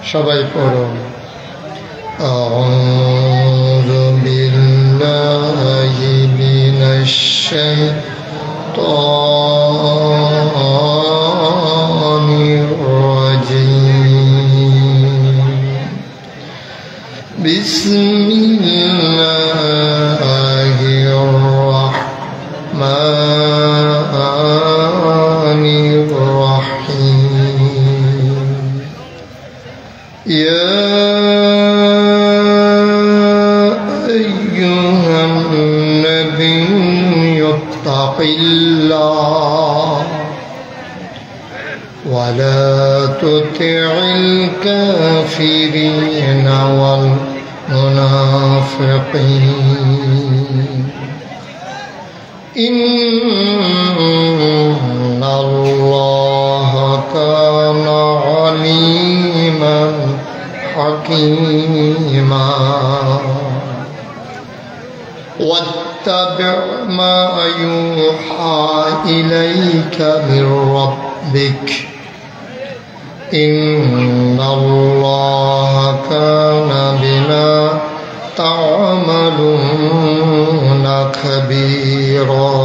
সবাই পড়ুন। আউযু বিল্লাহি মিনাশ শাইতানির রাজীম। বিসমিল্লাহির রাহমানির রাহিম। ইয়া ولا تطع الكافرين والمنافقين إن الله كان عليما حكيما واتبع ما يوحى إليك من ربك إن الله كان بما تعملون خبيرا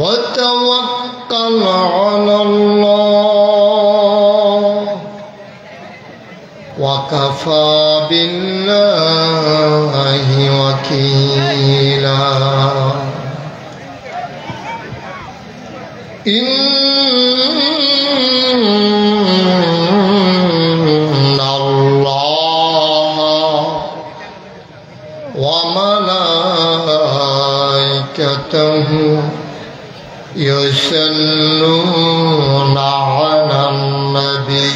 وتوكل على الله وكفى بالله وكيلا إن الله وملائكته يصلون على النبي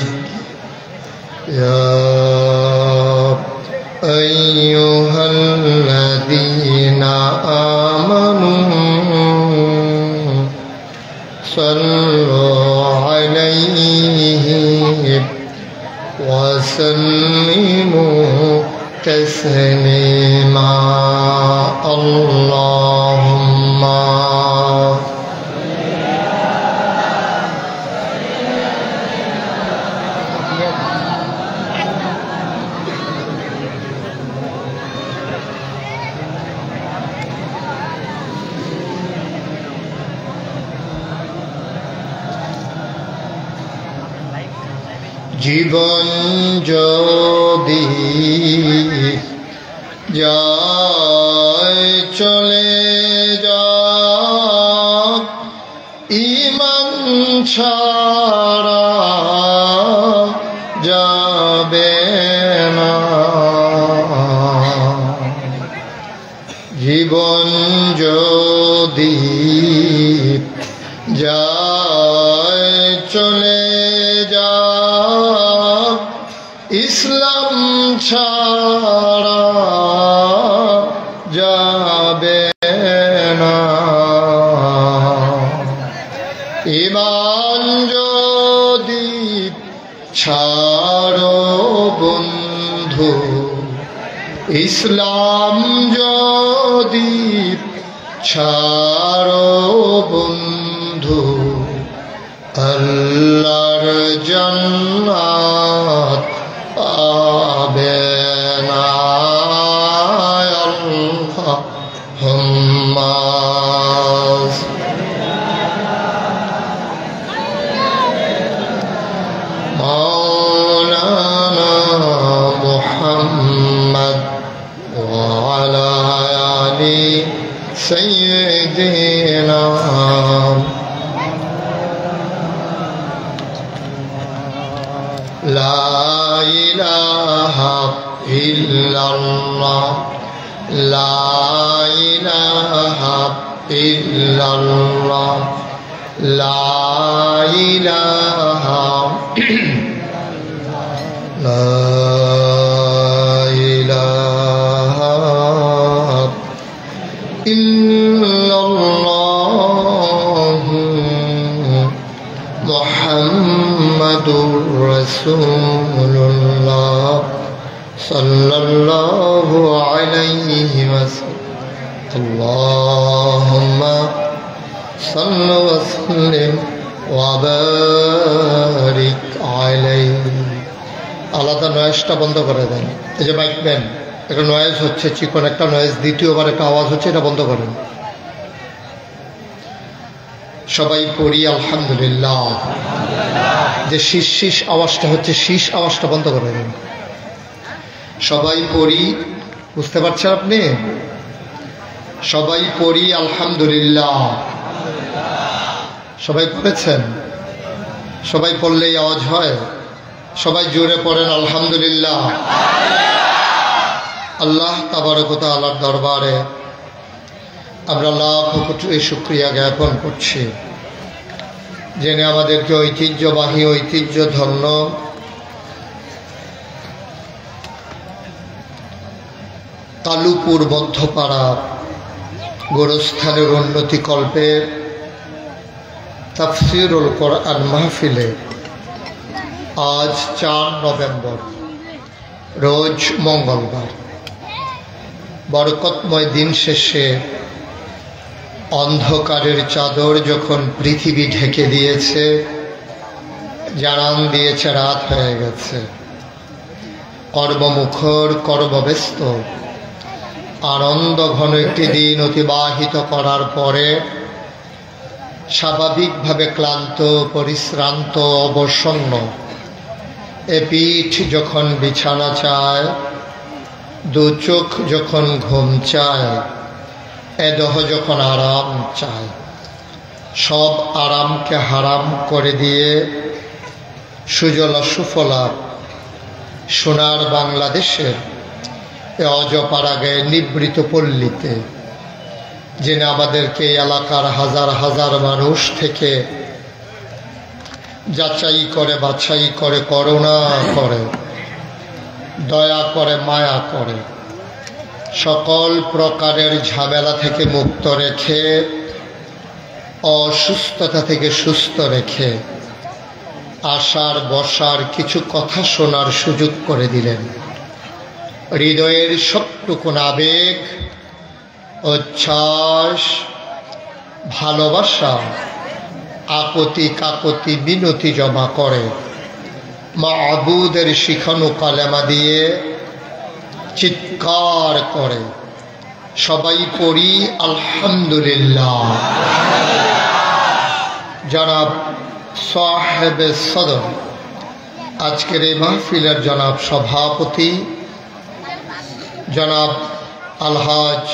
يا أيها الذين آمنوا صلوا عليه وسلموا تسليما اللهم জীবন যদি যায় চলে যাক ঈমান ছাড়া যাবে না। জীবন যদি যায় চলে যাক ইসলাম ছাড়া যাবে না। ঈমান যদি ছাড়ো বন্ধু ইসলাম যদি ছাড়ো বন্ধু আল্লাহর জান্নাত পাবে না। আল্লাহুম্মা মাওলানা মুহাম্মদ ওয়া আলা আলি সাইয়্যিদিনা লা ইলাহা ইল্লাল্লাহ লা ইলাহা ইল্লাল্লাহ লা ইলাহা লা ইলাহা ইল্লাল্লাহ মুহাম্মাদুর রাসূলুল্লাহ সাল্লাল্লাহু আলাইহি ওয়াসাল্লাম। আল্লাহুম্মা সাল্লি ওয়া সাল্লিম ওয়া বারিক আলা আওয়াজটা নয়েজটা বন্ধ করে দেন। এই যে মাইকম্যান, একটা নয়েজ হচ্ছে, চিকন একটা নয়েজ, দ্বিতীয়বার একটা আওয়াজ হচ্ছে, এটা বন্ধ করেন। সবাই পড়ি আলহামদুলিল্লাহ। যে শীষ শীষ আওয়াজটা হচ্ছে, শীষ আওয়াজটা বন্ধ করে দেন। সবাই পড়ি, বুঝতে পারছেন আপনি? সবাই পড়ি আলহামদুলিল্লাহ। সবাই পড়েছেন? সবাই পড়লেই আওয়াজ হয়। সবাই জোরে পড়েন আলহামদুলিল্লাহ। আল্লাহ তাবারক ওয়া তাআলার দরবারে আমরা লাখ কোটি শুকরিয়া জ্ঞাপন করছি, যিনি আমাদেরকে ঐতিহ্যবাহী ঐতিহ্যধন্য কালুপুর মধ্যপাড়া গোরস্থানের উন্নতি কল্পের তাফসীরুল কোরআন মাহফিলে আজ 4 নভেম্বর, রোজ মঙ্গলবার, বরকতময় দিন শেষে অন্ধকারের চাদর যখন পৃথিবী ঢেকে দিয়েছে, জানান দিয়েছে রাত হয়ে গেছে, কর্মমুখর কর্মব্যস্ত আনন্দ ঘন একটি দিন অতিবাহিত করার পরে স্বাভাবিকভাবে ক্লান্ত, পরিশ্রান্ত, অবসন্ন এ পিঠ যখন বিছানা চায়, দু চোখ যখন ঘুম চায়, এ দেহ যখন আরাম চায়, সব আরামকে হারাম করে দিয়ে সুজলা সুফলা সোনার বাংলাদেশের এ অজপাড়াগায়ে নিবৃত পল্লীতে, যিনি আমাদেরকে এলাকার হাজার হাজার মানুষ থেকে যাচাই করে, বাছাই করে, করুণা করে, দয়া করে, মায়া করে, সকল প্রকারের ঝামেলা থেকে মুক্ত রেখে, অসুস্থতা থেকে সুস্থ রেখে আসার বসার কিছু কথা শোনার সুযোগ করে দিলেন। হৃদয়ের সবটুকুন আবেগ, উচ্ছ্বাস, ভালোবাসা, আপত্তি কাকতি বিনতি জমা করে মাবুদের শিখানো কালেমা দিয়ে চিৎকার করে সবাই পড়ি আলহামদুলিল্লাহ। জনাব সাহেবে সদর, আজকের এই মাহফিলের জনাব সভাপতি জনাব আলহাজ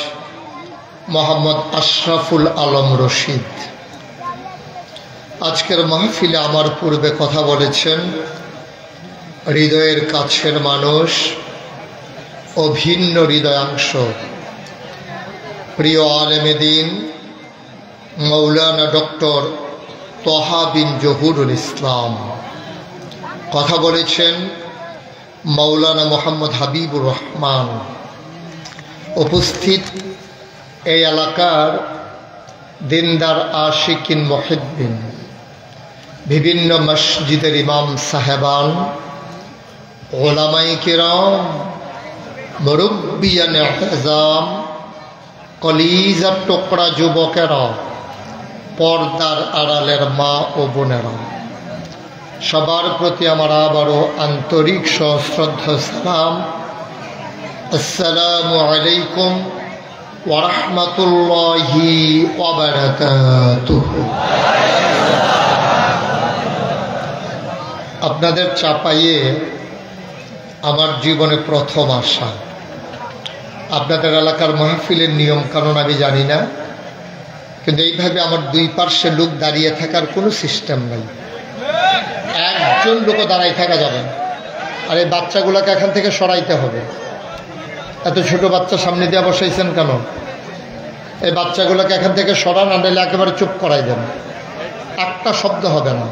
মোহাম্মদ আশরাফুল আলম রশিদ, আজকের মাহফিলে আমার পূর্বে কথা বলেছেন হৃদয়ের কাছের মানুষ, অভিন্ন হৃদয়াংশ, প্রিয় আলেমে দ্বীন মৌলানা ডক্টর তহা বিন জহুরুল ইসলাম, কথা বলেছেন মৌলানা মোহাম্মদ হাবিবুর রহমান। উপস্থিত এই এলাকার দিনদার আশিকিন মুহিব্বিন, বিভিন্ন মসজিদের ইমাম সাহেবান, উলামায়ে কিরাম, মুরব্বিয়ানে আযম, কলিজার টুকরা যুবকেরা, পর্দার আড়ালের মা ও বোনেরা, সবার প্রতি আমার আবারও আন্তরিক সশ্রদ্ধা সালাম। আসসালামু আলাইকুম ওয়া রাহমাতুল্লাহি ওয়া বারাকাতুহু। আপনাদের চাপাইয়ে আমার জীবনে প্রথম আসা। আপনাদের এলাকার মাহফিলের নিয়ম কানুন আমি জানি না, কিন্তু এইভাবে আমার দুই পার্শ্বে লোক দাঁড়িয়ে থাকার কোনো সিস্টেম নাই। একজন লোকও দাঁড়াই থাকা যাবে না। আর এই বাচ্চাগুলোকে এখান থেকে সরাইতে হবে। এত ছোট বাচ্চা সামনে দিয়ে বসাইছেন কেন? এই বাচ্চাগুলোকে এখান থেকে সরান, আনলে একেবারে চুপ করাই দেন, একটা শব্দ হবে না।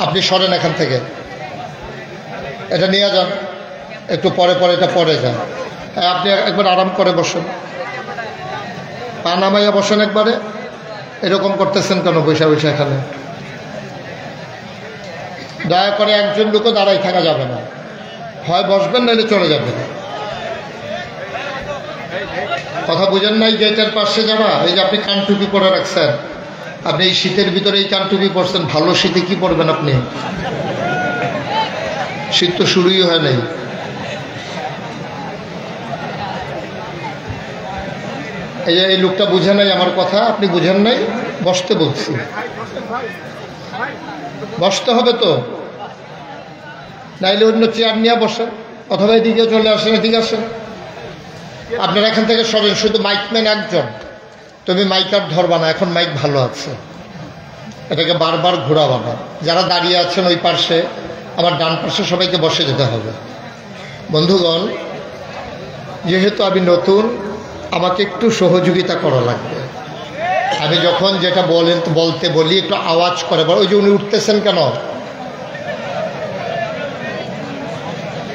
আপনি সরেন এখান থেকে, এটা নিয়ে যান, একটু পরে পরে এটা পরে যান। আপনি একবার আরাম করে বসেন, পা নামাইয়া বসেন একবারে। এরকম করতেছেন কেন বৈশা বৈশা এখানে? দয়া করে একজন লোকও দাঁড়াই থাকা যাবে না, হয় বসবেন নাহলে চলে যাবেন। কথা বুঝেন নাই? গেটের পাশে যারা, এই যে আপনি কানটুপি পরে রাখছেন, আপনি এই শীতের ভিতরে এই কানটুপি পরছেন, ভালো শীতে কি পরবেন আপনি? শীত তো শুরুই হয় নাই। এই লোকটা বুঝে নাই আমার কথা, আপনি বুঝেন নাই, বসতে বলছি, বসতে হবে তো, নাইলে অন্য চেয়ার নিয়ে বসেন, অথবা এদিকে চলে আসেন, এদিকে আসেন। আপনারা এখান থেকে সরেন, শুধু মাইকম্যান একজন, তুমি মাইক আর ধরবা না, এখন মাইক ভালো আছে, এটাকে বারবার ঘোরাবা না। যারা দাঁড়িয়ে আছেন ওই পার্শ্বে, আমার ডান পার্শ্বে সবাইকে বসে যেতে হবে। বন্ধুগণ, যেহেতু আমি নতুন, আমাকে একটু সহযোগিতা করা লাগবে। আমি যখন যেটা বলতে বলি একটু আওয়াজ করে বল। ওই যে উনি উঠতেছেন কেন?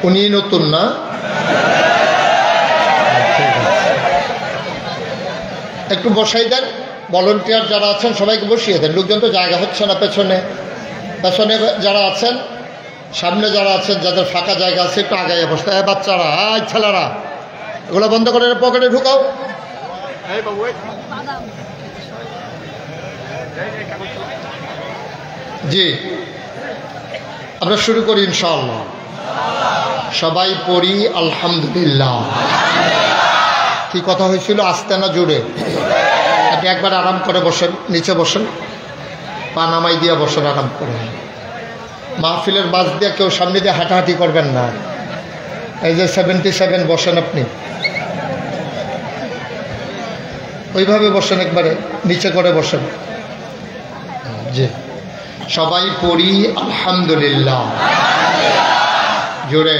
উনি নতুন না? একটু বসাই দেন। ভলান্টিয়ার যারা আছেন সবাইকে বসিয়ে দেন। লোকজন তো জায়গা হচ্ছে না পেছনে, পেছনে যারা আছেন, সামনে যারা আছেন, যাদের ফাঁকা জায়গা আছে একটু আগাইয়া বসতে। বাচ্চারা, ছেলেরা, এগুলো বন্ধ করে পকেটে ঢুকাও। জি, আমরা শুরু করি ইনশাআল্লাহ। সবাই পড়ি আলহামদুলিল্লাহ। কি কথা হয়েছিল? আস্তে না জোরে? আপনি একবার আরাম করে বসেন, নিচে বসেন, পা নামাই দিয়ে বসেন, আরাম করে। মাহফিলের মাঝ দিয়ে কেউ সামনে দিয়ে হাঁটাহাঁটি করবেন না। এই যে 77 বসেন, আপনি ওইভাবে বসেন, একবারে নিচে করে বসেন। জি, সবাই পড়ি আলহামদুলিল্লাহ। জোরে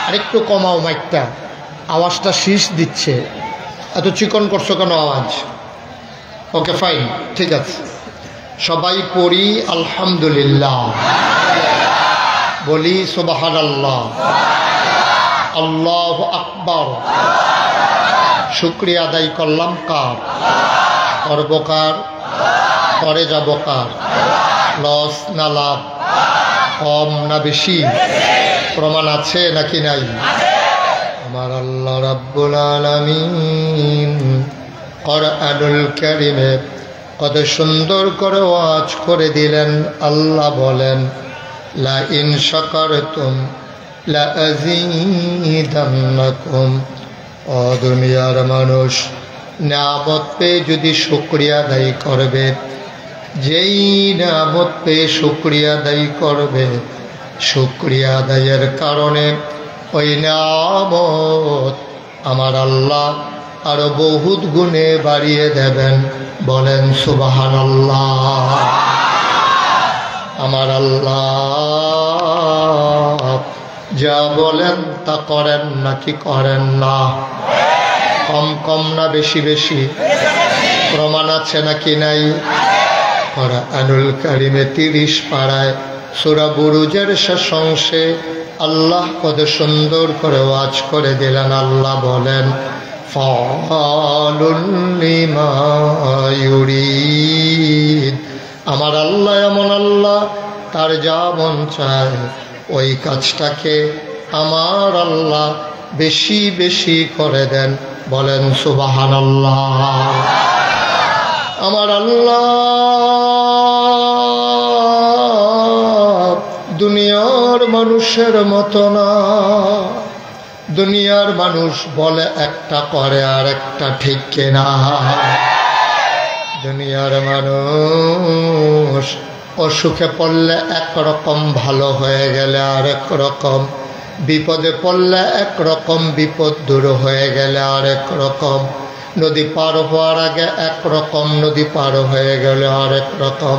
আরেকটু কমাও মাইকটা, আওয়াজটা শীষ দিচ্ছে। এত চিকন করছো কেন আওয়াজ? ওকে, ফাইন, ঠিক আছে। সবাই পড়ি আলহামদুলিল্লাহ, বলি সুবহানাল্লাহ, আল্লাহু আকবার। শুকরিয়া আদায় করলাম কার? করব কার? করে যাব কার? লস না লাভ? কম না বেশি? প্রমাণ আছে নাকি নাই? আমার আল্লাহ রাব্বুল আলামিন কোরআনুল কারীমে কত সুন্দর করে ওয়াজ করে দিলেন। আল্লাহ বলেন, লা ইন শাকারতুম লা আযীদান্নাকুম। ও দুনিয়ার মানুষ, নিয়ামত পেয়ে যদি শুকরিয়া আদায় করবে, যেই নিয়ামত পেয়ে শুকরিয়া আদায় করবে, শুকরিয়া আদায়ের কারণে ওই নিয়ামত আমার আল্লাহ আরো বহুত গুণে বাড়িয়ে দেবেন। বলেন সুবহানাল্লাহ। আমার আল্লাহ যা বলেন তা করেন নাকি করেন না? কম কম না বেশি বেশি? প্রমাণ আছে নাকি নাই? কোরআনুল কারীমে 30 পারায় সূরা বুরুজের শেষ অংশে আল্লাহ কত সুন্দর করে ওয়াজ করে দিলেন। আল্লাহ বলেন, ফাআলুল লিমা ইউরিদ। আমার আল্লাহ এমন আল্লাহ, তার যা মন চায় ওই কাজটাকে আমার আল্লাহ বেশি বেশি করে দেন। বলেন সুবহানাল্লাহ। আমার আল্লাহ দুনিয়ার মানুষের মতো না। দুনিয়ার মানুষ বলে একটা, করে আর একটা, ঠিক কিনা? দুনিয়ার মানুষ অসুখে পড়লে একরকম, ভালো হয়ে গেলে আরেক রকম, বিপদে পড়লে একরকম, বিপদ দূর হয়ে গেলে আরেক রকম, নদী পার হওয়ার আগে একরকম, নদী পার হয়ে গেলে আরেক রকম,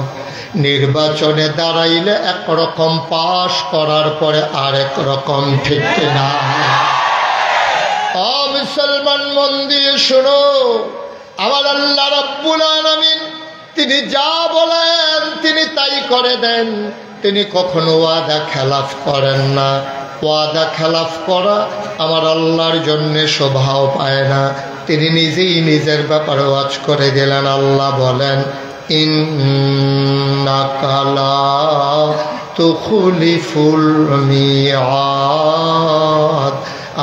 নির্বাচনে দাঁড়াইলে একরকম, পাশ করার পরে আরেক রকম, ঠিক কিনা? মুসলমান মন দিয়ে শোনো, আমার আল্লাহ রাব্বুল আলামিন তিনি যা বলেন তিনি তাই করে দেন। তিনি কখনো ওয়াদা খেলাফ করেন না। ওয়াদা খেলাফ করা আমার আল্লাহর জন্য শোভাও পায় না। তিনি নিজেই নিজের ব্যাপারে ওয়াজ করে দিলেন। আল্লাহ বলেন, ইন্নাকা লা তুখলিফুল মিআদ।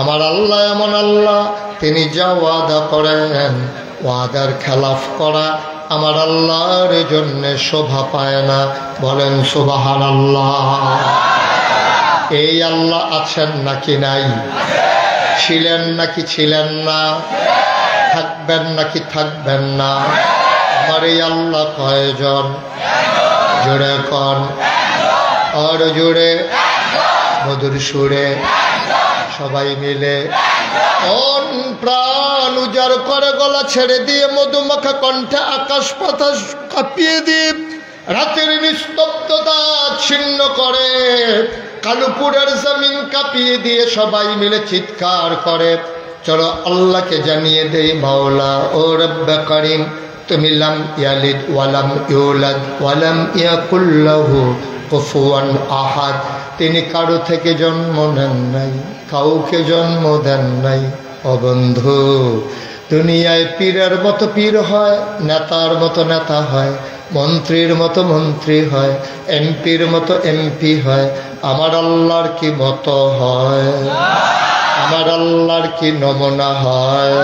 আমার আল্লাহ এমন আল্লাহ, তিনি যা ওয়াদা করেন, ওয়াদার খেলাফ করা আমার আল্লাহর জন্য শোভা পায় না। বলেন সুবহানাল্লাহ। এই আল্লাহ আছেন নাকি নাই? ছিলেন নাকি ছিলেন না? থাকবেন নাকি থাকবেন না? আমার এই আল্লাহ কয়জন? জোরে কন, আর জোরে, মধুর সুরে সবাই মিলে অন প্রাণ উজাড় করে গলা ছেড়ে দিয়ে মধুমাখা কণ্ঠে আকাশ বাতাস কাঁপিয়ে দিয়ে রাতের নিস্তব্ধতা ছিন্ন করে কালুপুরের জমিন কাঁপিয়ে দিয়ে সবাই মিলে চিৎকার করে, চলো আল্লাহকে জানিয়ে দেই মাওলা ও রব্বে করিম, তুমি লাম ইয়ালিদ ওয়ালাম ইউলাদ ওয়ালাম ইয়াকুল লাহু কুফুয়ান আহাদ, তিনি কারো থেকে জন্ম নেন নাই, কাউকে জন্ম দেন নাই। ও বন্ধু, দুনিয়ায় পীরের মতো পীর হয়, নেতার মতো নেতা হয়, মন্ত্রীর মতো মন্ত্রী হয়, এমপির মতো এমপি হয়, আমার আল্লাহর কি মতো হয়? আমার আল্লাহর কি নমুনা হয়?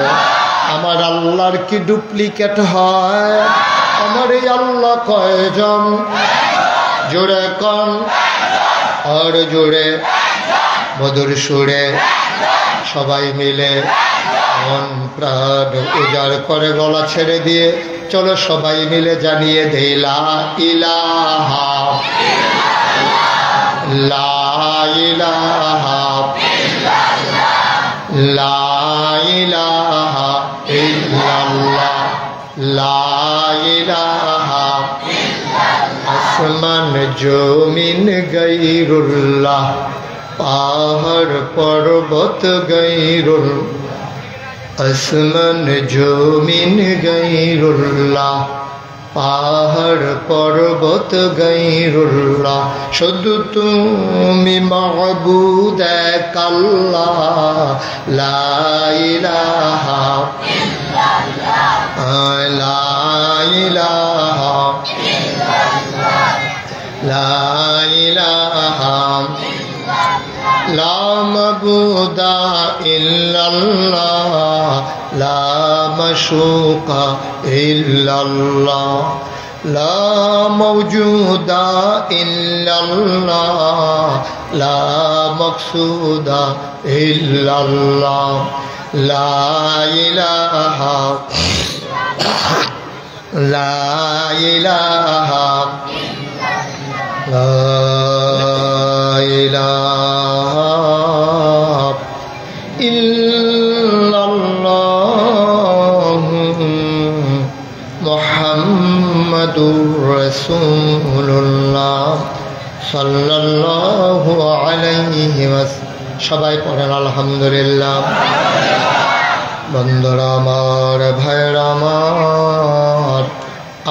আমার আল্লাহর কি ডুপ্লিকেট হয়? আমার এই আল্লাহ কয়জন? জোরে কন, আর জোরে, মধুর সুরে সবাই মিলে মন প্রাণ উজাড় করে গলা ছেড়ে দিয়ে চলো সবাই মিলে জানিয়ে দেই লা ইলাহা লা ইলাহা লা ইলাহা ইল্লাল্লাহ লা ইলাহা আসমান জমিন গায়রুল্লাহ, পাহাড় পর্বত গায়রুল, আসমান জমিন গায়রুল্লাহ, পাহাড় পর্বত গায়রুল্লাহ, শুধু তুমি মাবুদ এক আল্লাহ, লা ইলাহা লা ইলাহা লা ইলাহা লা মাবুদা ইল্লাল্লাহ লা মাশুকা ইল্লাল্লাহ লা মাওজুদা ইল্লাল্লাহ লা মাকসুদা ইল্লাল্লাহ লা ইলাহা লা ইলাহা লা ইলাহা ইল্লাল্লাহ মুহাম্মাদুর রাসূলুল্লাহ সাল্লাল্লাহু আলাইহি ওয়াসাল্লাম। সবাই পড়েন আলহামদুলিল্লাহ। বন্ধুরা আমার, ভাইরা আমার,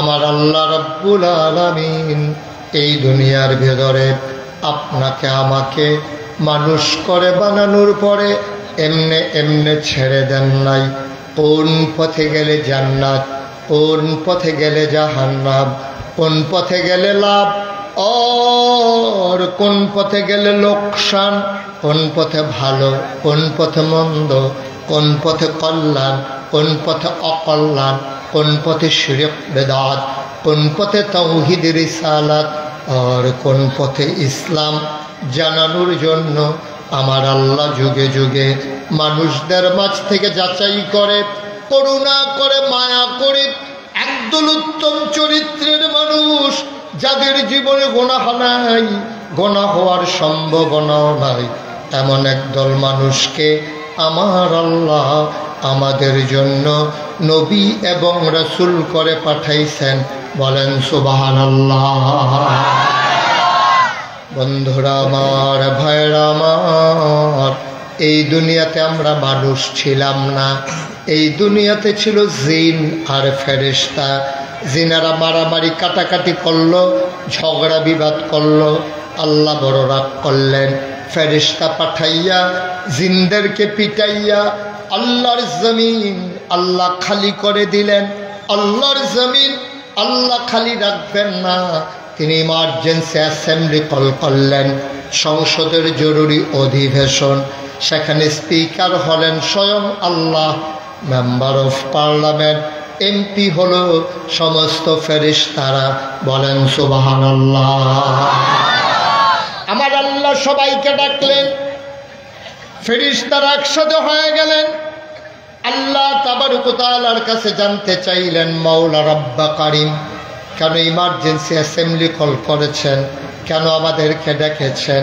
আমার আল্লাহ রাব্বুল আলামিন এই দুনিয়ার ভেতরে আপনাকে আমাকে মানুষ করে বানানোর পরে এমনে এমনে ছেড়ে দেন নাই। কোন পথে গেলে জান্নাত, কোন পথে গেলে জাহান্নাম, কোন পথে গেলে লাভ আর কোন পথে গেলে লোকসান, কোন পথে ভালো, কোন পথে মন্দ, কোন পথে কল্যাণ, কোন পথে অকল্যাণ, কোন পথে শিরক বেদাত, কোন পথে তাওহীদ রিসালাত আর কোন পথে ইসলাম জানানোর জন্য আমার আল্লাহ যুগে যুগে মানুষদের মাঝ থেকে যাচাই করে, করুণা করে, মায়া করে একদল উত্তম চরিত্রের মানুষ যাদের জীবনে গুনাহ নাই, গুনাহ হওয়ার সম্ভাবনাও নাই, এমন একদল মানুষকে আমার আল্লাহ আমাদের জন্য নবী এবং রাসূল করে পাঠাইছেন। বলেন সুবহানাল্লাহ। বন্ধুরা আমার, ভাইরা আমার, এই দুনিয়াতে আমরা মানুষ ছিলাম না, এই দুনিয়াতে ছিল জিন আর ফেরেশতা। জিনারা মারামারি কাটাকাটি করলো, ঝগড়া বিবাদ করলো, আল্লাহ বড় রাগ করলেন, ফেরেশতা পাঠাইয়া জিনদেরকে পিটাইয়া আল্লাহর জমিন আল্লাহ খালি করে দিলেন। আল্লাহর জমিন আল্লাহ খালি রাখবেন না, তিনি ইমার্জেন্সি অ্যাসেম্বলি কল করলেন, সংসদের জরুরি অধিবেশন। সেখানে স্পিকার হলেন স্বয়ং আল্লাহ, মেম্বার অফ পার্লামেন্ট, এমপি হলো সমস্ত ফেরেশতারা। বলেন সুবহানাল্লাহ। আমার আল্লাহ সবাইকে ডাকলেন, ফেরেশতারা একসাথে হয়ে গেলেন। আল্লাহ তাবারক ওয়া তাআলার কাছে জানতে চাইলেন, মাওলা রব্বা কারীম, কেন ইমার্জেন্সি অ্যাসেম্বলি কল করেছেন, কেন আমাদেরকে ডেকেছেন?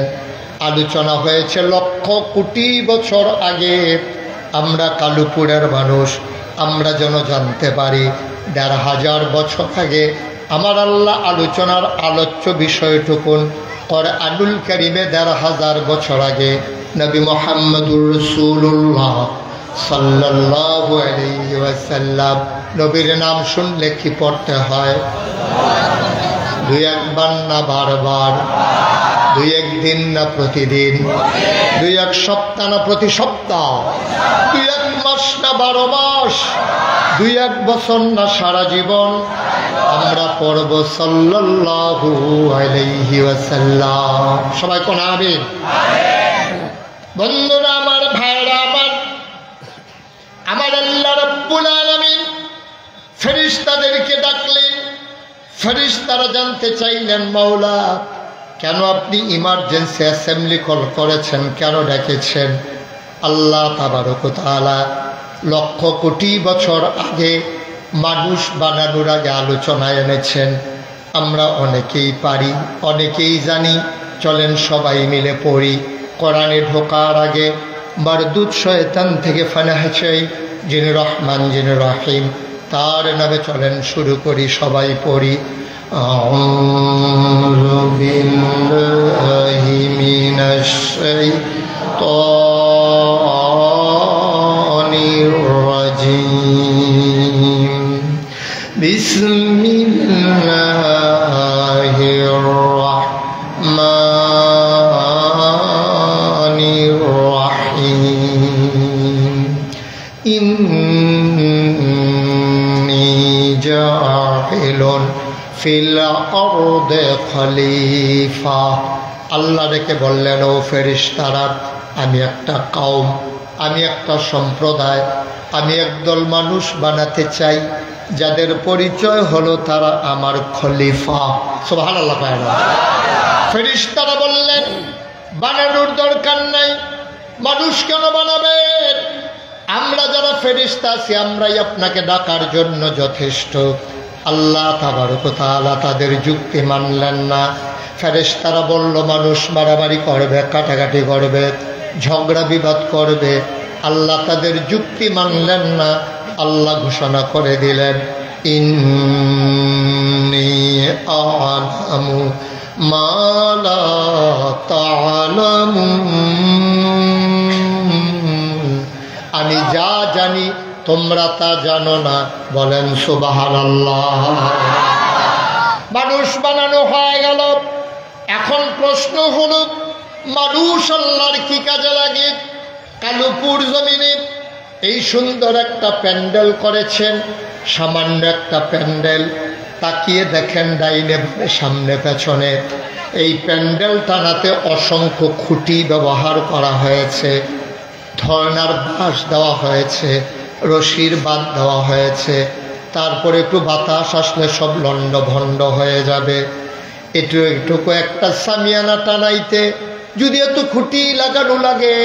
আলোচনা হয়েছে লক্ষ কোটি বছর আগে, আমরা কালুপুরের মানুষ, আমরা যেন জানতে পারি ১৫০০ বছর আগে আমার আল্লাহ আলোচনার আলোচ্য বিষয়টুকুন কোরআনুল কারীমে ১৫০০ বছর আগে নবী মুহাম্মদুর রাসূলুল্লাহ সাল্লাল্লাহু আলাইহি ওয়াসাল্লাম, নবীর নাম শুনলে কি পড়তে হয়? দুই একবার না বারবার? দুই একদিন না প্রতিদিন? দুই এক সপ্তাহ না প্রতি সপ্তাহ? দুই এক মাস না ১২ মাস? দুই এক বছর না সারা জীবন? আমরা পড়ব সাল্লাল্লাহু আলাইহি ওয়াসাল্লাম। সবাই কোন আমিন? বন্ধুরা আমার, ভাইরা আমার, আমার আল্লাহ রাব্বুল আলামিন ফেরেশতাদেরকে ডাকলেন। ফেরেশতারা জানতে চাইলেন, মাওলা কেন আপনি ইমার্জেন্সি অ্যাসেম্বলি কল করেছেন, কেন ডেকেছেন? আল্লাহ তাবারক ওয়া তাআলা লক্ষ কোটি বছর আগে মানুষ বানানোর আগে আলোচনায় এনেছেন। আমরা অনেকেই পারি, অনেকেই জানি। চলেন সবাই মিলে পড়ি। কোরআনে ঢোকার আগে মারদুদ শয়তান থেকে ফানাহ চাই, যিনি রহমান যিনি রহিম, তার নামে চলেন শুরু করি, সবাই পড়ি। আউযু বিল্লাহি মিনাশ শাইতানির রাজীম। বিসমিল্লাহির রাহমানির রাহিম। ইন্নী জাইলুন ফিল আরদি খলিফা। আল্লাহ ডেকে বললেন, ও ফেরেশতারা, আমি একটা কওম, আমি একটা সম্প্রদায়, আমি একদল মানুষ বানাতে চাই যাদের পরিচয় হলো তারা আমার খলিফা। সুবহানাল্লাহ। ফেরেশতারা বললেন, বানানোর দরকার নাই, মানুষ কেন বানাবেন? আমরা যারা ফেরেশতা আছি আমরাই আপনাকে ডাকার জন্য যথেষ্ট। আল্লাহ তাবারক ওয়া তাআলা তাদের যুক্তি মানলেন না। ফেরেশতারা বলল, মানুষ মারামারি করবে, কাটাকাটি করবে, ঝগড়া বিবাদ করবে। আল্লাহ তাদের যুক্তি মানলেন না। আল্লাহ ঘোষণা করে দিলেন, ইন্নী আ'লামু মা লা তা'লামুন, আমি যা জানি তোমরা তা জানো না। বলেন সুবহানাল্লাহ। মানুষ বানানো হয়ে গেল। এখন প্রশ্ন হলো, মানুষ আল্লাহর কি কাজে লাগে? কালুপুর জমিনে এই সুন্দর একটা প্যান্ডেল করেছেন, সামান্য একটা প্যান্ডেল। তাকিয়ে দেখেন ডাইনে সামনে পেছনে, এই প্যান্ডেল টানাতে অসংখ্য খুঁটি ব্যবহার করা হয়েছে, ধরনার বাঁশ দেওয়া হয়েছে, রশির বাঁধ দেওয়া হয়েছে। তারপরে একটু বাতাস আসলে সব লণ্ডভণ্ড হয়ে যাবে। এটুকু একটা সামিয়ানা টানাইতে যদি এত খুঁটি লাগানো লাগে,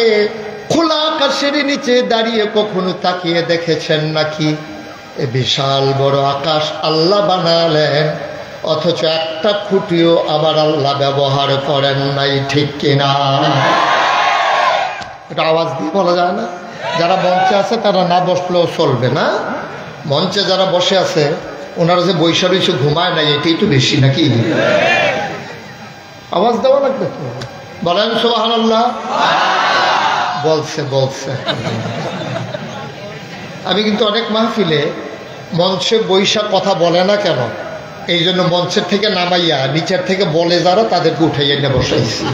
খোলা আকাশের নিচে দাঁড়িয়ে কখনো তাকিয়ে দেখেছেন নাকি? এ বিশাল বড় আকাশ আল্লাহ বানালেন, অথচ একটা খুঁটিও আবার আল্লাহ ব্যবহার করেন নাই, ঠিক কিনা? এটা আওয়াজ দিয়ে বলা যায় না? যারা মঞ্চে আছে তারা না বসলেও চলবে না? মঞ্চে যারা বসে আছে ওনারা যে বৈশা রয়েছে ঘুমায় নাই, এটাই তো বেশি নাকি? আওয়াজ দেওয়া লাগবে তো। বলেন সুবহানাল্লাহ। বলছে আমি কিন্তু অনেক মাহফিলে মঞ্চে বৈশা কথা বলে না কেন, এই জন্য মঞ্চের থেকে নামাইয়া নিচের থেকে বলে যারা তাদেরকে উঠাইয়া নিয়ে বসাইছি।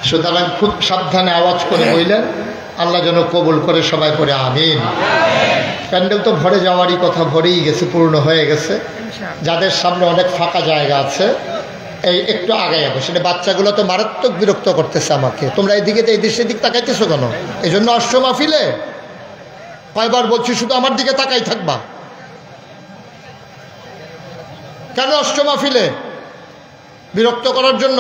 সুতরাং খুব সাবধানে আওয়াজ করে বললেন, আল্লাহ যেন কবুল করে। সবাই করে আমিন। প্যান্ডেল তো ভরে যাওয়ারই কথা, ভরেই গেছে, পূর্ণ হয়ে গেছে। যাদের সামনে অনেক ফাঁকা জায়গা আছে এই একটু আগে যাবো। সেটা বাচ্চাগুলো তো মারাত্মক বিরক্ত করতেছে আমাকে, তোমরা এইদিকে এই দেশের দিক তাকাইতেছো কেন? এই জন্য আসছো মাহফিলে? কয়বার বলছি শুধু আমার দিকে তাকাই থাকবা? কেন আসছো মাহফিলে? বিরক্ত করার জন্য?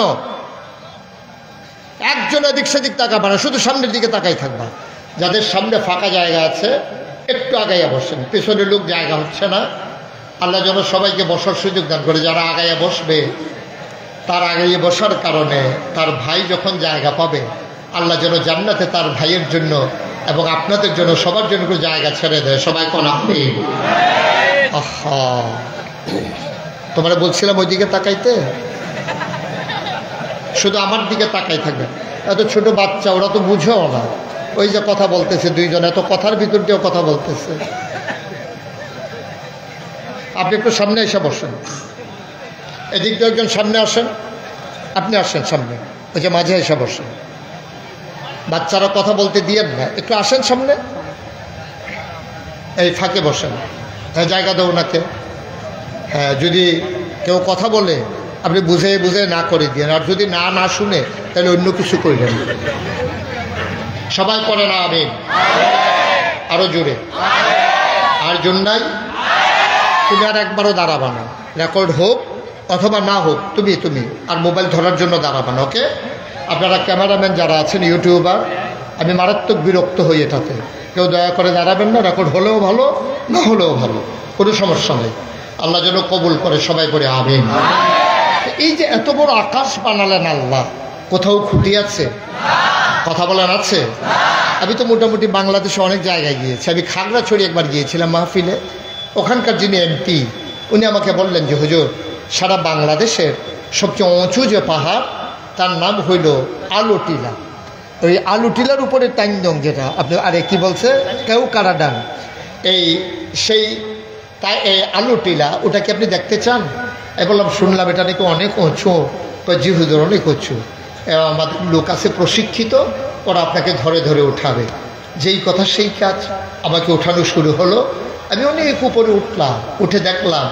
একজন এদিক সেদিক তাকাবা না, শুধু সামনের দিকে তাকাই থাকবা। যাদের সামনে ফাঁকা জায়গা আছে একটু আগাইয়া বসেন, পেছনের লোক জায়গা হচ্ছে না। আল্লাহ যেন সবাইকে বসার সুযোগ দান করে। যারা আগাইয়া বসবে তার আগাইয়া বসার কারণে তার ভাই যখন জায়গা পাবে, আল্লাহ যেন জান্নাতে তার ভাইয়ের জন্য এবং আপনাদের জন্য সবার জন্য একটু জায়গা ছেড়ে দেয়। সবাই কোন আপনি? আহা, তোমরা বলছিলাম ওই দিকে তাকাইতে, শুধু আমার দিকে তাকাই থাকবে। এত ছোট বাচ্চা, ওরা তো বুঝেও না। ওই যে কথা বলতেছে দুইজন, এত কথার ভিতর দিয়েও কথা বলতেছে। আপনি একটু সামনে এসে বসেন, এদিক দিয়ে একজন সামনে আসেন, আপনি আসেন সামনে, ওই যে মাঝে এসে বসেন। বাচ্চারা কথা বলতে দিয়েন না, একটু আসেন সামনে, এই ফাঁকে বসেন। হ্যাঁ, জায়গা দেবো নাকে। হ্যাঁ, যদি কেউ কথা বলে আপনি বুঝে বুঝে না করে দিয়েন, আর যদি না না শুনে তাহলে অন্য কিছু করবেন। সবাই পড়ে না আমিন? আরো জোরে। আর জন্যাই তুমি আর একবারও দাঁড়াবা না, রেকর্ড হোক অথবা না হোক, তুমি আর মোবাইল ধরার জন্য দাঁড়াবা না। ওকে? আপনারা ক্যামেরাম্যান যারা আছেন, ইউটিউবার, আমি মারাত্মক বিরক্ত হই এটাতে। কেউ দয়া করে দাঁড়াবেন না, রেকর্ড হলেও ভালো না হলেও ভালো, কোনো সমস্যা নেই। আল্লাহ যেন কবুল করে, সবাই করে আমিন। এই যে এত বড় আকাশ বানালেন আল্লাহ, কোথাও খুঁটি আছে? কথা বলেন আছে? আমি তো মোটামুটি বাংলাদেশে অনেক জায়গায় গিয়েছি। আমি খাগড়াছড়ি একবার গিয়েছিলাম মাহফিলে। ওখানকার যিনি এমপি, উনি আমাকে বললেন যে হুজুর, সারা বাংলাদেশের সবচেয়ে উঁচু যে পাহাড় তার নাম হইল আলুটিলা। ওই আলুটিলার উপরে টাইনদং, যেটা আপনি আরে কি বলছে কেওকারাডাং, সেই তাই এই আলুটিলা, ওটা কি আপনি দেখতে চান? আমি বললাম শুনলাম এটা নাকি অনেক উঁচু। জি হুজুর অনেক উঁচু, আমাদের লোক আছে প্রশিক্ষিত, ওরা আপনাকে ধরে ধরে উঠাবে। যেই কথা সেই কাজ, আমাকে ওঠানো শুরু হলো। আমি অনেক উপরে উঠলাম, উঠে দেখলাম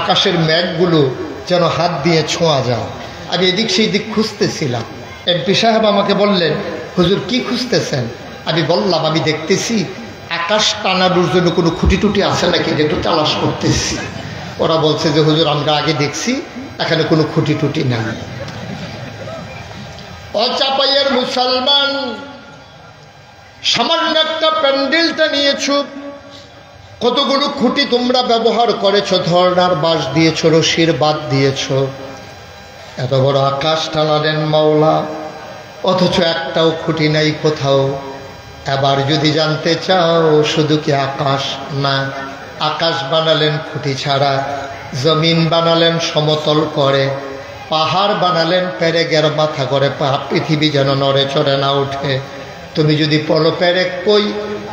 আকাশের মেঘগুলো যেন হাত দিয়ে ছোঁয়া যায়। আমি এদিক সেই দিক খুঁজতেছিলাম। এমপি সাহেব আমাকে বললেন, হুজুর কি খুঁজতেছেন? আমি বললাম আমি দেখতেছি আকাশ টানানোর জন্য কোনো খুঁটি টুটি আছে নাকি, একটু তালাশ করতেছি। ওরা বলছে যে হুজুর আমরা আগে দেখছি, এখানে কোনো খুঁটি টুটি নাই। অচাপাইয়ের মুসলমান, সামান্য একটা প্যান্ডেলটা নিয়েছ, কতগুলো খুঁটি তোমরা ব্যবহার করেছ, ধর্নার বাঁশ দিয়েছ, রশির বাদ দিয়েছ, এত বড় আকাশ টানালেন মাওলা, অথচ একটাও খুঁটি নাই কোথাও। এবার যদি জানতে চাও, শুধু কি আকাশ না, আকাশ বানালেন খুঁটি ছাড়া, জমিন বানালেন সমতল করে, পাহাড় বানালেন পেরেকের মাথা করে, পৃথিবী যেন নড়ে চড়ে না ওঠে। তুমি যদি বলো পেরেক কই,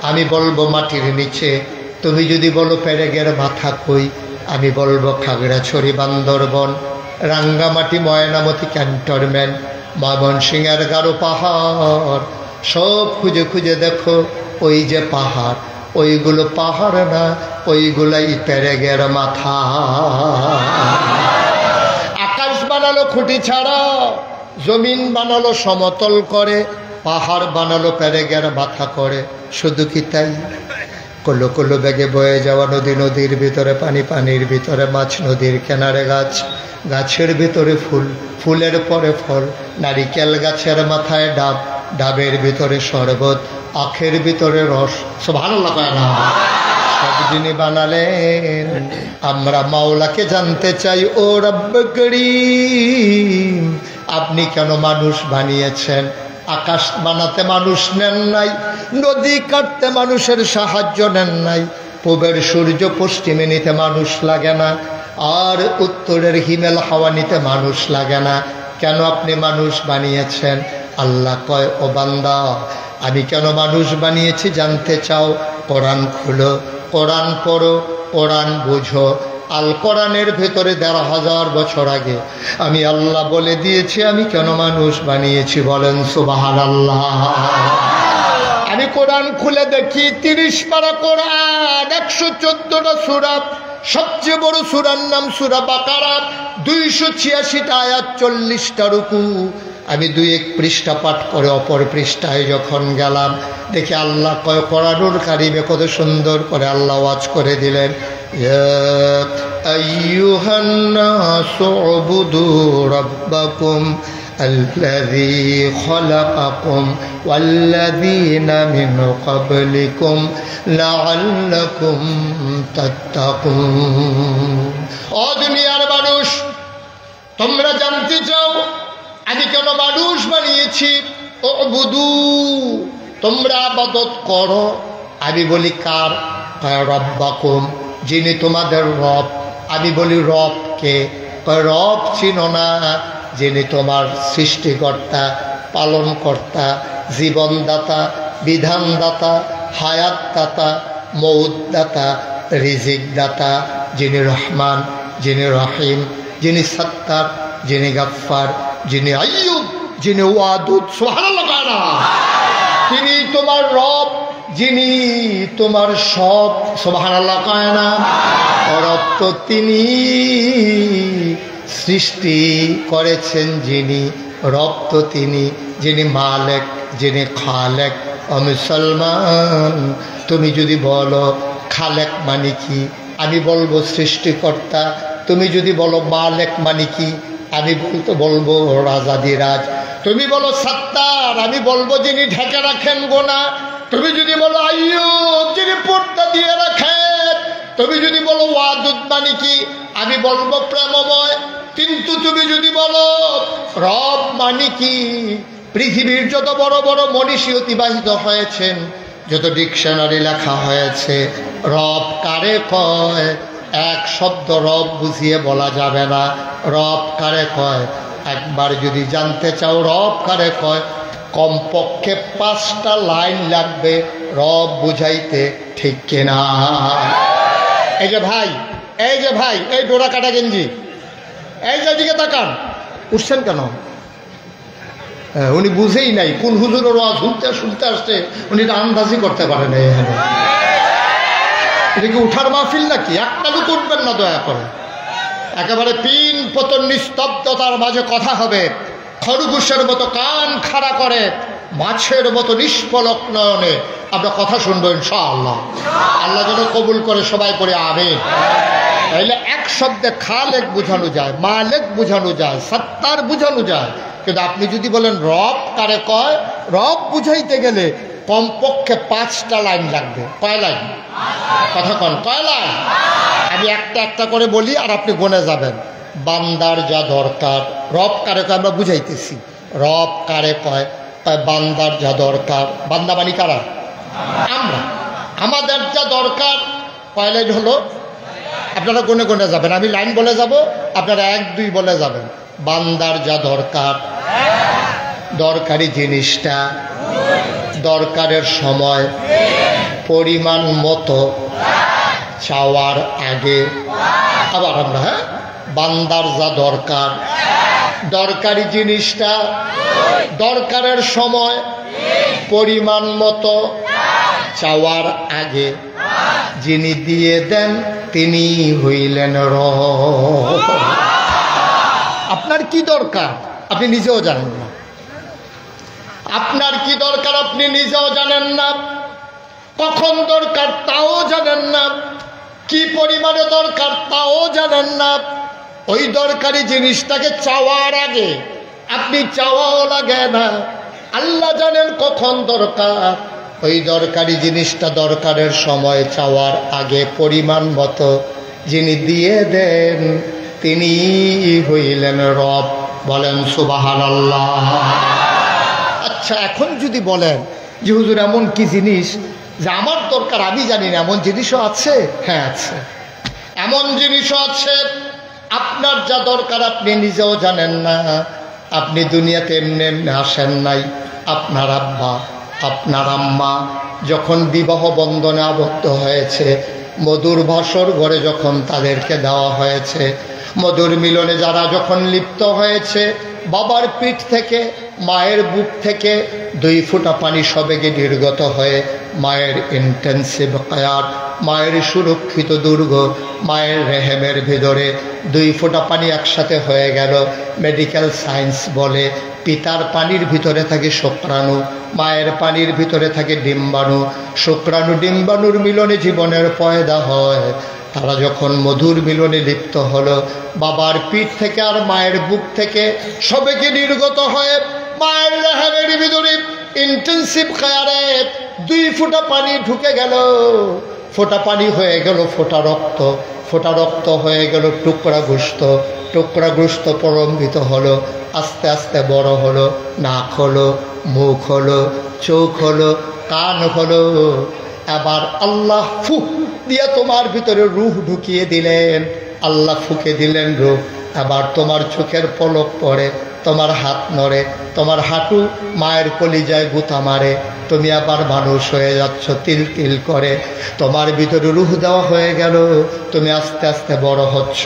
আমি বলবো মাটির নিচে। তুমি যদি বলো পেরেকের মাথা কই, আমি বলবো খাগড়াছড়ি, বান্দরবন, রাঙ্গামাটি, ময়নামতি ক্যান্টনমেন্ট, ময়মনসিংহের গারো পাহাড়। সব খুঁজে খুঁজে দেখো, ওই যে পাহাড়, ওইগুলো পাহাড় না, ওইগুলাই পেরেকের মাথা। আকাশ বানালো খুঁটি ছাড়া, জমিন বানালো সমতল করে, পাহাড় বানালো পেরেকের মাথা করে। শুধু কি তাই? কলো কলো বেগে বয়ে যাওয়া নদী, নদীর ভিতরে পানি, পানির ভিতরে মাছ, নদীর কিনারে গাছ, গাছের ভিতরে ফুল, ফুলের পরে ফল, নারিকেল গাছের মাথায় ডাব, ডাবের ভিতরে শরবত, আখের ভিতরে রস। সুবহানাল্লাহ কয় না? সব যিনি বানালেন, আমরা মাওলাকে জানতে চাই, ও রব্ব করিম, আপনি কেন মানুষ বানিয়েছেন? আকাশ বানাতে মানুষ নেন নাই, নদী কাটতে মানুষের সাহায্য নেন নাই, পূবের সূর্য পশ্চিমে নিতে মানুষ লাগে না, আর উত্তরের হিমেল হাওয়া নিতে মানুষ লাগে না। কেন আপনি মানুষ বানিয়েছেন? আল্লাহ কয়, ও বান্দা, আমি কেন মানুষ বানিয়েছি জানতে চাও? কোরআন খুলো, কোরআন পড়ো, কোরআন বুঝো। আল কোরআনের ভেতরে ১,৫০০ বছর আগে আমি আল্লাহ বলে দিয়েছি আমি কেন মানুষ বানিয়েছি। বলেন সুবহানাল্লাহ। আমি কোরআন খুলে দেখি ৩০ পারা কোরআন, ১১৪টা সূরা, সবচেয়ে বড় সূরার নাম সূরা বাকারা, ২৮৬টা আয়াত, ৪০টা রুকু। আমি 2-1 পৃষ্ঠা পাঠ করে অপর পৃষ্ঠায় যখন গেলাম, দেখি আল্লাহ কোরআনুল কারিমে কত সুন্দর করে আল্লাহ ওয়াজ করে দিলেন, ইয়া আইয়ুহান নাসু উবুদু রাব্বাকুম আল্লাযী খালাকাকুম ওয়াল্লাযীনা মিন ক্বাবলিকুম লাআল্লাকুম তাত্তাকুন। ও দুনিয়ার মানুষ, তোমরা জানতে চাও আমি কেন মানুষ বানিয়েছি? উবুদু, তোমরা ইবাদত করো। আমি বলি কার? রব্বাকুম, যিনি তোমাদের রব। আমি বলি রব কে? রব চিনো না? যিনি তোমার সৃষ্টিকর্তা, পালনকর্তা, জীবনদাতা, বিধানদাতা, হায়াতদাতা, মৌতদাতা, রিজিকদাতা, যিনি রহমান, যিনি রহিম, যিনি সত্তার, যিনি গাফফার, যিনি আইয়ুব, যিনি ওয়াদুদ, সুবহানাল্লাহ, তিনি তোমার রব, যিনি তোমার সব, সুবহানাল্লাহ কয় না? রব তো তিনি, সৃষ্টি করেছেন যিনি, রব তো তিনি, যিনি মালিক, যিনি খালেক। ও মুসলমান, তুমি যদি বলো খালেক মানে কি, আমি বলবো সৃষ্টিকর্তা। তুমি যদি বলো মালিক মানে কি, আমি বলবো রাজাদিরাজ। তুমি বলো সত্তার, আমি বলবো যিনি ঢেকে রাখেন গোনা। তুমি যদি বলো আইয়ুব, যিনি পর্দা দিয়ে রাখেন। তুমি যদি বলো ওয়াদুদ মানে কি, আমি বলবো প্রেমময়। কিন্তু তুমি যদি বলো রব মানে কি, পৃথিবীর যত বড় বড় মনীষী অতিবাহিত হয়েছেন, যত ডিকশনারি লেখা হয়েছে, রব কারে কয় এক শব্দ রব বুঝিয়ে বলা যাবে না। রব কারে কয়, একবার যদি জানতে চাও রব কারে কয়, কমপক্ষে 5টা লাইন লাগবে রব বুঝাইতে, ঠিক কিনা? এই যে ভাই, এই যে ভাই, এই ডোরা কাটা গেঞ্জি, এই যে দিকে তাকান, উঠছেন কেন? উনি বুঝেই নাই কোন হুজুরের ওয়াজ শুনতে আসছে, উনি এটা আন্দাজি করতে পারেন। এখানে এটা কি উঠার মাহফিল নাকি? একটা লোক উঠবেন না দয়া করে। একেবারে পিন পতন নিস্তব্ধতার মাঝে কথা হবে, খরগোশের মতো কান খাড়া করে, মাছের মতো নিষ্পলক নয়নে আমরা কথা শুনবো ইনশাআল্লাহ। আল্লাহ যেন কবুল করে, সবাই পড়ে আমিন। তাইলে এক শব্দে খালেক বোঝানো যায়, মালেক বোঝানো যায়, সত্তার বোঝানো যায়। কিন্তু আপনি যদি বলেন রব কারে কয়, রব বুঝাইতে গেলে কমপক্ষে 5টা লাইন লাগবে। কয় লাইন? কথা কন, কয় লাইন? আমি একটা একটা করে বলি আর আপনি গনে যাবেন। বান্দার যা দরকার, রব কারে কয় আমরা বুঝাইতেছি। রব কারে কয়? বান্দার যা দরকার। বান্দা মানি কারা? আমরা। আমাদের যা দরকার, কয় লাইন হলো? আপনারা গনে গনে যাবেন, আমি লাইন বলে যাব, আপনারা 1-2 বলে যাবেন। বান্দার যা দরকার, দরকারি জিনিসটা দরকারের সময় পরিমাণ মতো চাওয়ার আগে। আবার আমরা, হ্যাঁ, বান্দার যা দরকার, দরকারি জিনিসটা দরকারের সময় পরিমাণ মতো চাওয়ার আগে যিনি দিয়ে দেন তিনি হইলেন রব। আপনার কি দরকার আপনি নিজেও জানেন না। আপনার কি দরকার আপনি নিজেও জানেন না। কখন দরকার তাও জানেন না। কি পরিমাণে দরকার তাও জানেন না। ওই দরকারি জিনিসটাকে চাওয়ার আগে আপনি চাওয়াও লাগে না। আল্লাহ জানেন কখন দরকার। ওই দরকারি জিনিসটা দরকারের সময় চাওয়ার আগে পরিমাণ মতো যিনি দিয়ে দেন তিনি হইলেন রব। বলেন সুবহানাল্লাহ। আচ্ছা, এখন যদি বলেন যে হুজুর এমন কি জিনিস যে আমার দরকার আমি জানি না, এমন জিনিসও আছে? হ্যাঁ আছে, এমন জিনিসও আছে। আপনার যা দরকার আপনি নিজেও জানেন না। আপনি দুনিয়াতে এমনি এমনি আসেন নাই। আপনার আব্বা আপনার আম্মা যখন বিবাহ বন্ধনে আবদ্ধ হয়েছে, মধুর ভাসর ঘরে যখন তাদেরকে দেওয়া হয়েছে, মধুর মিলনে যারা যখন লিপ্ত হয়েছে, বাবার পিঠ থেকে মায়ের বুক থেকে 2 ফোঁটা পানি সবেগে নির্গত হয়ে মায়ের ইন্টেন্সিভ কেয়ার মায়ের সুরক্ষিত দুর্গ, মায়ের রেহেমের ভিতরে 2 ফোঁটা পানি একসাথে হয়ে গেল। মেডিকেল সায়েন্স বলে পিতার পানির ভিতরে থাকে শুক্রাণু, মায়ের পানির ভিতরে থাকে ডিম্বাণু। শুক্রাণু ডিম্বাণুর মিলনে জীবনের পয়দা হয়। তারা যখন মধুর মিলনে লিপ্ত হলো, বাবার পিঠ থেকে আর মায়ের বুক থেকে সবেকে নির্গত হয়ে মায়ের রেহেমের ভিতরে ইন্টেন্সিভ কেয়ারে 2 ফোঁটা পানি ঢুকে গেল। ফোঁটা পানি হয়ে গেল ফোঁটা রক্ত, ফোঁটা রক্ত হয়ে গেল টুকরা গোস্ত, টুকরা গোস্ত প্রলম্বিত হলো, আস্তে আস্তে বড় হলো, নাক হলো, মুখ হলো, চোখ হলো, কান হলো। এবার আল্লাহ ফুক দিয়ে তোমার ভিতরে রূহ ঢুকিয়ে দিলেন, আল্লাহ ফুকে দিলেন রূহ। এবার তোমার চোখের পলক পড়ে, তোমার হাত নড়ে, তোমার হাঁটু মায়ের কলিজায় গুঁতা মারে, তুমি আবার মানুষ হয়ে যাচ্ছ তিল তিল করে। তোমার ভিতরে রূহ দেওয়া হয়ে গেল, তুমি আস্তে আস্তে বড় হচ্ছ।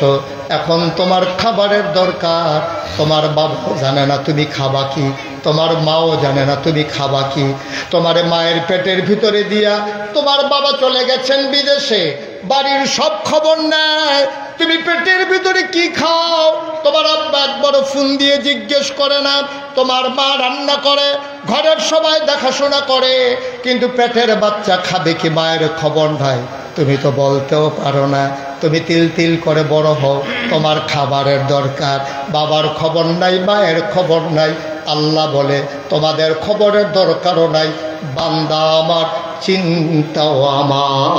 এখন তোমার খাবারের দরকার, তোমার বাবাও জানে না তুমি খাবা কি, তোমার মাও জানে না তুমি খাবা কি। তোমার মায়ের পেটের ভিতরে দিয়া তোমার বাবা চলে গেছেন বিদেশে, বাড়ির সব খবর নেয় তুমি পেটের ভিতরে কি খাও। তোমার আব্বা একবারও ফোন দিয়ে জিজ্ঞেস করে না। তোমার মা রান্না করে, ঘরের সবাই দেখাশোনা করে, কিন্তু পেটের বাচ্চা খাবে কি মায়ের খবর নাই। তুমি তো বলতেও পারো না, তুমি তিল তিল করে বড় হও, তোমার খাবারের দরকার, বাবার খবর নাই, মায়ের খবর নাই। আল্লাহ বলে তোমাদের খবরের দরকারও নাই, বান্দা আমার চিন্তাও আমার।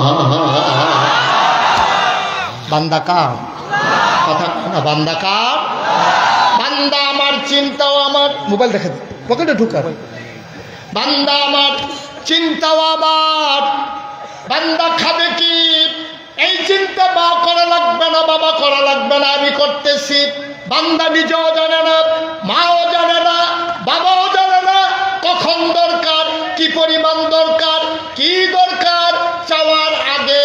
বান্দা কার কথা না, বান্দা কার? বান্দা আমার চিন্তাও আমার। মোবাইল দেখে পকেটে ঢুকার। বান্দা আমার চিন্তাও আমার। বান্দা খাবে কি এই চিন্তা মা করা লাগবে না, বাবা করা লাগবে না, আমি করতেছি। বান্দা নিজেও জানে না, মাও জানে না, বাবাও জানে না কখন দরকার, কি পরিমাণ দরকার, কি দরকার। চাওয়ার আগে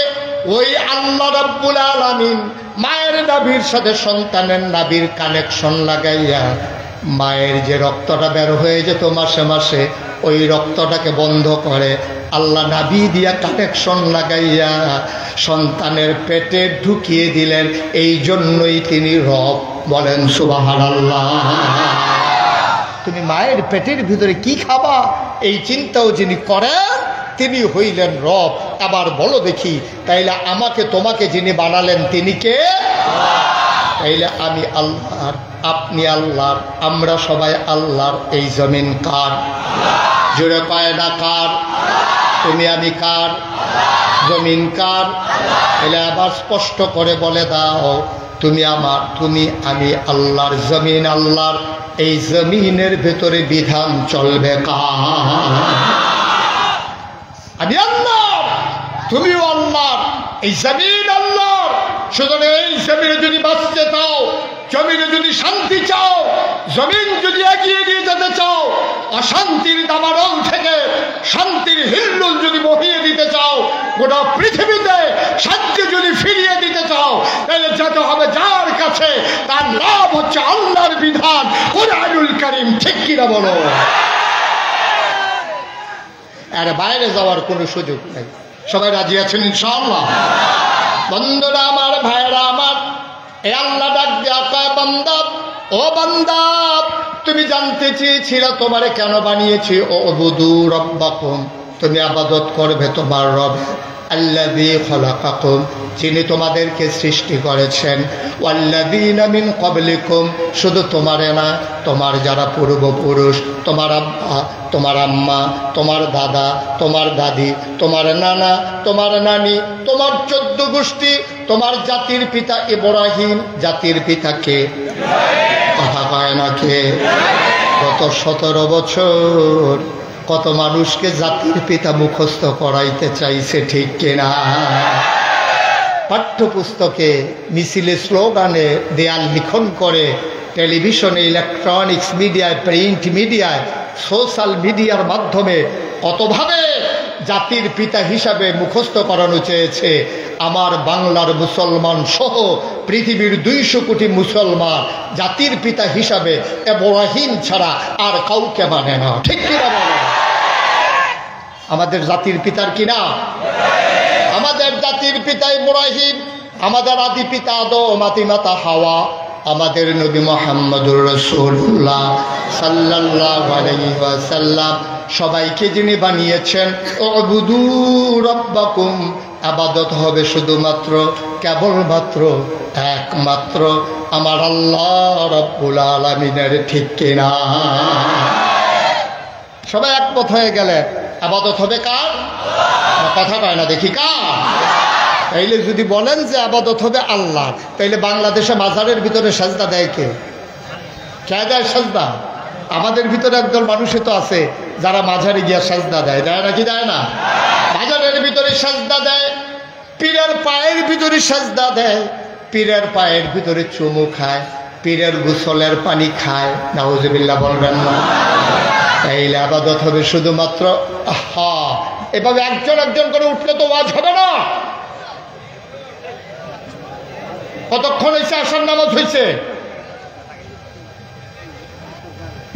ওই আল্লাহ রাব্বুল আলামিন মায়ের নাভির সাথে সন্তানের নাভির কানেকশন লাগাইয়া মায়ের যে রক্তটা বের হয়ে যেত মাসে মাসে, ওই রক্তটাকে বন্ধ করে আল্লাহ নাভি দিয়া কানেকশন লাগাইয়া সন্তানের পেটে ঢুকিয়ে দিলেন। এই জন্যই তিনি রব। বলেন সুবহানাল্লাহ। তুমি মায়ের পেটের ভিতরে কি খাবা এই চিন্তাও যিনি করেন তিনি হইলেন রব। আবার বলো দেখি, তাইলে আমাকে তোমাকে যিনি বানালেন তিনি কে? তাইলে আমি আল্লাহর, আপনি আল্লাহর, আমরা সবাই আল্লাহর। এই জমিন কার? জোরে পায় না কার? তুমি আমি কার? জমিন কার? তাহলে আবার স্পষ্ট করে বলে দাও, তুমি আমার, তুমি আমি আল্লাহর, জমিন আল্লাহর। এই জমিনের ভেতরে বিধান চলবে কার? আমি আল্লাহর, তুমিও আল্লাহর, এই জমিন আল্লাহর। সুতরাং এই জমিনে যদি বাঁচতে চাও, জমিনে যদি শান্তি চাও, জমিন যদি এগিয়ে নিয়ে যেতে চাও, অশান্তির দাবানল থেকে শান্তির হিল্লোল যদি বহিয়ে দিতে চাও, গোটা পৃথিবীতে শান্তি যদি ফিরিয়ে দিতে চাও, তাহলে যেতে হবে যার কাছে, তার নাম হচ্ছে আল্লাহর বিধান, কুরআনুল কারীম। ঠিক কিনা বলো? আর বাইরে যাওয়ার কোনো সুযোগ নেই। সবাই রাজি আছেন ইনশাআল্লাহ? বন্ধুরা আমার, ভাইরা আমার, এ আল্লাহ ডাক দিয়া কয়, বান্দা, ও বান্দা, তুমি জানতে চেয়েছিলে তোমারে কেন বানিয়েছি। ও উবুদু রাব্বাকুম, তুমি ইবাদত করবে তোমার রব, আল্লাযী খালাকাকুম, যিনি তোমাদেরকে সৃষ্টি করেছেন, ওয়াল্লাযীনা মিন ক্বাবলিকুম, শুধু তোমারে না, তোমার যারা পূর্বপুরুষ, তোমার আব্বা, তোমার আম্মা, তোমার দাদা, তোমার দাদি, তোমার নানা, তোমার নানি, তোমার 14 গোষ্ঠী, তোমার জাতির পিতা ইব্রাহিম। জাতির পিতা কে? কথা কয় না কে? গত 17 বছর কত মানুষকে জাতির পিতা মুখস্থ করাইতে চাইছে, ঠিক কিনা? পাঠ্যপুস্তকে, মিছিলে, স্লোগানে, দেয়াল লিখন করে, টেলিভিশনে, ইলেকট্রনিক্স মিডিয়ায়, প্রিন্ট মিডিয়ায়, সোশ্যাল মিডিয়ার মাধ্যমে কতভাবে জাতির পিতা হিসাবে মুখস্থ করানো চেয়েছে। আমার বাংলার মুসলমান সহ পৃথিবীর 200 কোটি মুসলমান জাতির পিতা হিসাবে ইব্রাহিম ছাড়া আর কাউকে মানে না, ঠিক কিনা বলে? আমাদের জাতির পিতার কি নাম? আমাদের জাতির পিতা ইব্রাহিম, আমাদের আদি পিতা আদম, আদি মাতা হাওয়া, আমাদের নবী মুহাম্মদুর রাসূলুল্লাহ সাল্লাল্লাহু আলাইহি ওয়াসাল্লাম সবাইকে যিনি বানিয়েছেন, উবুদু রাব্বাকুম, ইবাদত হবে শুধুমাত্র কেবলমাত্র একমাত্র আমার আল্লাহ রাব্বুল আলামিনের, ঠিক কিনা? সবাই একমত হয়ে গেলে ইবাদত হবে কার? কথা কয় না দেখি কার? তাইলে যদি বলেন যে ইবাদত হবে আল্লাহর, তাইলে বাংলাদেশে মাজারের ভিতরে সাজদা দেয় কে? কে দেয় সাজদা? আমাদের ভিতরে একদল মানুষই তো আছে যারা মাঝারে গিয়া সাজদা দেয়, দেয় নাকি দেয় না? মাজারের ভিতরে সাজদা দেয়, পীরের পায়ের ভিতরে সাজদা দেয়, পীরের পায়ের ভিতরে চুমু খায়, পীরের গোসলের পানি খায়। নাউজুবিল্লাহ বলবেন না? তাইলে ইবাদত হবে শুধুমাত্র। এভাবে একজন একজন করে উঠলে তো ওয়াজ হবে না। কতক্ষণ হয়েছে আসার নামাজ হয়েছে?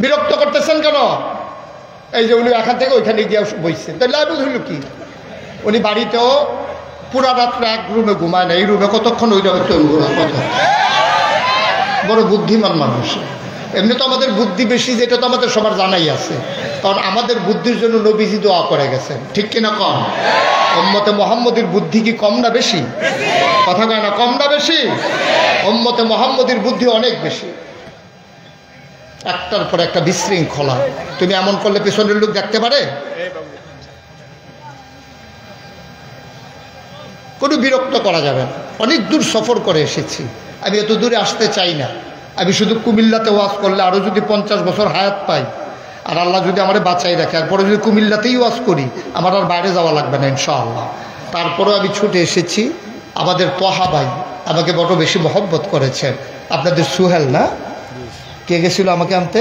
বিরক্ত করতেছেন কেন? এই যে উনি এখান থেকে ওইখানে গিয়ে বসছে, তাহলে ইবাদত হইল কি? উনি বাড়িতেও পুরা রাত্রে এক রুমে ঘুমায় না, এই রুমে কতক্ষণ ওই রুমে কত বড় বুদ্ধিমান মানুষ। এমনি তো আমাদের বুদ্ধি বেশি, যেটা তো আমাদের সবার জানাই আছে, কারণ আমাদের বুদ্ধির জন্য নবীজি দোয়া করে গেছেন, ঠিক কিনা কম? উম্মতে মুহাম্মদের বুদ্ধি কি কম না বেশি? কথা কয় না, কম না বেশি? উম্মতে মুহাম্মদের বুদ্ধি অনেক বেশি। একটার পর একটা বিশৃঙ্খলা। তুমি এমন করলে পেছনের লোক দেখতে পারে? কোনো বিরক্ত করা যাবে না। অনেক দূর সফর করে এসেছি, আমি এত দূরে আসতে চাই না। আমি শুধু কুমিল্লাতে ওয়াজ করলে আরও যদি 50 বছর হায়াত পাই, আর আল্লাহ যদি আমার বাঁচাই রাখে, এরপরে যদি কুমিল্লাতেই ওয়াজ করি, আমার আর বাইরে যাওয়া লাগবে না ইনশাআল্লাহ। তারপরেও আমি ছুটে এসেছি। আমাদের তহা ভাই আমাকে বড় বেশি মহব্বত করেছেন। আপনাদের সুহেল না, কে গেছিল আমাকে আনতে?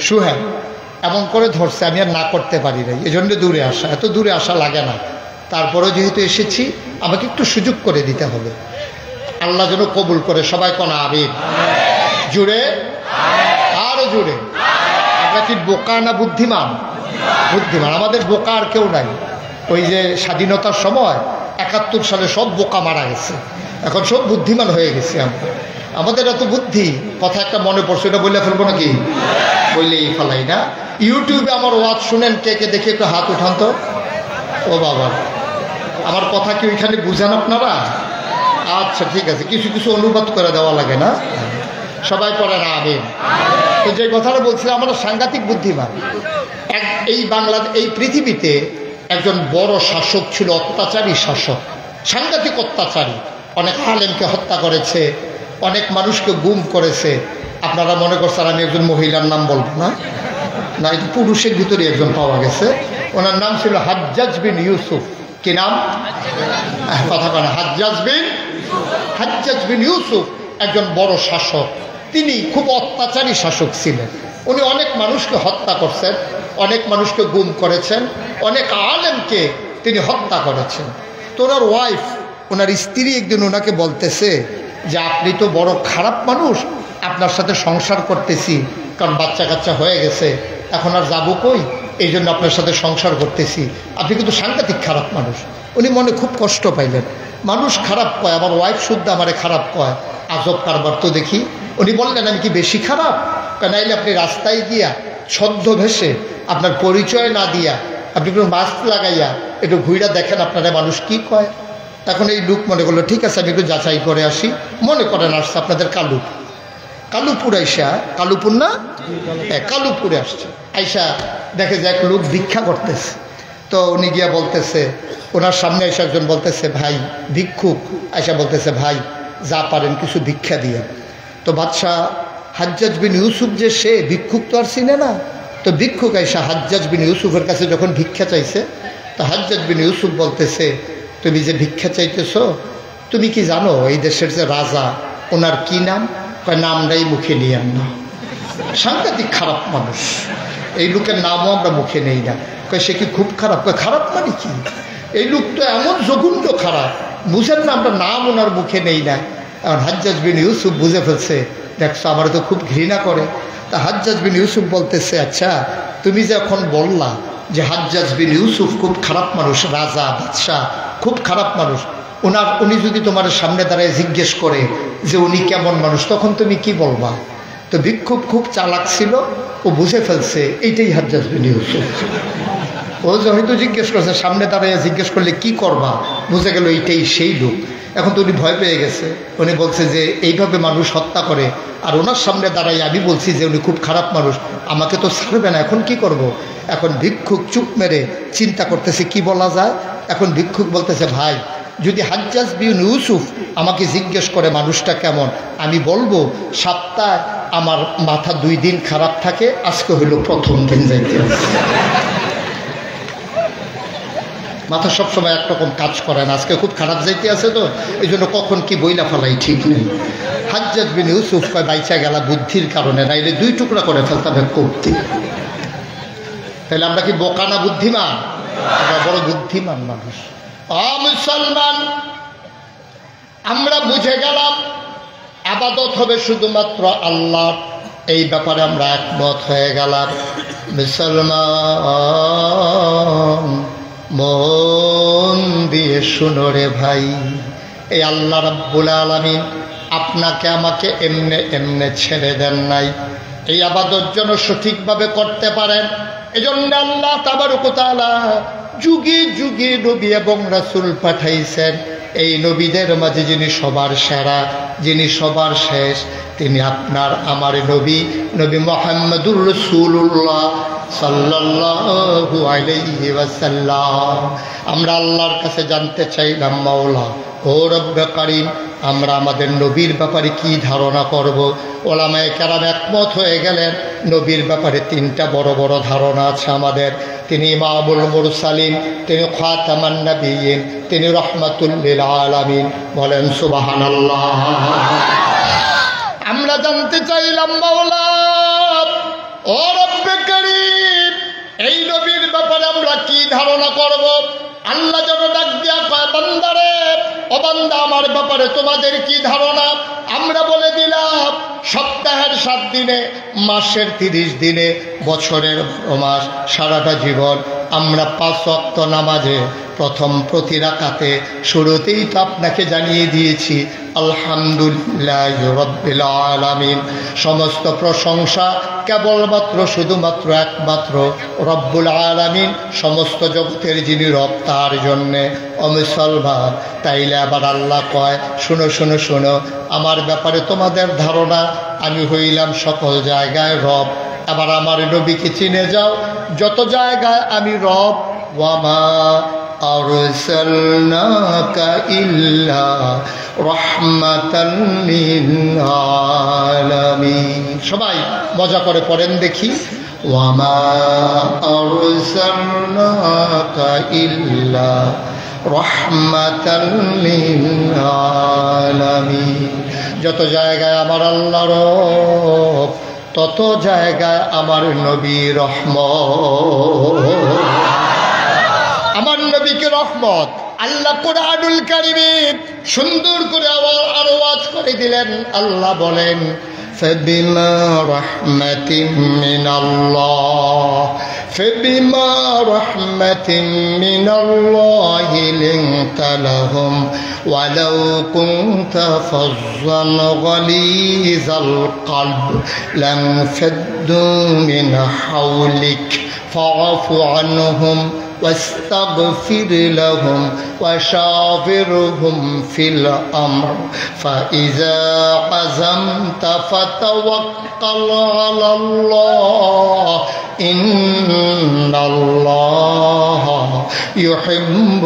সুহেল। এমন করে ধরছে, আমি আর না করতে পারি নাই, এই জন্য দূরে আসা। এত দূরে আসা লাগে না, তারপরেও যেহেতু এসেছি আমাকে একটু সুযোগ করে দিতে হবে। আল্লাহ যেন কবুল করে। সবাই কোন আমিন? জুড়ে, আরো জুড়ে। আমরা কি বোকা না বুদ্ধিমান? বুদ্ধিমান। আমাদের বোকা আর কেউ নাই। ওই যে স্বাধীনতার সময় 71 সালে সব বোকা মারা গেছে, এখন সব বুদ্ধিমান হয়ে গেছি আমরা। আমাদের এত বুদ্ধি, কথা একটা মনে পড়ছে, এটা বললে ফেলবো নাকি? বললেই ফেলাই না। ইউটিউবে আমার ওয়াজ শুনেন কে কে, দেখি একটু হাত উঠান তো। ও বাবা, আমার কথা কি ওইখানে বুঝেন আপনারা? আচ্ছা ঠিক আছে, কিছু কিছু অনুবাদ করে দেওয়া লাগে না? সবাই পড়ে না আমিন? তো যে কথাটা বলছিলাম, আমরা সাংঘাতিক বুদ্ধিমান। এই এই পৃথিবীতে একজন বড় শাসক ছিল, অত্যাচারী শাসক, সাংঘাতিক অত্যাচারী। অনেক আলেমকে হত্যা করেছে, অনেক মানুষকে গুম করেছে। আপনারা মনে করছেন আমি একজন মহিলার নাম বলবো না? না, এটা পুরুষের ভিতরে একজন পাওয়া গেছে। ওনার নাম ছিল হাজ্জাজ বিন ইউসুফ। কি নাম? কথা বলে হাজ্জাজ বিন ইউসুফ একজন বড় শাসক। তিনি খুব অত্যাচারী শাসক ছিলেন। উনি অনেক মানুষকে হত্যা করছেন, অনেক মানুষকে গুম করেছেন, অনেক আলেমকে তিনি হত্যা করেছেন। তো ওনার ওয়াইফ, ওনার স্ত্রী একদিন ওনাকে বলতেছে যে আপনি তো বড় খারাপ মানুষ, আপনার সাথে সংসার করতেছি, কারণ বাচ্চা কাচ্চা হয়ে গেছে, এখন আর যাবো কই, এই জন্য আপনার সাথে সংসার করতেছি, আপনি কিন্তু সাংঘাতিক খারাপ মানুষ। উনি মনে খুব কষ্ট পাইলেন। মানুষ খারাপ কয়, আমার ওয়াইফ শুদ্ধ আমারে খারাপ কয়, আজব কারবার তো দেখি। উনি বললেন আমি কি বেশি খারাপ? নাইলে আপনি রাস্তায় গিয়া ছদ্মবেশে আপনার পরিচয় না দিয়া, আপনি কোনো মাস্ক লাগাইয়া একটু ঘুইরা দেখেন আপনারা মানুষ কি কয়। তখন এই লোক মনে করলো ঠিক আছে, আমি একটু যাচাই করে আসি। মনে করেন আসছে আপনাদের কালুপুর আইসা, কালুপুর না, কালুপুরে আসছে। আইসা দেখে যে এক লোক ভিক্ষা করতেছে। তো উনি গিয়া বলতেছে, ওনার সামনে এসে একজন বলতেছে ভাই ভিক্ষুক, আইসা বলতেছে ভাই যা পারেন কিছু ভিক্ষা দিয়ে। তো বাদশাহ হাজ্জাজ বিন ইউসুফ যে সে ভিক্ষুক তো আর চিনে না। তো ভিক্ষুক আইসা হাজ্জাজ বিন ইউসুফের কাছে যখন ভিক্ষা চাইছে, তো হাজ্জাজ বিন ইউসুফ বলতেছে তুমি যে ভিক্ষা চাইতেছ, তুমি কি জানো এই দেশের যে রাজা ওনার কি নাম? কয় নামটাই মুখে নিয়েন না। সাংঘাতিক খারাপ মানুষ, এই লোকের নামও আমরা মুখে নেই না। কয় সে কি খুব খারাপ? কয় খারাপ মানে কি? এই লোক তো এমন জঘন্য খারাপ, বুঝেন না আমরা নাম ওনার মুখে নেই না। এখন হাজ্জাজ বিন ইউসুফ বুঝে ফেলছে, দেখছো আমার তো খুব ঘৃণা করে। তা হাজ্জাজ বিন ইউসুফ বলতেছে আচ্ছা তুমি যখন বললা যে হাজ্জাজ বিন ইউসুফ খুব খারাপ মানুষ, রাজা বাদশাহ, খুব খারাপ মানুষ, উনি যদি তোমার সামনে দাঁড়ায় জিজ্ঞেস করে যে উনি কেমন মানুষ, তখন তুমি কি বলবা? তো ভিক্ষুক খুব চালাক ছিল, ও বুঝে ফেলছে এইটাই হাজ্জাজ বিন ইউসুফ। ও যে হয়তো জিজ্ঞেস করছে, সামনে দাঁড়ায় জিজ্ঞেস করলে কি করবা, বুঝে গেল এইটাই সেই লোক। এখন তো উনি ভয় পেয়ে গেছে, উনি বলছে যে এইভাবে মানুষ হত্যা করে, আর ওনার সামনে দাঁড়াই আমি বলছি যে উনি খুব খারাপ মানুষ, আমাকে তো ছাড়বে না, এখন কি করব। এখন ভিক্ষুক চুপ মেরে চিন্তা করতেছে কি বলা যায়। এখন ভিক্ষুক বলতেছে, ভাই যদি হাজ্জাজ বিন ইউসুফ আমাকে জিজ্ঞেস করে মানুষটা কেমন, আমি বলবো সপ্তাহে আমার মাথা 2 দিন খারাপ থাকে, আজকে হইল প্রথম দিন যাইতে মাথা সবসময় একরকম কাজ করে না, আজকে খুব খারাপ যাইতে আছে, তো এই জন্য কখন কি বইলা ফেলাই ঠিক নেই। হাজ্জাজ বিন ইউসুফ কয় বাইচা গেলা বুদ্ধির কারণে, নাইলে 2 টুকরা করে ফেলতাম এক করতে। তাহলে আমরা কি বোকা না বুদ্ধিমান? আমরা বড় বুদ্ধিমান মানুষ। মুসলমান, আমরা বুঝে গেলাম ইবাদত হবে শুধুমাত্র আল্লাহর, এই ব্যাপারে আমরা একমত হয়ে গেলাম। মুসলমান মন দিয়ে শুনো রে ভাই, এই আল্লাহ রাব্বুল আলামিন আপনাকে আমাকে এমনে এমনে ছেড়ে দেন নাই, এই ইবাদত যেন সঠিকভাবে করতে পারেন। এজন্য আল্লাহ তাবারক ওয়া তাআলা যুগে যুগে নবী এবং রাসূল পাঠাইছেন। এই নবীদের মাঝে যিনি সবার সেরা, যিনি সবার শেষ, তিনি আপনার আমার নবী, নবী মুহাম্মদুর রাসূলুল্লাহ সাল্লাল্লাহু আলাইহি ওয়াসাল্লাম। আমরা আল্লাহর কাছে জানতে চাইলাম, মাওলা ও রব্বে কারীম, আমরা আমাদের নবীর ব্যাপারে কি ধারণা করব। ওলামায়ে কেরাম একমত হয়ে গেলেন, নবীর ব্যাপারে 3টা বড় বড় ধারণা আছে আমাদের। তিনি ইমামুল মুরসালিন, তিনি খাতামান নবিয়্যিন, তিনি রাহমাতুল লিল আলামিন। বলেন সুবহানাল্লাহ। আমরা জানতে চাইলাম, মাওলা ও রব্বে কারীম, এই নবীর ব্যাপারে আমরা কি ধারণা করব। আল্লাহ যেন ডাক দিয়া কয়, বান্দারে ও বান্দা, আমার ব্যাপারে তোমাদের কি ধারণা? আমরা বলে দিলাম, সপ্তাহের 7 দিনে, মাসের 30 দিনে, বছরের 12 মাস, সারাটা জীবন আমরা 5 ওয়াক্ত নামাজে প্রথম প্রতি রাকাতে শুরুতেই তো আপনাকে জানিয়ে দিয়েছি আলহামদুলিল্লাহি রাব্বিল আলামিন। সমস্ত প্রশংসা কেবলমাত্র শুধুমাত্র একমাত্র রব্বুল আলামিন, সমস্ত জগতের যিনি রব, তার জন্যে। ও মুসলমান, তাইলে আবার আল্লাহ কয়, শুনো শুনো শুনো, আমার ব্যাপারে তোমাদের ধারণা, আমি হইলাম সকল জায়গায় রব। আবার আমার নবীকে চিনে যাও, যত জায়গায় আমি রব। ওয়ামা আরসালনাকা ইল্লা রাহমাতাল লিল আলামিন। সবাই মজা করে পড়েন দেখি, ওয়ামা আরসালনাকা ইল্লা রাহমাতাল লিল আলামিন। যত জায়গায় আমার আল্লাহ রব, তত জায়গায় আমার নবী রহমত। আমার নবীকে রহমত। আল্লাহ কুরআনুল কারীমে সুন্দর করে আরো ওয়াজ করে দিলেন। আল্লাহ বলেন, فبما رحمة من الله فبما رحمة من الله لنت لهم ولو كنت فظا غليظ القلب لانفضوا من حولك فاعف عنهم واستغفر لهم وشاورهم في الأمر فإذا عزمت فتوكل على الله إن الله يحب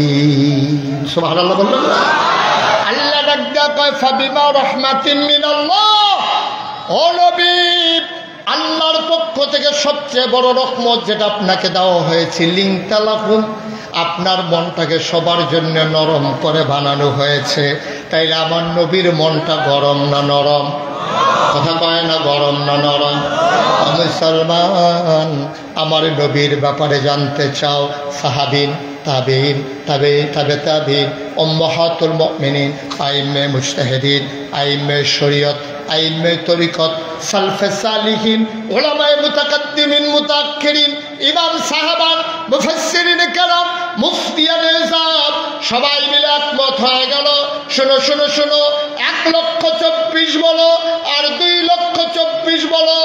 المتوكلين. سبحان الله. আল্লাহ ডাক কয়, ফাবিমা রাহমাতিন মিনাল্লাহ। ও নবী, আল্লাহর পক্ষ থেকে সবচেয়ে বড় রহমত যেটা আপনাকে দেওয়া হয়েছে, লিংতালাহুম, আপনার মনটাকে সবার জন্য নরম করে বানানো হয়েছে। তাইলে আমার নবীর মনটা গরম না নরম? কথা কয় না, গরম না নরম? মুসলমান, আমার নবীর ব্যাপারে জানতে চাও, সাহাবিন, তাবিন, তাবিন, উম্মাহাতুল মুমিনিন, আইম্মে মুজতাহিদিন, আইম্মে শরীয়ত, আইম্মে তরিকত, সালফে সালিহিন, উলামায়ে মুতাকাদ্দিমিন মুতাআখিরিন, ইমাম সাহাবান, মুফাসসিরিন কেরাম, মুফতিয়ানে নিজাম সবাই মিলে একমত হয়ে গেল। শোনো শোনো শোনো, 1,24,000 বলো আর 2,24,000 বলো,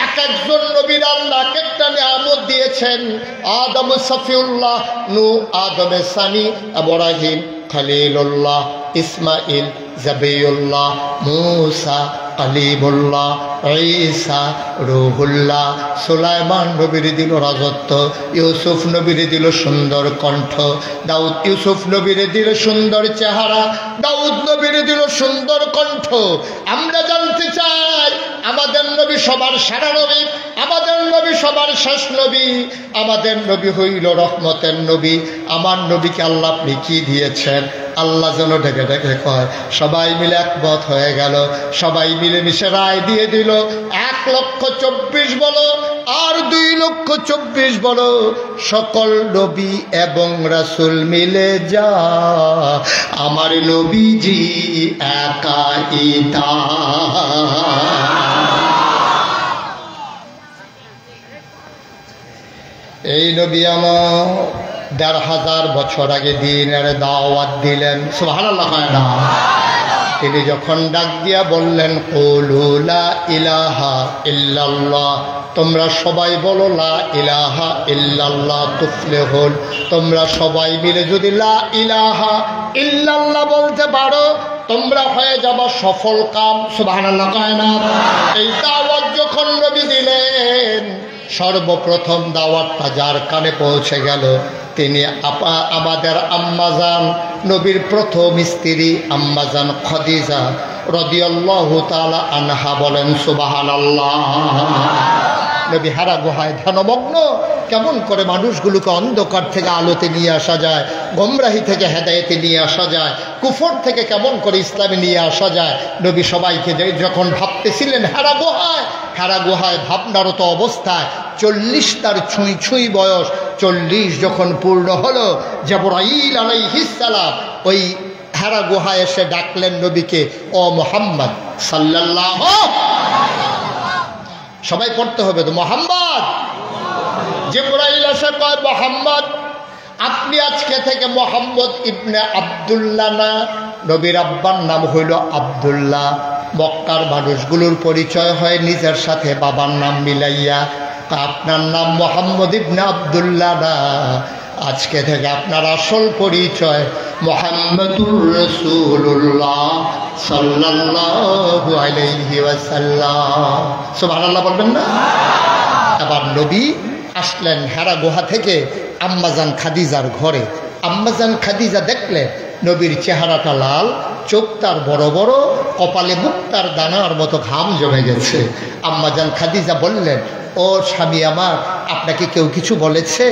এক একজন নবীর আল্লাহ একটা নিয়ামত দিয়েছেন। আদম সফিউল্লাহ, নূহ আদমে সানি, ইব্রাহিম খলিলুল্লাহ, ইসমাইল জাবিউল্লাহ, মূসা কালিমুল্লাহ, ঈসা রূহুল্লাহ, সুলাইমান নবীর দিল রাজত্ব, ইউসুফ নবীর দিল সুন্দর কণ্ঠ, দাউদ ইউসুফ নবীর দিল সুন্দর চেহারা, দাউদ নবীর দিল সুন্দর কণ্ঠ। আমরা জানতে চাই আমাদের নবী সবার সেরা নবী, আমাদের নবী সবার শেষ নবী, আমাদের নবী হইল রহমতের নবী। আমার নবীকে আল্লাহ আপনি কি দিয়েছেন? আল্লাহ যেন ডেকে ডেকে কয়। সবাই মিলে একমত হয়ে গেল, সবাই মিলে মিশে রায় দিয়ে দিল। 1,24,000 বলো আর 2,24,000 বলো, সকল নবী এবং রাসূল মিলে যা আমার নবীজি একাই তা। এই নবী আমার 1,500 বছর আগে দ্বীনের দাওয়াত দিলেন। সুবহানাল্লাহ। তিনি যখন ডাক দিয়া বললেন, কুলু লা ইলাহা ইল্লাল্লাহ, তোমরা সবাই বলো লা ইলাহা ইল্লাল্লাহ তুফলিহুন, তোমরা সবাই মিলে যদি লা ইলাহা ইল্লাল্লাহ বলতে পারো তোমরা হয়ে যাবা সফল কাম। সুবহানাল্লাহ। এই দাওয়াত যখন নবী দিলেন, সর্বপ্রথম দাওয়াতটা যার কানে পৌঁছে গেল তিনি আমাদের আম্মাজান, নবীর প্রথম স্ত্রী আম্মাজান খাদিজা রাদিয়াল্লাহু তাআলা আনহা। বলেন সুবহানাল্লাহ। নবী হারা গুহায় ধ্যানমগ্ন। কেমন করে মানুষগুলোকে অন্ধকার থেকে আলোতে নিয়ে আসা যায়, গোমরাহি থেকে হেদায়েতে নিয়ে আসা যায়, কুফর থেকে কেমন করে ইসলামে নিয়ে আসা যায়। নবী সবাইকে যখন ভাবতেছিলেন হারা গুহায় ভাবনারত অবস্থায় 40 তার ছুঁই ছুঁই বয়স, 40 যখন পূর্ণ হলো, জিবরাইল আলাইহিস সালাম ওই হারা গুহায় এসে ডাকলেন নবীকে, ও মুহাম্মদ সাল্লাল্লাহু, সবাই পড়তে হবে তো, মুহাম্মদ। জিবরাইল এসে কয়, মুহাম্মদ আপনি আজকে থেকে মুহাম্মদ ইবনে আব্দুল্লাহ না। নবীর আব্বার নাম হইল আব্দুল্লাহ। মক্কার মানুষগুলোর পরিচয় হয় নিজের সাথে বাবার নাম মিলাইয়া। আপনার নাম মুহাম্মদ ইবনে আব্দুল্লাহ না, আজকে থেকে আপনার আসল পরিচয় মুহাম্মাদুর রাসূলুল্লাহ সাল্লাল্লাহু আলাইহি ওয়াসাল্লাম। সুবহানাল্লাহ বলবেন না? আবার নবী আসলেন হেরা গুহা থেকে আম্মাজান খাদিজার ঘরে। আম্মাজান খাদিজা দেখলেন নবীর চেহারাটা লাল, চোখ তার বড় বড়, কপালে মুক্তার দানার মতো ঘাম জমে গেছে। আম্মাজান খাদিজা বললেন, ও স্বামী আমার, আপনাকে কেউ কিছু বলেছে?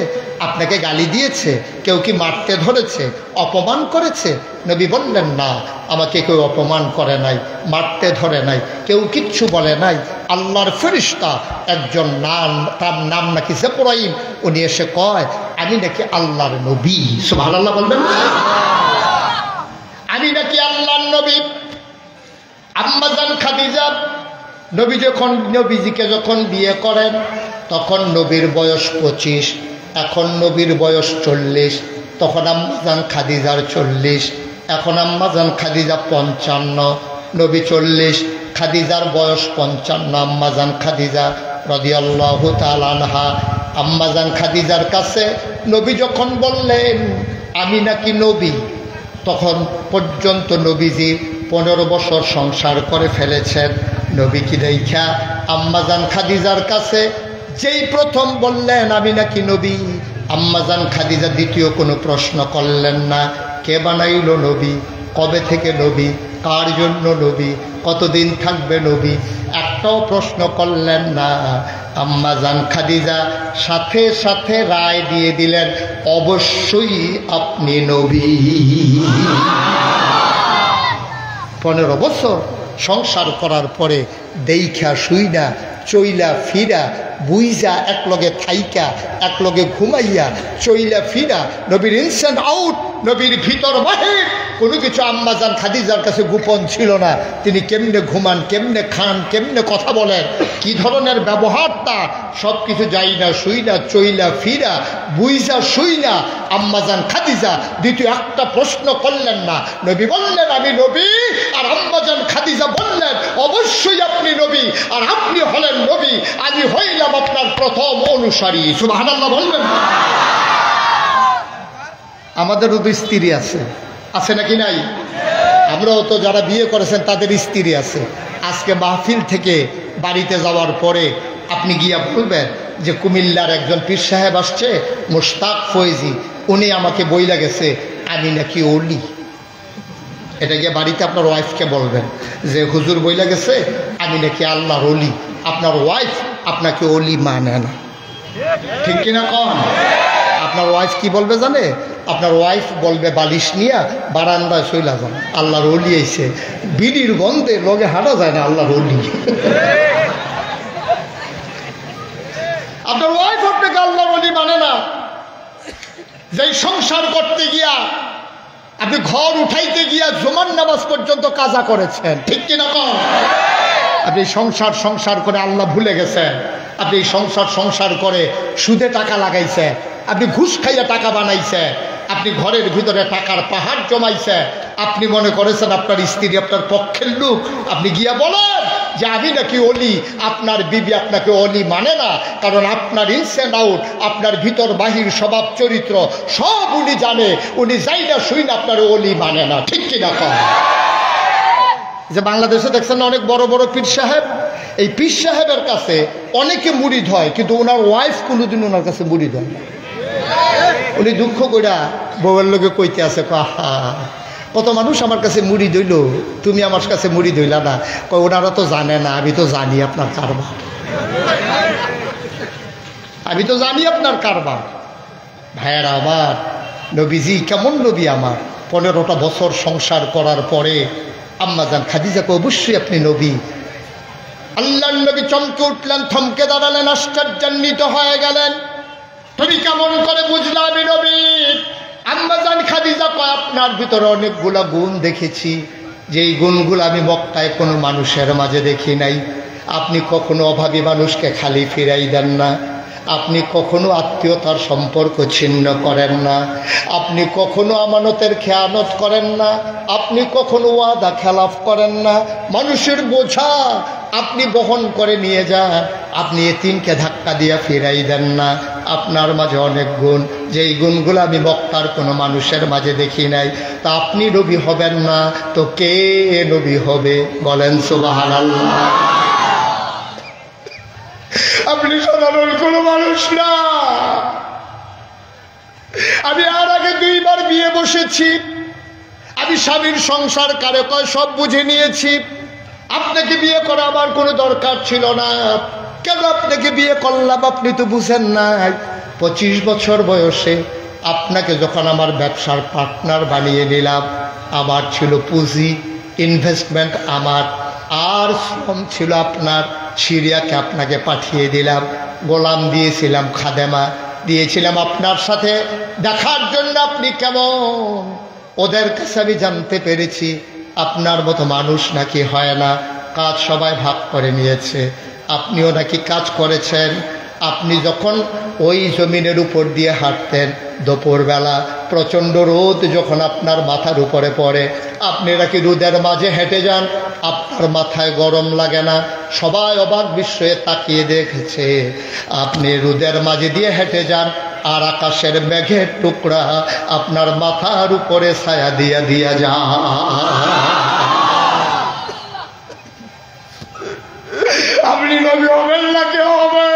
আপনাকে গালি দিয়েছে? কেউ কি মারতে ধরেছে, অপমান করেছে? নবী বললেন, না, আমাকে কেউ অপমান করে নাই, মারতে ধরে নাই, কেউ কিচ্ছু বলে নাই। আল্লাহর ফেরেশতা একজন নাম, তার নাম নাকি জিবরাইল, উনি এসে কয় আমি নাকি আল্লাহর নবী। সুবহানাল্লাহ বলবেন না? আমি নাকি আল্লাহর নবী। আম্মাজান খাদিজা নবীজিকে যখন বিয়ে করেন তখন নবীর বয়স 25, এখন নবীর বয়স 40, তখন আম্মাজান খাদিজার 40, এখন আম্মাজান খাদিজা 55, নবী 40, খাদিজার বয়স 55। আম্মাজান খাদিজা রাদিয়াল্লাহু তাআলা আনহা, আম্মাজান খাদিজার কাছে নবী যখন বললেন আমি নাকি নবী, তখন পর্যন্ত নবীজি 15 বছর সংসার করে ফেলেছেন। নবী কি দেখা আম্মাজান খাদিজার কাছে যেই প্রথম বললেন আমি নাকি নবী, আম্মাজান খাদিজা দ্বিতীয় কোনো প্রশ্ন করলেন না। কে বানাইল নবী, কবে থেকে নবী, কার জন্য নবী, কতদিন থাকবে নবী, একটাও প্রশ্ন করলেন না। আম্মাজান খাদিজা সাথে সাথে রায় দিয়ে দিলেন, অবশ্যই আপনি নবী। 15 বছর সংসার করার পরে দেইখা শুইনা চইলা ফিরা বুইজা একলগে থাইকা একলগে ঘুমাইয়া চইলা ফিরা নবীর ইনসান আউট, নবীর ভিতর বাহির কোনো কিছু আম্মাজান খাদিজার কাছে গোপন ছিল না। তিনি কেমনে ঘুমান, কেমনে খান, কেমনে কথা বলেন, কি ধরনের ব্যবহার তার, সব কিছু যাই না শুই না চইলা ফিরা বুইজা শুই না আম্মাজান খাদিজা দ্বিতীয় একটা প্রশ্ন করলেন না। নবী বললেন আমি নবী, আর আম্মাজান খাদিজা বললেন অবশ্যই আপনি নবী, আর আপনি হলেন নবী, আমি হইলাম আপনার প্রথম অনুসারী। সুবহানাল্লাহ বলবেন। আমাদেরও তো স্ত্রী আছে, আছে নাকি নাই? আমরাও তো যারা বিয়ে করেছেন তাদের স্ত্রী আছে। আজকে মাহফিল থেকে বাড়িতে যাওয়ার পরে আপনি গিয়া বলবেন যে কুমিল্লার একজন পীর সাহেব আসছে মুশতাক ফয়েজি, উনি আমাকে বইলা গেছে আমি নাকি ওলি। এটা গিয়ে বাড়িতে আপনার ওয়াইফকে বলবেন যে হুজুর বইলা গেছে আমি নাকি আল্লাহর ওলি। আপনার ওয়াইফ আপনাকে ওলি মানে না, ঠিক কিনা কন? আপনার ওয়াইফ কি বলবে জানে? আপনার ওয়াইফ বলবে বালিশ নিয়ে বারান্দায় শৈলা যান, আল্লাহর ওলি আইছে, বিড়ির গন্ধে লগে হাঁটা যায় না আল্লাহর ওলি। আপনার ওয়াইফ আপনাকে আল্লাহর ওলি মানে না। যেই সংসার করতে গিয়া আপনি ঘর উঠাইতে গিয়া জুমার নামাজ পর্যন্ত কাজা করেছেন, ঠিক কিনা কন? আপনি সংসার করে আল্লাহ ভুলে গেছেন। আপনি সংসার করে সুদে টাকা লাগাইছে, আপনি ঘুষ খাইয়া টাকা বানাইছে, আপনি ঘরের ভিতরে টাকার পাহাড় জমাইছে। আপনি মনে করেছেন আপনার স্ত্রী আপনার পক্ষের লোক। আপনি গিয়া বলেন যে আমি নাকি অলি। আপনার বিবি আপনাকে অলি মানে না, কারণ আপনার ইনসেন আউট, আপনার ভিতর বাহির স্বভাব চরিত্র সব উনি জানে। উনি যাই না শুই না আপনার অলি মানে না, ঠিক কিনা কন? যে বাংলাদেশে দেখছেন না অনেক বড় বড় পীর সাহেব, এই পীর সাহেবের কাছে অনেকে মুরিদ হয়, কিন্তু ওনার ওয়াইফ কোনোদিন ওনার কাছে মুরিদ হয় না। উনি দুঃখ কইরা বউয়ের লোকে কইতে আছে, কত মানুষ আমার কাছে মুড়ি দইল, তুমি আমার কাছে মুড়ি দইলা না। ওনারা তো জানে না, আমি তো জানি আপনার কারবার, আমি তো জানি আপনার কারবার। ভাইয়েরা আমার, নবীজি কেমন নবী আমার। 15টা বছর সংসার করার পরে আম্মাজান খাদিজাকে অবশ্যই আপনি নবী। আল্লাহর নবী চমকে উঠলেন, থমকে দাঁড়ালেন, আশ্চর্যান্বিত হয়ে গেলেন। তুমি কেমন করে বুঝলা আমি নবী? আম্মাজান খাদিজা কয় আপনার ভিতরে অনেকগুলা গুণ দেখেছি, যেই গুণগুলো আমি মক্কায় কোনো মানুষের মাঝে দেখি নাই। আপনি কখনো অভাবী মানুষকে খালি ফিরাই দেন না, আপনি কখনো আত্মীয়তার সম্পর্ক ছিন্ন করেন না, আপনি কখনো আমানতের খেয়ানত করেন না, আপনি কখনো ওয়াদা খেলাফ করেন না, মানুষের বোঝা আপনি বহন করে নিয়ে যান, আপনি এতিমকে ধাক্কা দিয়ে ফিরাই দেন না। আপনার মাঝে অনেক গুণ, যেই গুণগুলো আমি মক্কার কোনো মানুষের মাঝে দেখি নাই। তা আপনি নবী হবেন না তো কে নবী হবে? বলেন সুবহানাল্লাহ। আপনি সাধারণ কোনো মানুষ না। আমি আর আগে 2 বার বিয়ে বসেছি, আমি স্বামীর সংসার কারে কয় সব বুঝে নিয়েছি। আপনাকে বিয়ে করা আমার কোনো দরকার ছিল না। কেন আপনাকে বিয়ে করলাম আপনি তো বুঝেন নাই। 25 বছর বয়সে আপনাকে যখন আমার ব্যবসার পার্টনার বানিয়ে নিলাম, আমার ছিল পুঁজি, ইনভেস্টমেন্ট আমার, আর শ্রম ছিল আপনার। সিরিয়াকে আপনাকে পাঠিয়ে দিলাম, গোলাম দিয়েছিলাম, খাদেমা দিয়েছিলাম আপনার সাথে দেখার জন্য আপনি কেমন। ওদের কাছে আমি জানতে পেরেছি আপনার মতো মানুষ নাকি হয় না, কাজ সবাই ভাগ করে নিয়েছে। আপনিও নাকি কাজ করেছেন। আপনি যখন ওই জমিনের উপর দিয়ে হাঁটতেন দুপুরবেলা, প্রচণ্ড রোদ যখন আপনার মাথার উপরে পড়ে, আপনি নাকি রোদের মাঝে হেঁটে যান, আপনার মাথায় গরম লাগে না। সবাই অবাক বিস্ময়ে তাকিয়ে দেখেছে আপনি রোদের মাঝে দিয়ে হেঁটে যান, আর আকাশের মেঘের টুকরা আপনার মাথার উপরে ছায়া দিয়া দিয়া যায়। আপনি নবী হবেন না কে হবে?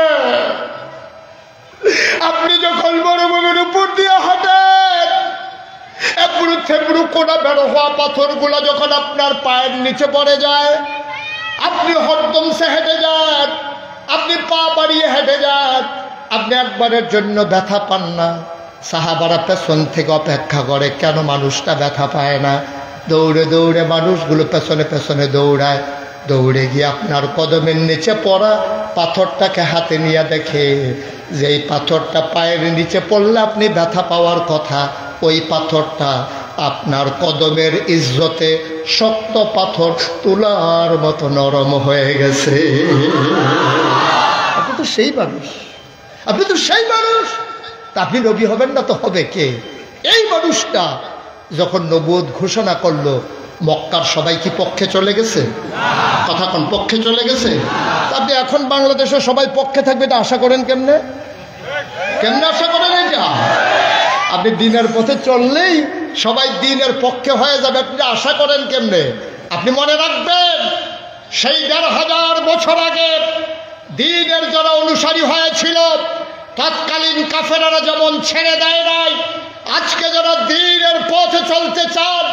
আপনি যখন মরুভূমির উপর দিয়ে হাঁটেন, এবড়ো থেবড়ো কোনা বের হওয়া পাথরগুলো যখন আপনার পায়ের নিচে পড়ে যায়, আপনি হরদমসে হেঁটে যান, আপনি পা বাড়িয়ে হেঁটে যান, আপনি একবারের জন্য ব্যথা পান না। সাহাবারা পেছন থেকে অপেক্ষা করে কেন মানুষটা ব্যথা পায় না। দৌড়ে দৌড়ে মানুষগুলো পেছনে পেছনে দৌড়ায়। দৌড়ে গিয়ে আপনার কদমের নিচে পড়া পাথরটাকে হাতে নিয়ে দেখে যে এই পাথরটা পায়ের নিচে পড়লে আপনি ব্যথা পাওয়ার কথা, ওই পাথরটা আপনার কদমের ইজ্জতে শক্ত পাথর তুলার মতো নরম হয়ে গেছে। আপনি তো সেই মানুষ, আপনি তো সেই মানুষ। তা আপনি নবী হবেন না তো হবে কে? এই মানুষটা যখন নবুয়ত ঘোষণা করলো, মক্কার সবাই কি পক্ষে চলে গেছে? কথা কোন পক্ষে চলে গেছে? আপনি এখন বাংলাদেশে সবাই পক্ষে থাকবে এটা আশা করেন কেমনে? কেমনে আশা করেন এটা? আপনি দিনের পথে চললেই সবাই দিনের পক্ষে হয়ে যাবে, আপনি আশা করেন কেমনে? আপনি মনে রাখবেন, সেই ১৫০০ বছর আগে দ্বীনের যারা অনুসারী হয়েছিল, তৎকালীন কাফেররা যেমন ছেড়ে দেয় নাই, আজকে যারা দ্বীনের পথে চলতে চান,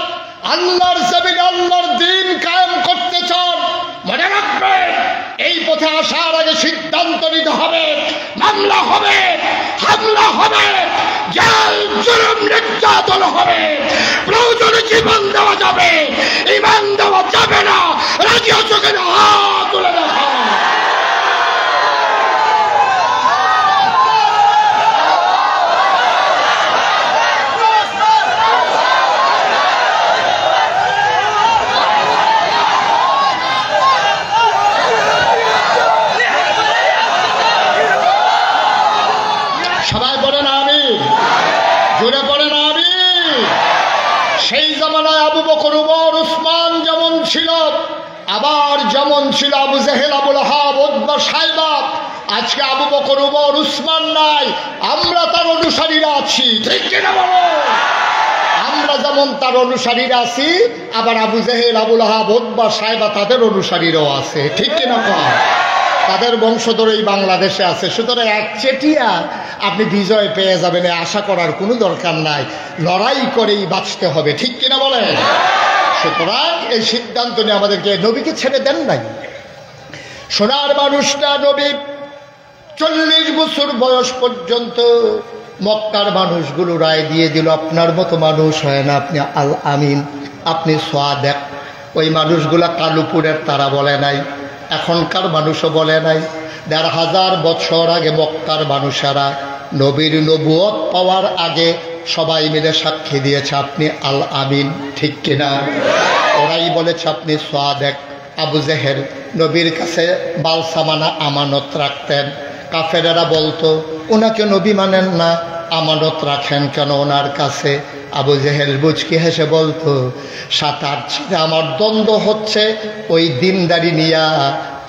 আল্লাহর জমিনে আল্লাহর দ্বীন কায়েম করতে চান, মনে রাখবেন এই পথে আসার আগে সিদ্ধান্ত নিতে হবে। মামলা হবে, হামলা হবে, জেল জুলুম নির্যাতন হবে, প্রয়োজনে জীবন দেওয়া যাবে, ঈমান দেওয়া যাবে না। রাজি আছো কিনা? হাত তুলে দেখা। সবাই বলেন আমিন, জোরে বলেন আমিন। সেই জামানায় আবু বকর, উমর, উসমান যেমন ছিল, আবার যেমন ছিল আবু জেহেল, আবু লাহাব, উতবা, সাইবা। আজকে আবু বকর, উমর, উসমান নাই, আমরা তার অনুসারীরা আছি। ঠিক কিনা বলো? আমরা যেমন তার অনুসারীরা আছি, আবার আবু জেহেল, আবু লাহাব, উতবা, সাইবা তাদের অনুসারীরাও আছে। ঠিক কিনা কয়? তাদের বংশধরই বাংলাদেশে আছে। সুতরাং একচেটিয়া আপনি বিজয় পেয়ে যাবেন আশা করার কোনো দরকার নাই, লড়াই করেই বাঁচতে হবে। ঠিক কিনা বলেন? সুতরাং এই সিদ্ধান্ত নিয়ে আমাদেরকে নবীকে ছেড়ে দেন নাই। সোনার মানুষটা নবী 40 বছর বয়স পর্যন্ত মক্কার মানুষগুলো রায় দিয়ে দিল, আপনার মতো মানুষ হয় না, আপনি আল আমিন, আপনি সাদেক। ওই মানুষগুলা কালুপুরের তারা বলে নাই, এখনকার মানুষও বলে নাই। ১৫০০ বছর আগে মক্কার মানুষেরা নবীর নবুয়ত পাওয়ার আগে সবাই মিলে সাক্ষী দিয়েছে আপনি আল আমিন। ঠিক কিনা? ওরাই বলেছে আপনি সাদেক। আবু জেহেল নবীর কাছে বালসামানা আমানত রাখতেন। কাফেরেরা বলতো ওনাকে নবী মানেন না, আমানত রাখেন কেন ওনার কাছে? আবু জেহেল বুঝকি হেসে বলতো, ৭-৮ ছিঁড়ে আমার দ্বন্দ্ব হচ্ছে ওই দিনদারি নিয়া,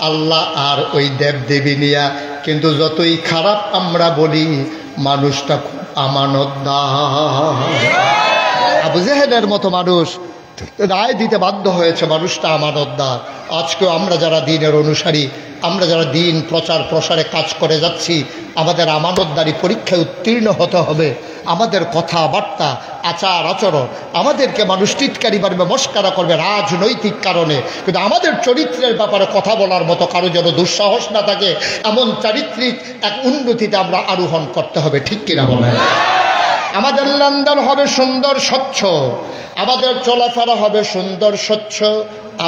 আল্লাহ আর ওই দেবদেবী নিয়া। কিন্তু যতই খারাপ আমরা বলি, মানুষটা খুব আমানতদার। আবু জেহেলের মতো মানুষ রায় দিতে বাধ্য হয়েছে মানুষটা আমানতদার। আজকেও আমরা যারা দ্বীনের অনুসারী, আমরা যারা দ্বীন প্রচার প্রসারে কাজ করে যাচ্ছি, আমাদের আমানতদারি পরীক্ষায় উত্তীর্ণ হতে হবে। আমাদের কথাবার্তা, আচার আচরণ, আমাদেরকে মানুষ টিটকারি মারবে, মস্কারা করবে রাজনৈতিক কারণে, কিন্তু আমাদের চরিত্রের ব্যাপারে কথা বলার মতো কারো যেন দুঃসাহস না থাকে, এমন চারিত্রিক এক উন্নতিতে আমরা আরোহণ করতে হবে। ঠিক কিনা বলেন? আমাদের লেনদেন হবে সুন্দর স্বচ্ছ, আমাদের চলাফেরা হবে সুন্দর স্বচ্ছ,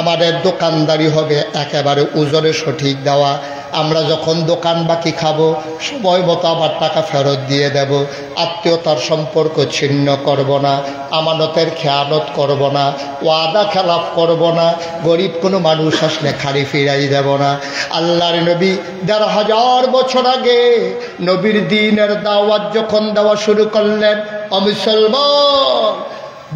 আমাদের দোকানদারি হবে একেবারে ওজনে সঠিক দেওয়া। আমরা যখন দোকান বাকি খাবো, সময় মতো আবার টাকা ফেরত দিয়ে দেব। আত্মীয়তার সম্পর্ক ছিন্ন করব না, আমানতের খেয়ানত করব না, ওয়াদা খেলাফ করব না, গরিব কোনো মানুষ আসলে খালি ফিরাই দেব না। আল্লাহর নবী ১৫০০ বছর আগে নবীর দ্বীনের দাওয়াত যখন দেওয়া শুরু করলেন, অমুসলমান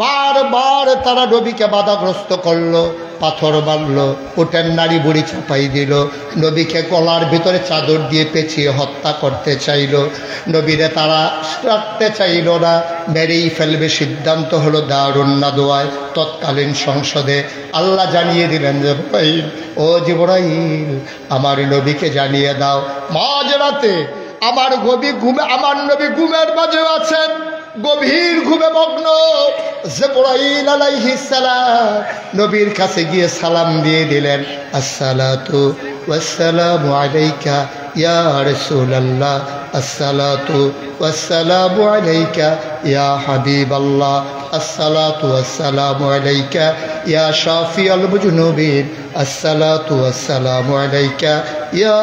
বারবার তারা নবীকে বাধাগ্রস্ত করলো, পাথর মারল, উটের নাড়ি বুড়ি চাপাই দিল, নবীকে গলার ভিতরে চাদর দিয়ে পেঁচিয়ে হত্যা করতে চাইল, নবীরে তারা রাখতে চাইল না, মেরেই ফেলবে। সিদ্ধান্ত হলো দারুন নাদওয়ায় তৎকালীন সংসদে আল্লাহ জানিয়ে দিলেন, জিবরাইল, ও জিবরাইল, আমার নবীকে জানিয়ে দাও মাঝরাতে আমার নবী ঘুমের মাঝে আছেন, গভীর ঘুমে মগ্ন। জিবরাইল আলাইহিস সালাম নবীর কাছে গিয়ে সালাম দিয়ে দিলেন, আসসালাতু ওয়াসসালামু আলাইকা ইয়া রাসূলুল্লাহ, আসসালাতু ওয়াসসালামু আলাইকা ইয়া হাবিবাল্লাহ, আসসালাতু ওয়াসসালামু আলাইকা ইয়া শাফিআল মুজনুবিন, আসসালাতু ওয়াসসালামু আলাইকা ইয়া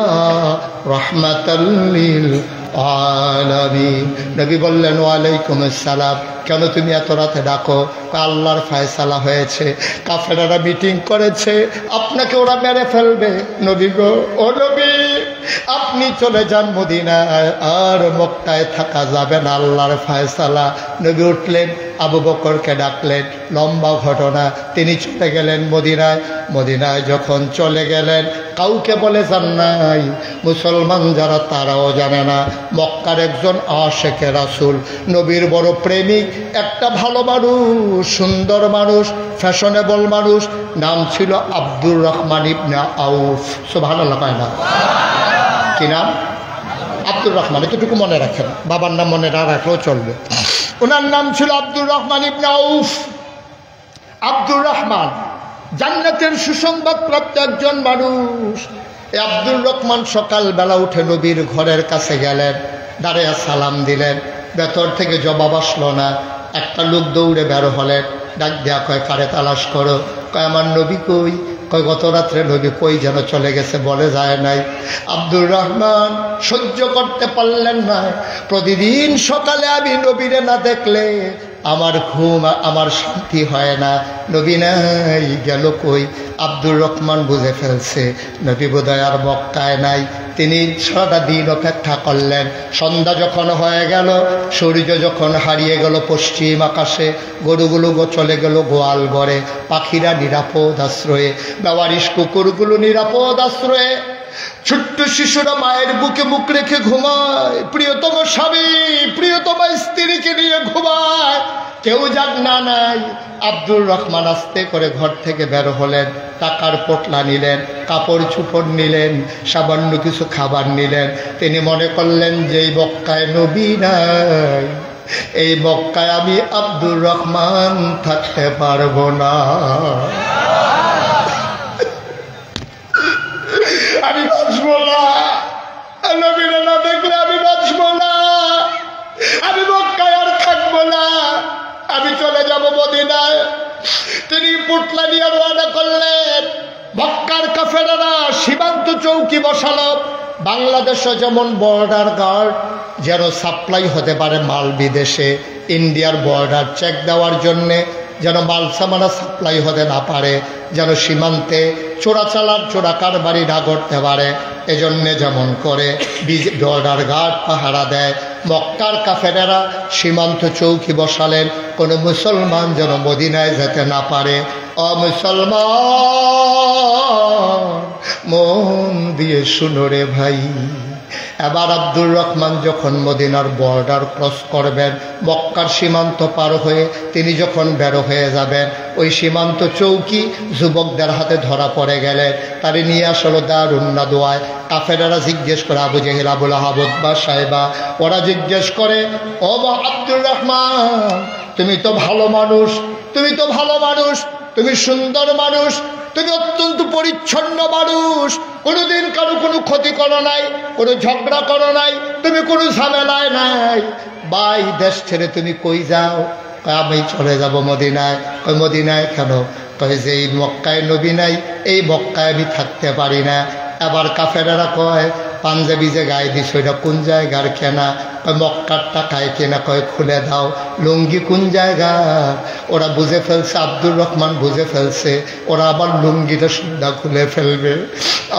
রাহমাতাল লিল আলামিন। নবী বললেন ওয়ালাইকুম আসসালাম। কেন তুমি এত রাতে ডাকো? আল্লাহর ফায়সালা হয়েছে, কাফেররা মিটিং করেছে, আপনাকে ওরা মেরে ফেলবে। নবী গো, ও নবী, আপনি চলে যান মদিনায়, আর মক্কায় থাকা যাবে না, আল্লাহর ফায়সালা। নবী উঠলেন, আবু বকরকে ডাকলেন, লম্বা ঘটনা। তিনি চলে গেলেন মদিনায়। মদিনায় যখন চলে গেলেন, কাউকে বলে যান নাই, মুসলমান যারা তারাও জানে না। মক্কার একজন আশিকে রাসূল, নবীর বড় প্রেমিক, একটা ভালো মানুষ, সুন্দর মানুষ, ফ্যাশনেবল মানুষ, নাম ছিল আব্দুর রহমান ইবনে আউফ। সুবহানাল্লাহ কয় না? কি নাম? আব্দুর রহমান। এতটুকু মনে রাখেন, বাবার নাম মনে না রাখলেও চলবে। ওনার নাম ছিল আব্দুর রহমান ইবনে আউফ। আব্দুর রহমান জান্নাতের সুসংবাদ প্রাপ্ত একজন মানুষ। এই আব্দুর রহমান সকালবেলা উঠে নবীর ঘরের কাছে গেলেন, দাঁড়িয়ে সালাম দিলেন। ভেতর থেকে জবাব আসলো না। একটা লোক দৌড়ে বের হলেন, ডাক দেয়া কয়, কারে তালাশ করো? কয়, আমার নবী কই? কয়, গত রাত্রে নবী কই যেন চলে গেছে, বলে যায় নাই। আব্দুর রহমান সহ্য করতে পারলেন না। প্রতিদিন সকালে আমি নবীরে না দেখলে আমার ঘুম, আমার শান্তি হয় না। নবী নাই, গেল কই? আব্দুর রহমান বুঝে ফেলছে নবী বোধহয় আর মক্কায় নাই। তিনি সারাটা দিন অপেক্ষা করলেন। সন্ধ্যা যখন হয়ে গেল, সূর্য যখন হারিয়ে গেল পশ্চিম আকাশে, গরুগুলো চলে গেল গোয়াল ঘরে, পাখিরা নিরাপদ আশ্রয়ে, বেওয়ারিশ কুকুরগুলো নিরাপদ আশ্রয়ে, ছোট্ট শিশুরা মায়ের বুকে মুখ রেখে ঘুমায়, প্রিয়তম স্বামী প্রিয়তম স্ত্রীকে নিয়ে ঘুমায়, কেউ যাক না নাই। আব্দুর রহমান আস্তে করে ঘর থেকে বের হলেন, টাকার পোটলা নিলেন, কাপড় চোপড় নিলেন, সামান্য কিছু খাবার নিলেন। তিনি মনে করলেন যে এই মক্কায় নবী নাই, এই মক্কায় আমি আব্দুর রহমান থাকতে পারবো না, আমি বাঁচবো না, নবীরে না দেখলে আমি বাঁচবো না, আমি মক্কায় আর থাকবো না, আমি চলে যাব মদিনায়। তিনি পুটলা নিয়ে রওনা করলেন। মক্কার কাফেররা সীমান্ত চৌকি বসালো। বাংলাদেশে যেমন বর্ডার গার্ড, যেন সাপ্লাই হতে পারে মাল বিদেশে, ইন্ডিয়ার বর্ডার চেক দেওয়ার জন্যে, যেন মাল সামানা সাপ্লাই হতে না পারে, যেন সীমান্তে চোরাচালান চোরা কারবারি না করতে পারে, এজন্যে যেমন করে বর্ডার গার্ড পাহারা দেয়। মক্কার কাফেরেরা সীমান্ত চৌকি বসালেন, কোনো মুসলমান যেন মদিনায় যেতে না পারে। মুসলমান মন দিয়ে শুনো রে ভাই, এবার আব্দুর রহমান যখন মদিনার বর্ডার ক্রস করবেন, মক্কার সীমান্ত পার হয়ে তিনি যখন বের হয়ে যাবেন, ওই সীমান্ত চৌকি যুবকদের হাতে ধরা পড়ে গেলেন। তারে নিয়ে আসলো দারুন নাদওয়ায়। কাফেরেরা জিজ্ঞেস করে, আবু জেহেল, আবুল আহাব, উতবা, সাইবা, ওরা জিজ্ঞেস করে, ও আব্দুর রহমান, তুমি তো ভালো মানুষ, তুমি তো ভালো মানুষ, তুমি সুন্দর মানুষ, তুমি অত্যন্ত পরিচ্ছন্ন মানুষ, কোনোদিন কারো কোনো ক্ষতি করো নাই, কোনো ঝগড়া করো নাই, তুমি কোনো ঝামেলায় নাই, ভাই দেশ ছেড়ে তুমি কই যাও? আমি চলে যাব মদিনায়। কই মদিনায় কেন? কই যে এই মক্কায় নবী নাই, এই মক্কায় আমি থাকতে পারি না। এবার কাফেরেরা কয়, পাঞ্জাবি যে গায়ে দিস ওইটা কোন জায়গার কেনা? কয় মক্কার টাকায় কেনা। কয় খুলে দাও। লুঙ্গি কোন জায়গা? ওরা বুঝে ফেলছে, আব্দুর রহমান বুঝে ফেলছে, ওরা আবার লুঙ্গিটা সুন্দা খুলে ফেলবে।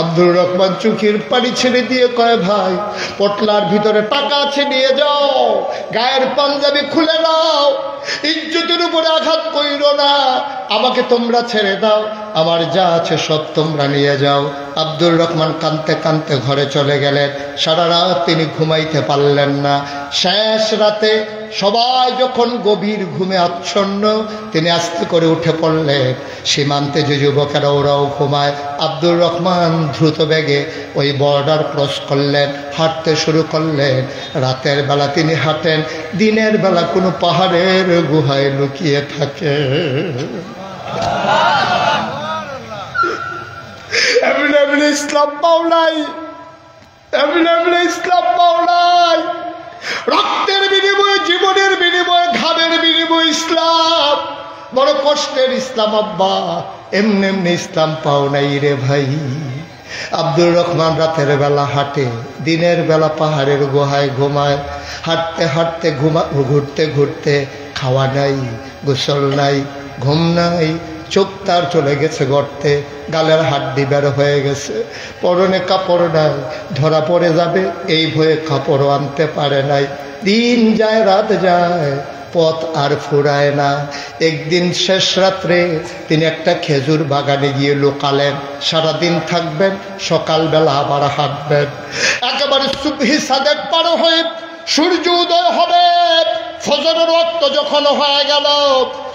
আব্দুর রহমান চোখের পানি ছেড়ে দিয়ে কয়, ভাই পটলার ভিতরে টাকা আছে, নিয়ে যাও, গায়ের পাঞ্জাবি খুলে দাও, ইজ্জতের উপরে আঘাত কইরো না, আমাকে তোমরা ছেড়ে দাও, আমার যা আছে সব তোমরা নিয়ে যাও। আব্দুর রহমান কাঁদতে কাঁদতে ঘরে চলে গেলেন। সারা রাত তিনি ঘুমাইতে পারলেন না। শেষ রাতে সবাই যখন গভীর ঘুমে আচ্ছন্ন, তিনি আস্তে করে উঠে পড়লেন। সীমান্তে যে যুবকেরা ওরাও ঘুমায়। আব্দুর রহমান দ্রুত বেগে ওই বর্ডার ক্রস করলেন, হাঁটতে শুরু করলেন। রাতের বেলা তিনি হাঁটেন, দিনের বেলা কোনো পাহাড়ের গুহায় লুকিয়ে থাকে। ইসলাম পাও নাই, ইসলাম পাও নাই, রক্তের বিনিময়ে, জীবনের বিনিময়ে, ঘামের বিনিময়ে ইসলাম বড় কষ্টের ইসলাম আব্বা, এমনি এমনি ইসলাম পাও নাই রে ভাই। আব্দুর রহমান রাতের বেলা হাঁটে, দিনের বেলা পাহাড়ের গুহায় ঘুমায়। হাঁটতে হাঁটতে ঘুরতে ঘুরতে খাওয়া নাই, গোসল নাই, ঘুম নাই, চোখ তার চলে গেছে গর্তে, গালের হাড্ডি বের হয়ে গেছে, পরনে কাপড় নাই, ধরা পড়ে যাবে এই ভয়ে কাপড়ও আনতে পারে নাই। দিন যায় রাত যায়, পথ আর ফুরায় না। একদিন শেষ রাত্রে তিনি একটা খেজুর বাগানে গিয়ে লুকালেন, সারাদিন থাকবেন, সকালবেলা আবার হাঁটবেন। একেবারে সুবহি সাদেক পার হয়ে সূর্য উদয় হবে, ফজরের ওয়াক্ত যখন হয়ে গেল,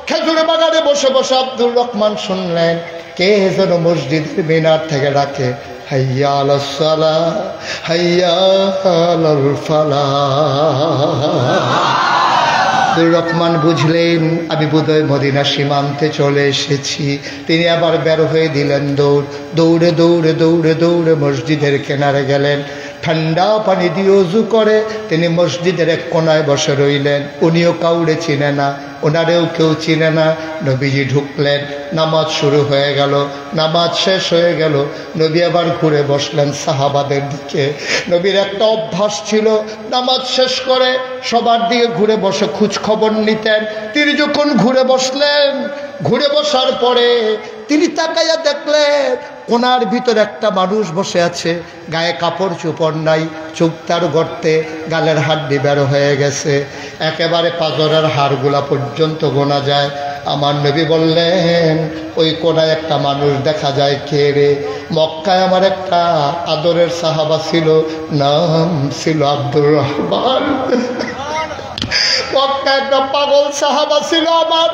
খেজুর বাগানে বসে বসে আব্দুর রহমান শুনলেন কে যেন মসজিদের মিনার থেকে ডাকে, হাইয়া আলাস সালাহ, হাইয়া আলাল ফালাহ। আব্দুর রহমান বুঝলেন আমি বোধহয় মদিনা সীমান্তে চলে এসেছি। তিনি আবার বের হয়ে দিলেন দৌড়, দৌড়ে দৌড়ে দৌড়ে দৌড়ে মসজিদের কিনারে গেলেন। ঠান্ডা পানি দিয়ে ওযু করে তিনি মসজিদের এক কোনায় বসে রইলেন। উনিও কাউরে চিনে না, ওনারেও কেউ চিনে না। নবীজি ঢুকলেন, নামাজ শুরু হয়ে গেল। নামাজ শেষ হয়ে গেল, নবী আবার ঘুরে বসলেন সাহাবাদের দিকে। নবীর একটা অভ্যাস ছিল, নামাজ শেষ করে সবার দিকে ঘুরে বসে খোঁজ খবর নিতেন। তিনি যখন ঘুরে বসলেন, ঘুরে বসার পরে তিনি তাকাইয়া দেখলেন কোনার ভিতরে একটা মানুষ বসে আছে, গায়ে কাপড় চোপড় নাই, চোখ তার গর্তে, গালের হাড্ডি বের হয়ে গেছে, একেবারে পাঁজরের হাড়গুলা পর্যন্ত গোনা যায়। আমার নবী বললেন ওই কোনায় একটা মানুষ দেখা যায়, কে রে? মক্কায় আমার একটা আদরের সাহাবা ছিল, নাম ছিল আব্দুর রহমান। মক্কায় একটা পাগল সাহাবা ছিল, আমার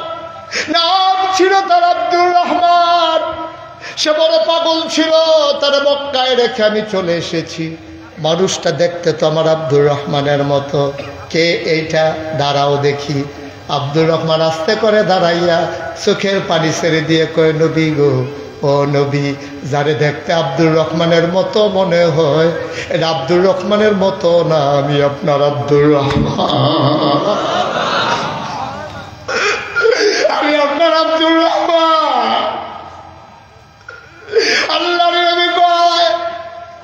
নাম ছিল তার আব্দুর রহমান। সে বড় পাগল ছিল, তার মক্কায় রেখে আমি চলে এসেছি। মানুষটা দেখতে তো আমার আব্দুর রহমানের মতো। কে এইটা? দাঁড়াও দেখি। আব্দুর রহমান আস্তে করে দাঁড়াইয়া চোখের পানি ছেড়ে দিয়ে কয়, নবী গো, ও নবী, যারে দেখতে আব্দুর রহমানের মতো মনে হয় এটা আব্দুর রহমানের মতো না, আমি আপনার আব্দুর রহমান, আমি আপনার আব্দুর রহমান। আল্লাহর নবী কয়,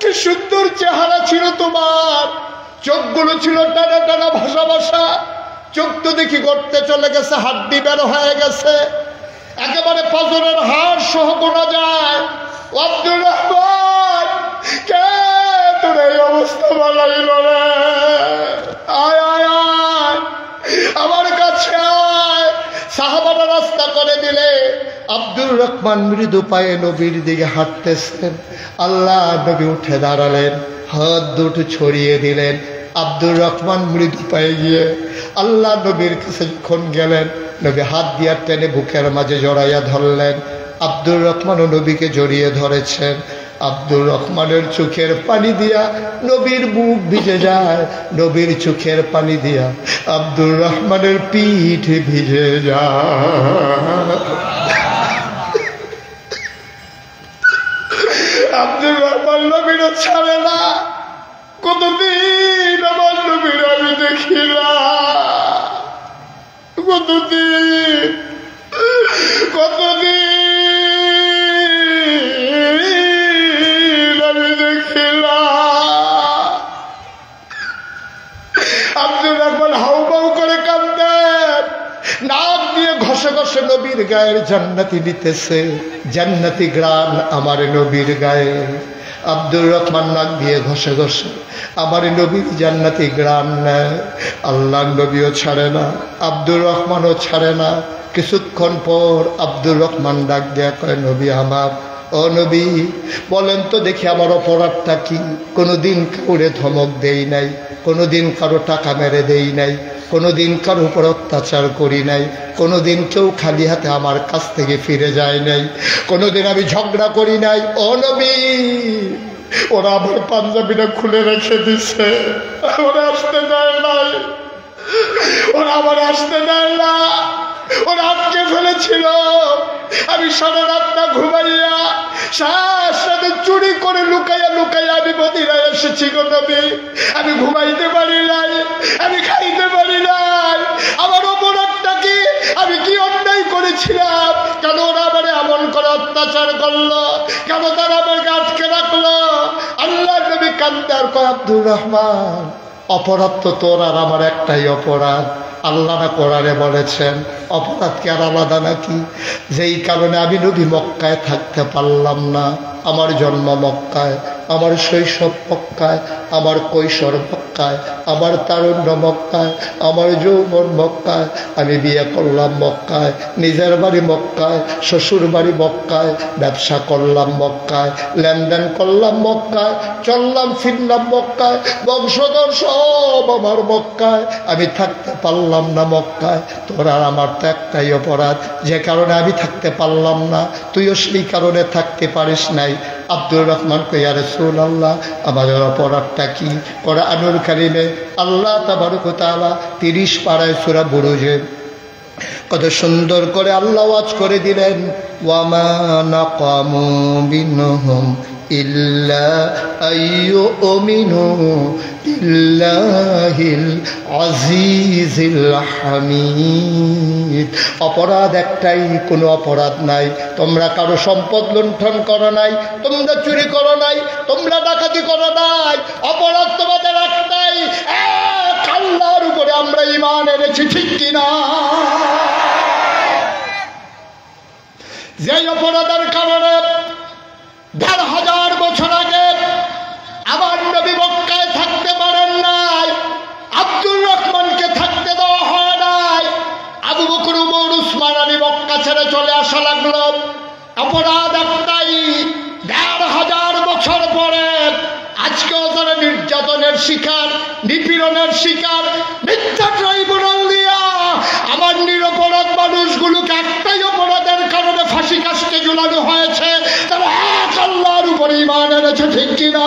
কি সুন্দর চেহারা ছিল তোমার, চোখগুলো ছিল টানা টানা, ভাষা ভাষা, চোখ তো দেখি গড়তে চলে গেছে, হাড্ডি বের হয়ে গেছে, একেবারে ফজরের হাড় সহ গোনা যায়। আব্দুর রহমান, কে তোর এই অবস্থা বানাইল রে? আয় আয় আয়, আমার কাছে আয়। সাহাবারা রাস্তা করে দিলে আব্দুর রহমান মৃদু পায়ে নবীর দিকে হাঁটতেছেন। আল্লাহ নবী উঠে দাঁড়ালেন, হাত দুটো ছড়িয়ে দিলেন। আব্দুর রহমান মৃদু পায়ে গিয়ে আল্লাহ নবীর কাছে যখন গেলেন, নবী হাত দিয়া টেনে বুকের মাঝে জড়াইয়া ধরলেন। আব্দুর রহমানও নবীকে জড়িয়ে ধরেছেন। আব্দুর রহমানের চোখের পানি দিয়া নবীর বুক ভিজে যায়, নবীর চোখের পানি দিয়া আব্দুর রহমানের পিঠ ভিজে যায়। আব্দুর রহমান নবীর ছাড়ে না। কতদিন আমার নবীর আমি দেখি না, কতদিন কতদিন আমি দেখি না। আব্দুর রহমান হাউমাউ করে কাঁদেন, নাক দিয়ে ঘষে ঘষে নবীর গায়ের জান্নাতি নিতেছে, জান্নাতি গ্রান আমার নবীর গায়ে। আব্দুর রহমান নাক দিয়ে ঘষে ঘষে আমার নবীর জান্নাতি গ্রান নেয়। আল্লাহ নবীও ছাড়ে না, আব্দুর রহমানও ছাড়ে না। কিছুক্ষণ পর আব্দুর রহমান ডাক দেয়া কয়, নবী আমার, ও নবী, বলেন তো দেখি আমার অপরাধটা কি? কোনোদিন কাউরে ধমক দেই নাই, কোনোদিন কারো টাকা মেরে দেই নাই, কোনোদিন কারো উপর অত্যাচার করি নাই, কোনোদিন কেউ খালি হাতে আমার কাছ থেকে ফিরে যায় নাই, কোনোদিন আমি ঝগড়া করি নাই। ও নবী, ওরা আমার পাঞ্জাবিটা খুলে রেখে দিছে, ওরা আসতে দেয় নাই, ওরা আবার আসতে দেয় না, ওরা আটকে ফেলেছিল। আমি সারা রাতটা ঘুমাইয়া সাথে চুরি করে লুকাইয়া লুকাইয়া আমি মদিনায় এসেছি গো নবী। আমি ঘুমাইতে পারি নাই, আমি খাইতে পারি নাই। আমার অপরাধটা কি? আমি কি অন্যায় করেছিলাম? অত্যাচার করলো, কেন তারা আমাকে আটকে রাখলো? আল্লাহ নবী কান্দে আর কয়, আব্দুর রহমান, অপরাধ তো তোর আর আমার একটাই অপরাধ। আল্লাহ না কোরআনে বলেছেন অপরাধ কি আর আলাদা নাকি? যেই কারণে আমি নবী মক্কায় থাকতে পারলাম না। আমার জন্ম মক্কায়, আমার শৈশব মক্কায়, আমার কৈশোর মক্কায়, আমার তারুণ্য মক্কায়, আমার যৌবন মক্কায়, আমি বিয়ে করলাম মক্কায়, নিজের বাড়ি মক্কায়, শ্বশুর বাড়ি মক্কায়, ব্যবসা করলাম মক্কায়, লেনদেন করলাম মক্কায়, চললাম ফিরলাম মক্কায়, বংশধর সব আমার মক্কায়, আমি থাকতে পারলাম না মক্কায়। তোর আর আমার তো একটাই অপরাধ, যে কারণে আমি থাকতে পারলাম না, তুইও সেই কারণে থাকতে পারিস নাই। আব্দুর রহমান কই, ইয়া রাসূলুল্লাহ, আমাদের অপরাধটা কি? কোরআনুল কারীমে আল্লাহ তাবারক ওয়া তাআলা 30 পারায় সূরা বুরুজে কত সুন্দর করে আল্লাহ ওয়াজ করে দিলেন, ওয়া মা নাকামু মিনহুম ইল্লা আইয়ুমিনু বিল্লাহিল আজিজিল হামিদ। অপরাধ একটাই, কোনো অপরাধ নাই। তোমরা কারো সম্পদ লুণ্ঠন করো নাই, তোমরা চুরি করো নাই, তোমরা ডাকাতি করো নাই। অপরাধ তোমাদের একটাই, এক আল্লাহর উপরে আমরা ঈমান এনেছি, ঠিক কিনা? যেই অপরাধের কারণে ১,৫০০ বছর আগে আমার নবী মক্কায় থাকতে পারেন নাই, আব্দুর রহমানকে থাকতে দেওয়া হয় নাই, আবু বকর, উমর, উসমান আলী মক্কা ছেড়ে চলে আসা লাগলো। অপরাধ একটাই, ১,৫০০ বছর পরে আজকেও তারা নির্যাতনের শিকার, নিপীড়নের শিকার, মিথ্যা ট্রাইব্যুনাল দিয়া আমার নিরপরাধ মানুষগুলোকে একটাই অপরাধের কারণে ফাঁসি কাস্টে ঝুলানো হয়েছে। তারা এক আল্লাহর উপরে ঈমান এনেছে, ঠিক কিনা?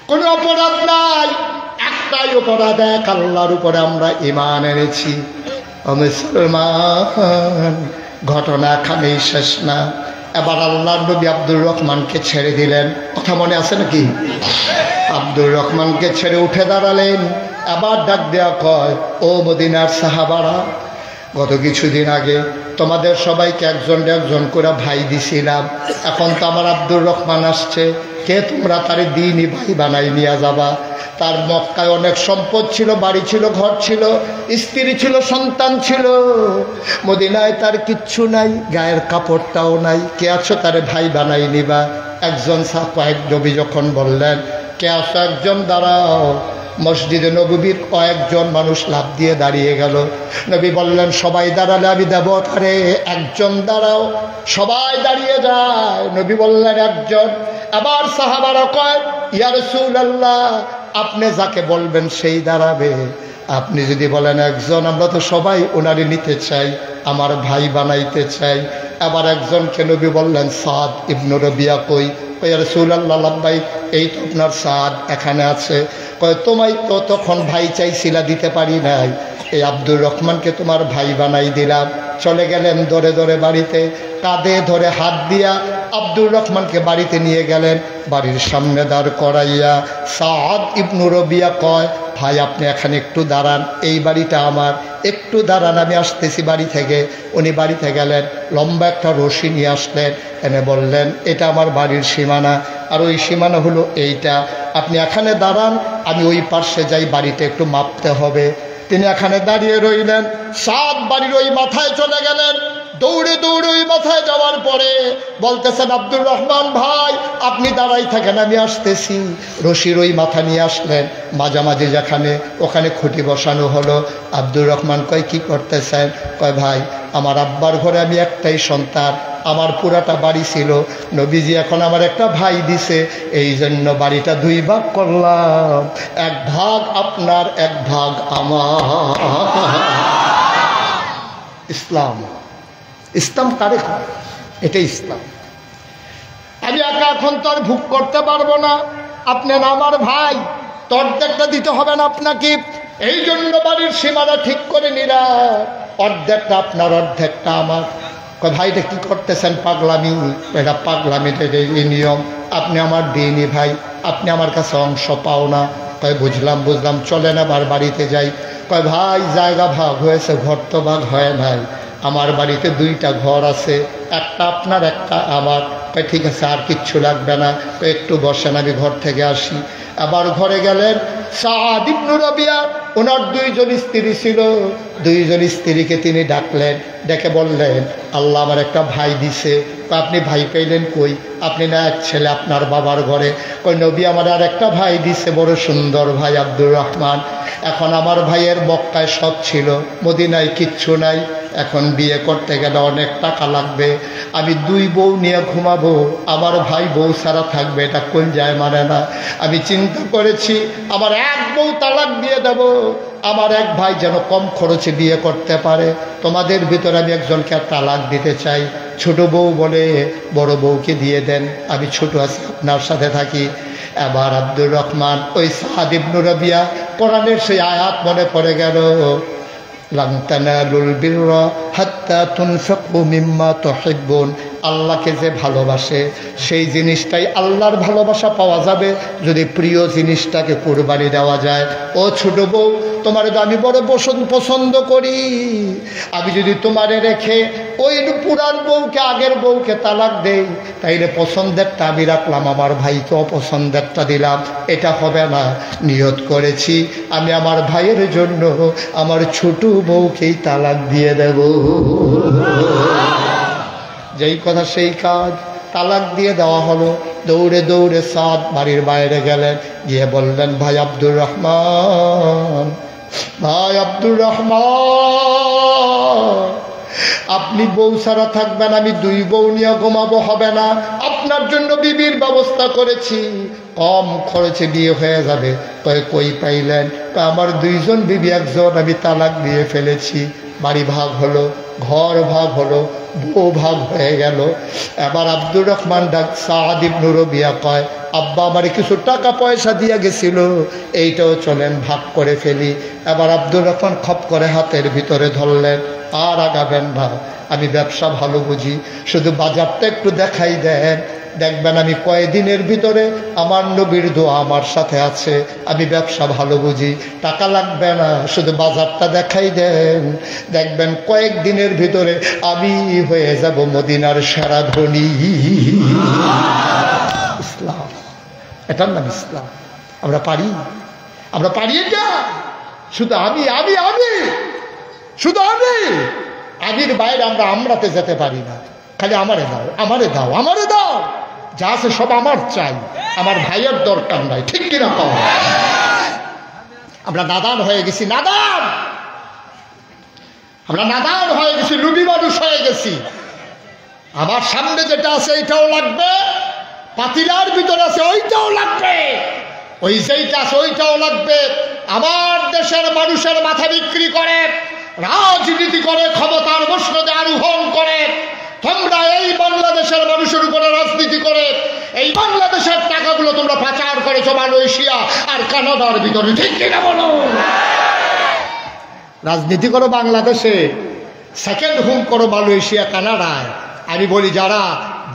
কোন অপরাধ নাই, একটাই অপরাধ, এক আল্লাহর উপরে আমরা ঈমান এনেছি। ও মুসলমান, ঘটনা এখানেই শেষ না। এবার আল্লাহর নবী আব্দুর রহমানকে ছেড়ে দিলেন। কথা মনে আছে নাকি? আব্দুর রহমানকে ছেড়ে উঠে দাঁড়ালেন। আবার ডাক দেয়া কয়, ও মদিনার সাহাবারা, গত কিছুদিন আগে তোমাদের সবাইকে একজন একজন করে ভাই দিছিলাম, এখন তো আমার আব্দুর রহমান আসছে, কে তোমরা তারে দিনই ভাই বানাই নিয়ে যাবা? তার মক্কায় অনেক সম্পদ ছিল, বাড়ি ছিল, ঘর ছিল, স্ত্রী ছিল, সন্তান ছিল। মদিনায় তার কিচ্ছু নাই, গায়ের কাপড়টাও নাই, কে আছো তারে ভাই বানাই নিবা? একজন কয়েক নবী যখন বললেন, কে আছো একজন দাঁড়াও, মসজিদে নববীর কয়েকজন মানুষ লাফ দিয়ে দাঁড়িয়ে গেল। নবী বললেন, সবাই দাঁড়ালে আমি দেব তারে, একজন দাঁড়াও। সবাই দাঁড়িয়ে যায়। নবী বললেন, একজন। আবার সাহাবারা কয়, ইয়া রাসূলুল্লাহ, আপনি যাকে বলবেন সেই দাঁড়াবে। আপনি যদি বলেন একজন, আমরা তো সবাই ওনারে নিতে চাই, আমার ভাই বানাইতে চাই। আবার একজনকে নবী বললেন, সাদ ইবনে রবিয়া কই? ইয়া রাসূলুল্লাহ, লাব্বাইক, এই তো আপনার সাদ এখানে আছে। কয়, তোমায় তো তখন ভাই চাইছিলা, দিতে পারি নাই, এই আব্দুর রহমানকে তোমার ভাই বানাই দিলাম। চলে গেলেন দরে দরে বাড়িতে, কাঁধে ধরে হাত দিয়া আব্দুর রহমানকে বাড়িতে নিয়ে গেলেন। বাড়ির সামনে দাঁড় করাইয়া সাদ ইবনে রবিয়া কয়, ভাই আপনি এখানে একটু দাঁড়ান, এই বাড়িটা আমার, একটু দাঁড়ান, আমি আসতেছি বাড়ি থেকে। উনি বাড়িতে গেলেন, লম্বা একটা রশি নিয়ে আসলেন, এনে বললেন, এটা আমার বাড়ির সীমানা, আর ওই সীমানা হলো এইটা, আপনি এখানে দাঁড়ান, আমি ওই পার্শ্বে যাই, বাড়িতে একটু মাপতে হবে। তিনি এখানে দাঁড়িয়ে রইলেন। সাদ বাড়ির ওই মাথায় চলে গেলেন। দৌড়ে দৌড়ে ওই মাথায় যাওয়ার পরে বলতেছেন, আব্দুর রহমান ভাই আপনি দাঁড়াই থাকেন, আমি আসতেছি। রশির ওই মাথা নিয়ে আসলেন, মাঝামাঝি যেখানে, ওখানে খুঁটি বসানো হলো। আব্দুর রহমান কয়, কি করতেছেন? কয়, ভাই আমার আব্বার ঘরে আমি একটাই সন্তান, আমার পুরাটা বাড়ি ছিল, নবীজি এখন আমার একটা ভাই দিছে, এই জন্য বাড়িটা 2 ভাগ করলাম, 1 ভাগ আপনার, 1 ভাগ আমার। ইসলাম, ইসলাম কারে কয়? এটাই ইসলাম। আমি একা এখন তো আর ভোগ করতে পারবো না, আপনি না আমার ভাই, অর্ধেকটা দিতে হবে না আপনাকে। এই জন্য বাড়ির সীমানা ঠিক করে নিলাম, অর্ধেকটা আপনার, অর্ধেকটা আমার। ভাইটা কি করতেছেন? পাগলামি। এটা পাগলামিতে এই নিয়ম, আপনি আমার দিনই ভাই, আপনি আমার কাছে অংশ পাও না। কয়, বুঝলাম বুঝলাম, চলেন আবার বাড়িতে যাই। কয়, ভাই জায়গা ভাগ হয়েছে, ঘর তো ভাগ হয় নাই, আমার বাড়িতে 2টা ঘর আছে, একটা আপনার একটা আমার। ঠিক আছে, আর কিচ্ছু লাগবে না, একটু বসেন, আমি ঘর থেকে আসি। আবার ঘরে গেলেন। সাদ ইবনে রাবিয়া, ওনার 2জন স্ত্রী ছিল, 2জন স্ত্রীকে তিনি ডাকলেন, ডেকে বললেন, আল্লাহ আমার একটা ভাই দিছে। আপনি ভাই পেলেন কই? আপনি না এক ছেলে আপনার বাবার ঘরে। কই নবী আমার আর একটা ভাই দিছে, বড় সুন্দর ভাই আব্দুর রহমান। এখন আমার ভাইয়ের মক্কায় সব ছিল, মদিনায় কিচ্ছু নাই। এখন বিয়ে করতে গেলে অনেক টাকা লাগবে। আমি 2 বউ নিয়ে ঘুমাবো, আমার ভাই বউ ছাড়া থাকবে, এটা কোন যায় মানে না। আমি চিন্তা করেছি আমার 1 বউ তালাক দিয়ে দেব, আমার 1 ভাই যেন কম খরচে বিয়ে করতে পারে। তোমাদের ভিতরে আমি একজনকে তালাক দিতে চাই। ছোট বউ বলে বড় বউকে দিয়ে দেন, আমি ছোট আছি, আপনার সাথে থাকি। এবার আব্দুর রহমান, ওই সাদ ইবনে রাবিয়া, কোরআনের সেই আয়াত মনে পড়ে গেল, লান তানালুল বিররা হাত্তা তুনফিকু মিম্মা তুহিব্বুন। আল্লাহকে যে ভালোবাসে সেই জিনিসটাই আল্লাহর ভালোবাসা পাওয়া যাবে যদি প্রিয় জিনিসটাকে কুরবানি দেওয়া যায়। ও ছোট বউ, তোমারে তো আমি বড় পছন্দ করি। আমি যদি তোমারে রেখে ওই পুরান বউকে, আগের বউকে তালাক দেই, তাইলে পছন্দেরটা আমি রাখলাম, আমার ভাইকে অপছন্দেরটা দিলাম, এটা হবে না। নিয়ত করেছি আমি আমার ভাইয়ের জন্য আমার ছোট বউকেই তালাক দিয়ে দেব। যেই কথা সেই কাজ, তালাক দিয়ে দেওয়া হলো। দৌড়ে দৌড়ে সাদ বাড়ির বাইরে গেলেন, গিয়ে বললেন, ভাই আব্দুর রহমান, ভাই আব্দুর রহমান, আপনি বউ ছাড়া থাকবেন, আমি 2 বউ নিয়ে ঘুমাবো, হবে না। আপনার জন্য বিবির ব্যবস্থা করেছি, কম খরচে বিয়ে হয়ে যাবে। কই পাইলেন? আমার 2জন বিবি, 1জন আমি তালাক দিয়ে ফেলেছি। বাড়ি ভাগ হলো, ঘর ভাগ হলো, বউ ভাগ হয়ে গেল। এবার আব্দুর রহমান ডাক সাদ ইবনে রাবিয়া কয়, আব্বা আমার কিছু টাকা পয়সা দিয়ে গেছিল, এইটাও চলেন ভাগ করে ফেলি। এবার আব্দুর রহমান খপ করে হাতের ভিতরে ধরলেন, আর আগাবেন না, আমি ব্যবসা ভালো বুঝি, শুধু বাজারটা একটু দেখাই দেন, দেখবেন আমি কয়েকদিনের ভিতরে আমার নবীর দোয়া আমার সাথে আছে, আমি ব্যবসা ভালো বুঝি, টাকা লাগবে না, শুধু বাজারটা দেখাই দেন, দেখবেন কয়েকদিনের ভিতরে আমি হয়ে যাব মদিনার সেরা ধনী। ইসলাম, এটার নাম ইসলাম। আমরা পারি, আমরা পারি এটা। শুধু আমি আমি আমি শুধু আমির বাইরে আমরা আমরাতে যেতে পারি না। খালি আমারে দাও, আমারে দাও, আমারে দাও, যা আছে সব আমার চাই, আমার ভাইয়ের দরকার নাই। ঠিক কিনা কও? আমরা নাদান হয়ে গেছি, নাদান, আমরা নাদান হয়ে গেছি, লুবি মানুষ হয়ে গেছি। আমার সামনে যেটা আছে এইটাও লাগবে, পাতিলার ভিতরে আছে ওইটাও লাগবে, ওই যেইটা আছে ওইটাও লাগবে। আমার দেশের মানুষের মাথা বিক্রি করে, রাজনীতি করে, ক্ষমতার মসনদে আরোহণ করে। তোমরা এই বাংলাদেশের মানুষের উপরে রাজনীতি করে এই বাংলাদেশের টাকাগুলো তোমরা পাচার করেছো মালয়েশিয়া আর কানাডার ভিতরে। ঠিক কিনা বলো? রাজনীতি করো বাংলাদেশে, সেকেন্ড হোম করো মালয়েশিয়া কানাডায়। আমি বলি যারা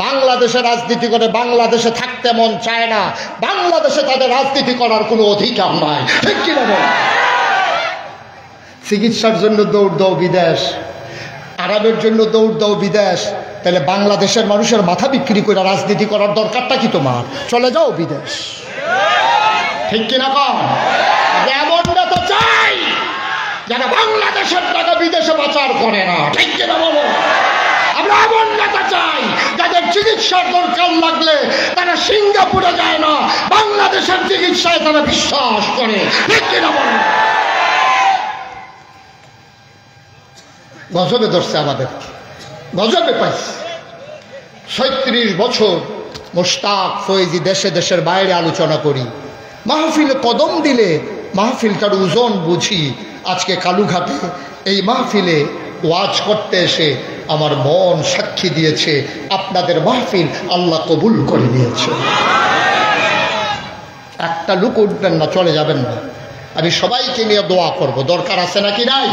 বাংলাদেশে রাজনীতি করে বাংলাদেশে থাকতে মন চায় না, বাংলাদেশে তাদের রাজনীতি করার কোনো অধিকার নাই। ঠিক কিনা বলো? চিকিৎসার জন্য দৌড় দাও বিদেশ, আরামের জন্য দৌড় দাও বিদেশ, তাহলে বাংলাদেশের মানুষের মাথা বিক্রি করে রাজনীতি করার দরকারটা কি তোমার? চলে যাও বিদেশ। ঠিক কিনা কম? এমন নেতা চাই যারা বাংলাদেশের টাকা বিদেশে পাচার করে না। ঠিক কিনা বলো? আমরা এমন নেতা চাই যাদের চিকিৎসার দরকার লাগলে তারা সিঙ্গাপুরে যায় না, বাংলাদেশের চিকিৎসায় তারা বিশ্বাস করে। ঠিক কিনা বলো? গজবে ধরছে আমাদের, গজবে পাইছে। ৩৭ বছর মোশতাক ফয়েজি দেশে দেশের বাইরে আলোচনা করি, মাহফিলে কদম দিলে মাহফিলটার ওজন বুঝি। আজকে কালুঘাটে এই মাহফিলে ওয়াজ করতে এসে আমার মন সাক্ষী দিয়েছে আপনাদের মাহফিল আল্লাহ কবুল করে নিয়েছে। একটা লোক উঠবেন না, চলে যাবেন না। আমি সবাইকে নিয়ে দোয়া করব, দরকার আছে নাকি নাই?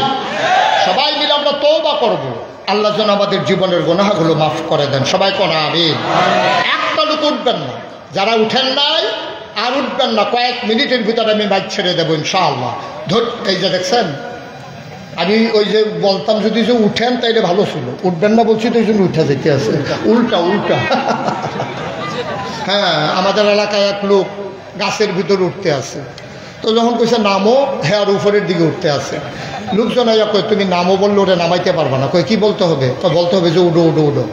সবাই মিলে আমরা তওবা করব, আল্লাহ যেন আমাদের জীবনের গুনাহগুলো মাফ করে দেন। সবাই কোন আমিন। একটা লোক উঠবেন না, যারা উঠেন নাই আর উঠবেন না, কয়েক মিনিটের ভিতরে আমি মাইক ছেড়ে দেবো ইনশাআল্লাহ। এই যে দেখছেন আমি ওই যে বলতাম যদি যে উঠেন তাইলে ভালো ছিল, উঠবেন না বলছি তো ওই জন্য উঠে যেতে আছে, উল্টা উল্টা। হ্যাঁ, আমাদের এলাকায় এক লোক গাছের ভিতরে উঠতে আছে, তো যখন কইছে নামো, হ্যাঁ আর উপরের দিকে উঠতে আছে। লোকজন আইয়া কয় তুমি নামো বললে ওটা নামাইতে পারবা না। কয় কি বলতে হবে? বলতে হবে যে উঠো উঠো উঠো।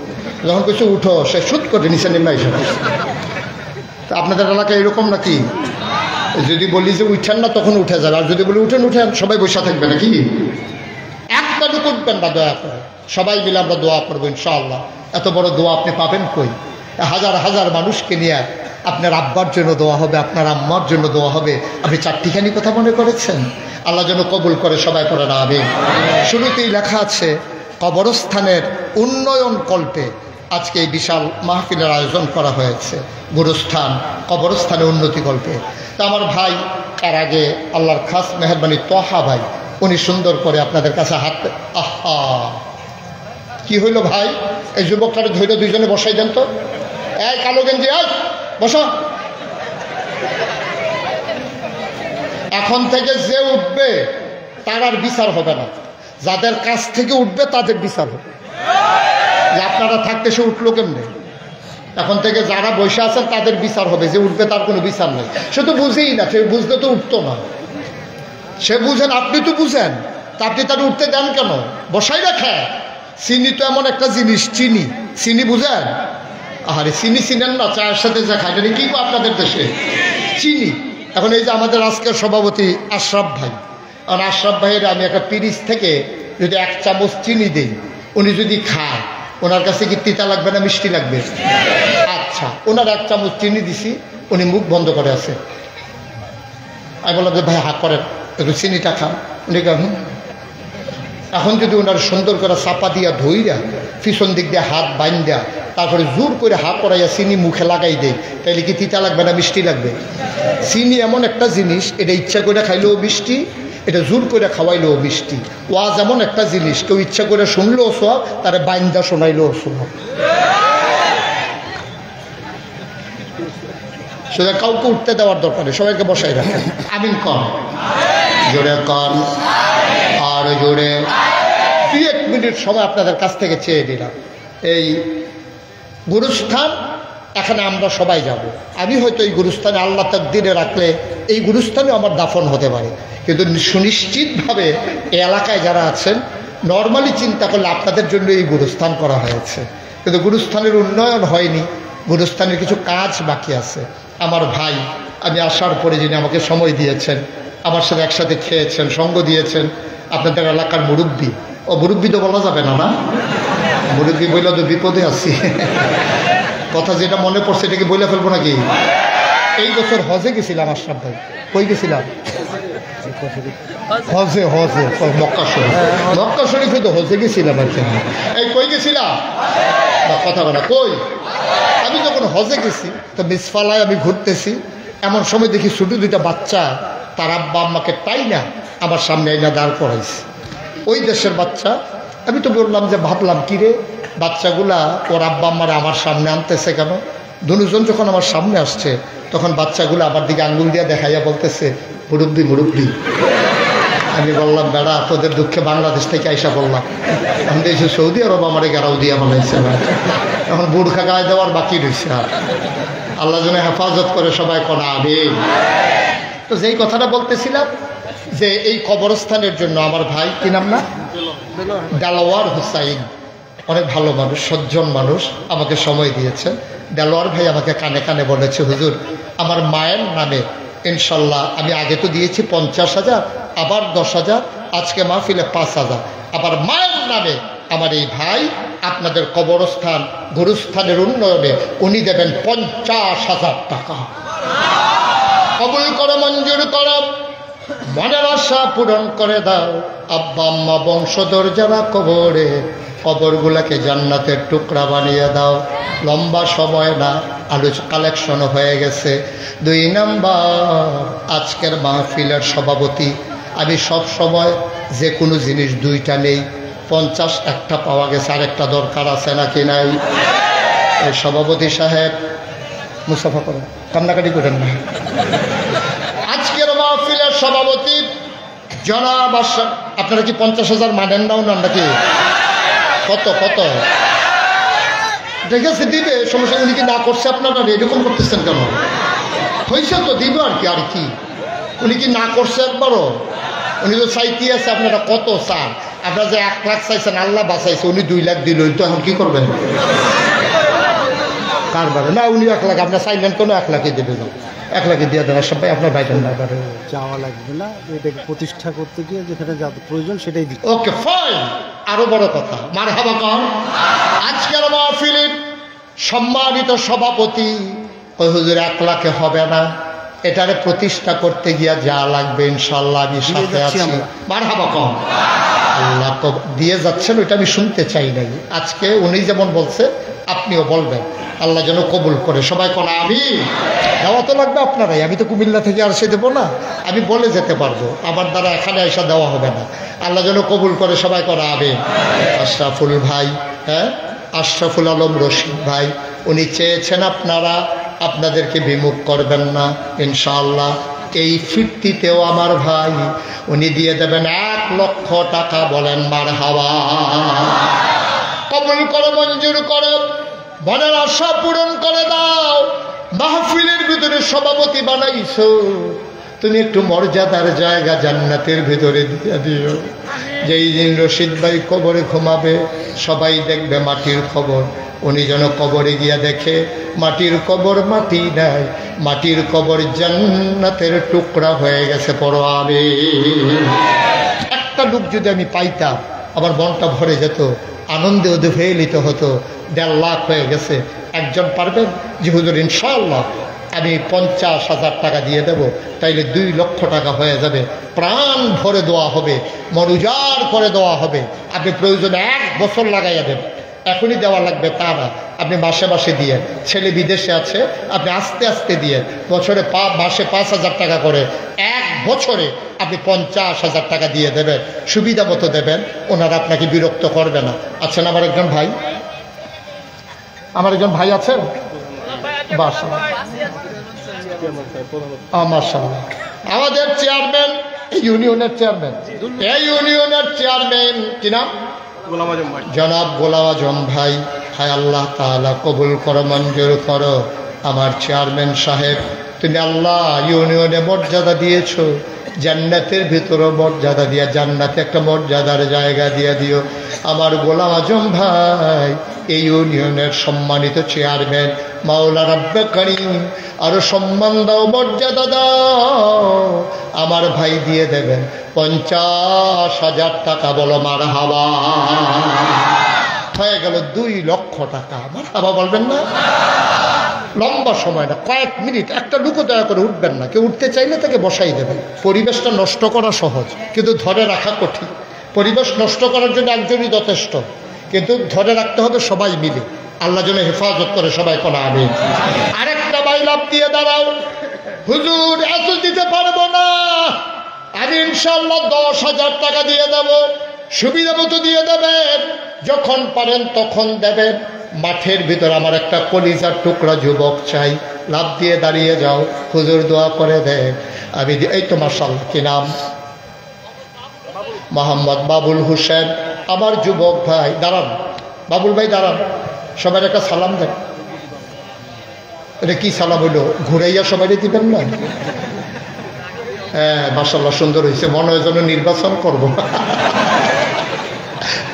যখন কইছে উঠো, সে সুদ করে নিচে নেমে এসে। তা আপনাদের এলাকায় এরকম নাকি? যদি বলি যে উঠেন না তখন উঠে যাবে, আর যদি বলি উঠেন উঠেন সবাই বসে থাকবে নাকি? একটা লোক উঠবেন না দয়া করে, সবাই মিলে আমরা দোয়া করবো ইনশাআল্লাহ। এত বড় দোয়া আপনি পাবেন কই? হাজার হাজার মানুষকে নিয়ে আপনার আব্বার জন্য দোয়া হবে, আপনার আম্মার জন্য দোয়া হবে। আপনি চারটিখানি কথা মনে করেছেন, আল্লাহ যেন কবুল করে। সবাই পড়ে না আমিন। শুরুতেই লেখা আছে কবরস্থানের উন্নয়ন কল্পে আজকে এই বিশাল মাহফিলের আয়োজন করা হয়েছে। গুরুস্থান কবরস্থানের উন্নতি কল্পে। তা আমার ভাই তার আগে আল্লাহর খাস মেহরবানি তহা ভাই, উনি সুন্দর করে আপনাদের কাছে হাত। আহা, কি হইল ভাই? এই যুবকটারে ধৈর্য দুইজনে বসাই দেন তো। এই কালো গেঞ্জি, আয় বসো। এখন থেকে যে উঠবে তার আর বিচার হবে না, যাদের কাছ থেকে উঠবে তাদের বিচার হবে। যে আপনারা থাকতে সে উঠলো কেমনে? এখন থেকে যারা বসে আছেন তাদের বিচার হবে, যে উঠবে তার কোনো বিচার নেই। সে তো বুঝেই না, সে বুঝতে তো উঠতো না। সে বুঝেন, আপনি তো বুঝেন, তা আপনি তার উঠতে দেন কেন? বসাই রাখে। চিনি তো এমন একটা জিনিস, চিনি চিনি বুঝেন? আরে চিনি চিনেন না? চায়ের সাথে যা খায় এটা কি আপনাদের দেশে চিনি। এখন এই যে আমাদের আজকের সভাপতি আশরাফ ভাই, আর আশরাফ ভাইয়ের আমি একটা পিরিচ থেকে যদি 1 চামচ চিনি দিই, উনি যদি খায় ওনার কাছে কি তিতা লাগবে না মিষ্টি লাগবে? আচ্ছা, ওনার 1 চামচ চিনি দিছি, উনি মুখ বন্ধ করে আছে। আমি বললাম যে ভাই হাত করেন, একটু চিনিটা খান। উনি কেমন? এখন যদি ওনার সুন্দর করে চাপা দিয়া ধইরা পিছন দিক দিয়ে হাত বাইন দেয়া, তারপরে জোর করে হাত করাইয়া চিনি মুখে লাগাই দেয়, তাইলে কি তিতা লাগবে না মিষ্টি লাগবে? চিনি এমন একটা জিনিস, এটা ইচ্ছা করে খাইলেও মিষ্টি, এটা জোর করে খাওয়াইলেও মিষ্টি। ওয়াজ এমন একটা জিনিস, কেউ ইচ্ছা করে শুনলেও সব, তারে বাইন্দা শোনাইলেও সব। সেটা কাউকে উঠতে দেওয়ার দরকার নেই, সবাইকে বসাই রাখেন। আমিন কন, জোরে কন, আর জোরে। 2-1 মিনিট সময় আপনাদের কাছ থেকে চেয়ে দিলাম। এই গুরুস্থান, এখানে আমরা সবাই যাব। আমি হয়তো এই গুরুস্থানে আল্লাহ তাকদিরে রাখলে এই গুরুস্থানে আমার দাফন হতে পারে, কিন্তু সুনিশ্চিতভাবে এই এলাকায় যারা আছেন নর্মালি চিন্তা করলে আপনাদের জন্য এই গুরুস্থান করা হয়েছে, কিন্তু গুরুস্থানের উন্নয়ন হয়নি, গুরুস্থানের কিছু কাজ বাকি আছে। আমার ভাই, আমি আসার পরে যিনি আমাকে সময় দিয়েছেন, আমার সাথে একসাথে খেয়েছেন, সঙ্গ দিয়েছেন, আপনাদের এলাকার মুরব্বী। ও মুরব্বী তো বলা যাবে না, না মুরব্বী বললে তো বিপদে আছি। কথা যেটা মনে পড়ছে এটাকে বলে ফেলবো নাকি? এই বছর হজে গেছিলাম আশরাফ ভাই। কই গেছিলাম? হজে হজে মক্কা শরীফ। মক্কা শরীফে তো হজে গেছিলাম আর কি। এই কই গেছিলাম? কথা বলা কই? আমি যখন হজে গেছি তো মিসফালায় আমি ঘুরতেছি, এমন সময় দেখি ছোট 2টা বাচ্চা তার আব্বা আম্মাকে পাই না আমার সামনে আইনা দাঁড় করাইছে। ওই দেশের বাচ্চা। আমি তো বললাম যে, ভাবলাম কিরে বাচ্চাগুলা ওর আব্বা আম্মারা আমার সামনে আনতেছে কেন? দুজন যখন আমার সামনে আসছে তখন বাচ্চাগুলো আমার দিকে আঙ্গুল দিয়ে দেখাইয়া বলতেছে মুরব্বি মুরব্বি। আমি বললাম বেড়া তোদের দুঃখে বাংলাদেশ থেকে আইসা বললাম, আমি দেখছি সৌদি আরব আমারে গেরাও দিয়া বানাইছে। এখন বুড়খা গায়ে দেওয়ার বাকি রয়েছে। আর আল্লাহ যেন হেফাজত করে, সবাই কোনা আমিন। তো যেই কথাটা বলতেছিলাম যে এই কবরস্থানের জন্য আমার ভাই, কি নাম না, দেলোয়ার হোসাইন, অনেক ভালো মানুষ, সজ্জন মানুষ, আমাকে সময় দিয়েছেন। দেলোয়ার ভাই আমাকে কানে কানে বলেছে, হুজুর আমার মায়ের নামে ইনশাল্লাহ, আমি আগে তো দিয়েছি 50,000, আবার 10,000, আজকে মাহফিলে 5,000, আবার মায়ের নামে আমার এই ভাই আপনাদের কবরস্থান গুরুস্থানের উন্নয়নে উনি দেবেন 50,000 টাকা। কবুল করো, মঞ্জুর করো, মনের আশা পূরণ করে দাও। আব্বা আম্মা বংশধর যারা কবরে, কবরগুলাকে জান্নাতের টুকরা বানিয়ে দাও। লম্বা সময় না, কালেকশন হয়ে গেছে। 2 নাম্বার, আজকের মাহফিলের সভাপতি। আমি সব সময় যে কোনো জিনিস 2টা নেই, 50 একটা পাওয়া গেছে, আরেকটা দরকার আছে নাকি নাই? এই সভাপতি সাহেব মুসাফা করেন, কান্নাকাটি করেন না। আজকের মাহফিলের সভাপতি জনাব আপনারা কি 50,000 মানেন নাও না নাকি? কত কত ঠিক আছে দিবে, সমস্যা। উনি কি না করছে আপনারা এরকম করতেছেন কেন? হয়েছে তো দিব আর কি। আর কি উনি কি না করছে একবারও? উনি তো চাইতে আছে। আপনারা কত চান? আপনারা যে 1 লাখ চাইছেন, আল্লাহ বাঁচাইছে, উনি 2 লাখ দিল, তো এখন কি করবেন? কারবারে না, উনি 1 লাখ আপনার চাইলেন কোনো 1 লাখই দেবে না, 1 লাখই দিয়ে দেন সবাই। আপনার ভাইটার না চাওয়া লাগবে না, এটাকে প্রতিষ্ঠা করতে গিয়ে যেখানে যা প্রয়োজন সেটাই দিচ্ছে। Okay fine. আরো বড় কথা, মারহাবা কর। আজকের মাহফিলের সম্মানিত সভাপতি ওই হুজুর 1 লাখে হবে না, এটারে প্রতিষ্ঠা করতে গিয়া যা লাগবে ইনশাআল্লাহ আমি সাথে আছি। মারহাবা কর। আল্লাহ তো দিয়ে যাচ্ছেন, ওইটা আমি শুনতে চাই নাই। আজকে উনি যেমন বলছে আপনিও বলবেন, আল্লাহ যেন কবুল করে। সবাই কোন আমি দেওয়া তো লাগবে আপনারাই। আমি তো কুমিল্লা থেকে আর সে দেবো না, আমি বলে যেতে পারবো, আমার দ্বারা এখানে এসে দেওয়া হবে না। আল্লাহ যেন কবুল করে। সবাই করা আমি। আশরাফুল ভাই, হ্যাঁ আশরাফুল আলম রশিদ ভাই, উনি চেয়েছেন আপনারা আপনাদেরকে বিমুখ করবেন না ইনশাআল্লাহ। এই ফিরতিতেও আমার ভাই উনি দিয়ে দেবেন 1 লক্ষ টাকা। বলেন মারহাবা। কবুল করো, মঞ্জুর করো, মনের আশা পূরণ করে দাও। মাহফিলের ভিতরে সভাপতি বানাইছো, তুমি একটু মর্যাদার জায়গা জান্নাতের ভিতরে দিয়ে দিও। যেই দিন রশিদ ভাই কবরে ঘুমাবে, সবাই দেখবে মাটির খবর। উনি যেন কবরে গিয়া দেখে মাটির কবর মাটি নাই, মাটির কবর জান্নাতের টুকরা হয়ে গেছে। পড়ো আমিন। একটা লোক যদি আমি পাইতাম, আমার মনটা ভরে যেত, আনন্দে উদ্বেলিত হতো। 1.5 লাখ হয়ে গেছে। একজন পারবেন যে হুজুর ইনশাআল্লাহ আমি 50,000 টাকা দিয়ে দেব, তাইলে 2 লক্ষ টাকা হয়ে যাবে। প্রাণ ভরে দেওয়া হবে, মন উজাড় করে দেওয়া হবে। আপনি প্রয়োজনে 1 বছর লাগাইয়া দেবেন, এখনই দেওয়া লাগবে তা না। আপনি মাসে মাসে দিয়ে, ছেলে বিদেশে আছে, আপনি আস্তে আস্তে দিয়ে বছরে মাসে 5,000 টাকা করে, 1 বছরে আপনি 50,000 টাকা দিয়ে দেবেন। সুবিধা মতো দেবেন, ওনারা আপনাকে বিরক্ত করবে না। আছেন আমার একজন ভাই, আমার একজন ভাই আছেন মাশাআল্লাহ, আমাদের চেয়ারম্যান, এই ইউনিয়নের চেয়ারম্যান, এই ইউনিয়নের চেয়ারম্যান কি নাম? জনাব গোলাম আজম ভাই। হায় আল্লাহ তাআলা কবুল করো, মঞ্জুর করো। আমার চেয়ারম্যান সাহেব, তুমি আল্লাহ ইউনিয়নে মর্যাদা দিয়েছো, জান্নাতের ভিতরে মর্যাদা দিয়া, জান্নাতে একটা মর্যাদার জায়গা দিয়ে দিও। আমার গোলাম আজম ভাই এই ইউনিয়নের সম্মানিত চেয়ারম্যান, মাওলা রাব্বে কারীম আরো সম্মান দাও, মর্যাদা দাও। আমার ভাই দিয়ে দেবেন 50,000 টাকা। বলো মারহাবা। হয়ে গেল 2 লক্ষ টাকা। মারহাবা বলবেন না? লম্বা সময় না, কয়েক মিনিট। একটা লুকো দয়া করে উঠবেন না, কেউ উঠতে চাইলে তাকে বসাই দেবেন। পরিবেশটা নষ্ট করা সহজ, কিন্তু ধরে রাখা কঠিন। পরিবেশ নষ্ট করার জন্য একজনই যথেষ্ট, কিন্তু ধরে রাখতে হবে সবাই মিলে। আল্লাহ যেন হেফাজত করে। সবাই কোন আমিন। আরেকটা ভাই লাভ দিয়ে দাঁড়াও, হুজুর এত দিতে পারবো না, আমি ইনশাআল্লাহ 10,000 টাকা দিয়ে দেব। সুবিধা মতো দিয়ে দেবেন, যখন পারেন তখন দেবেন। মাঠের ভিতর আমার একটা কলিজার টুকরা যুবক চাই। লাভ দিয়ে দাঁড়িয়ে যাও, হুজুর দোয়া করে দেন। আমি এই তো মাশাআল্লাহ, কি নাম? মোহাম্মদ বাবুল হোসেন, আমার যুবক ভাই। দাঁড়ান বাবুল ভাই, দাঁড়ান। সবাই একটা সালাম দেন। এটা কি সালাম হইল? ঘুরাইয়া সবাই দিবেন না? হ্যাঁ মাশাআল্লাহ, সুন্দর হয়েছে। মনে হয় যেন নির্বাচন করবো।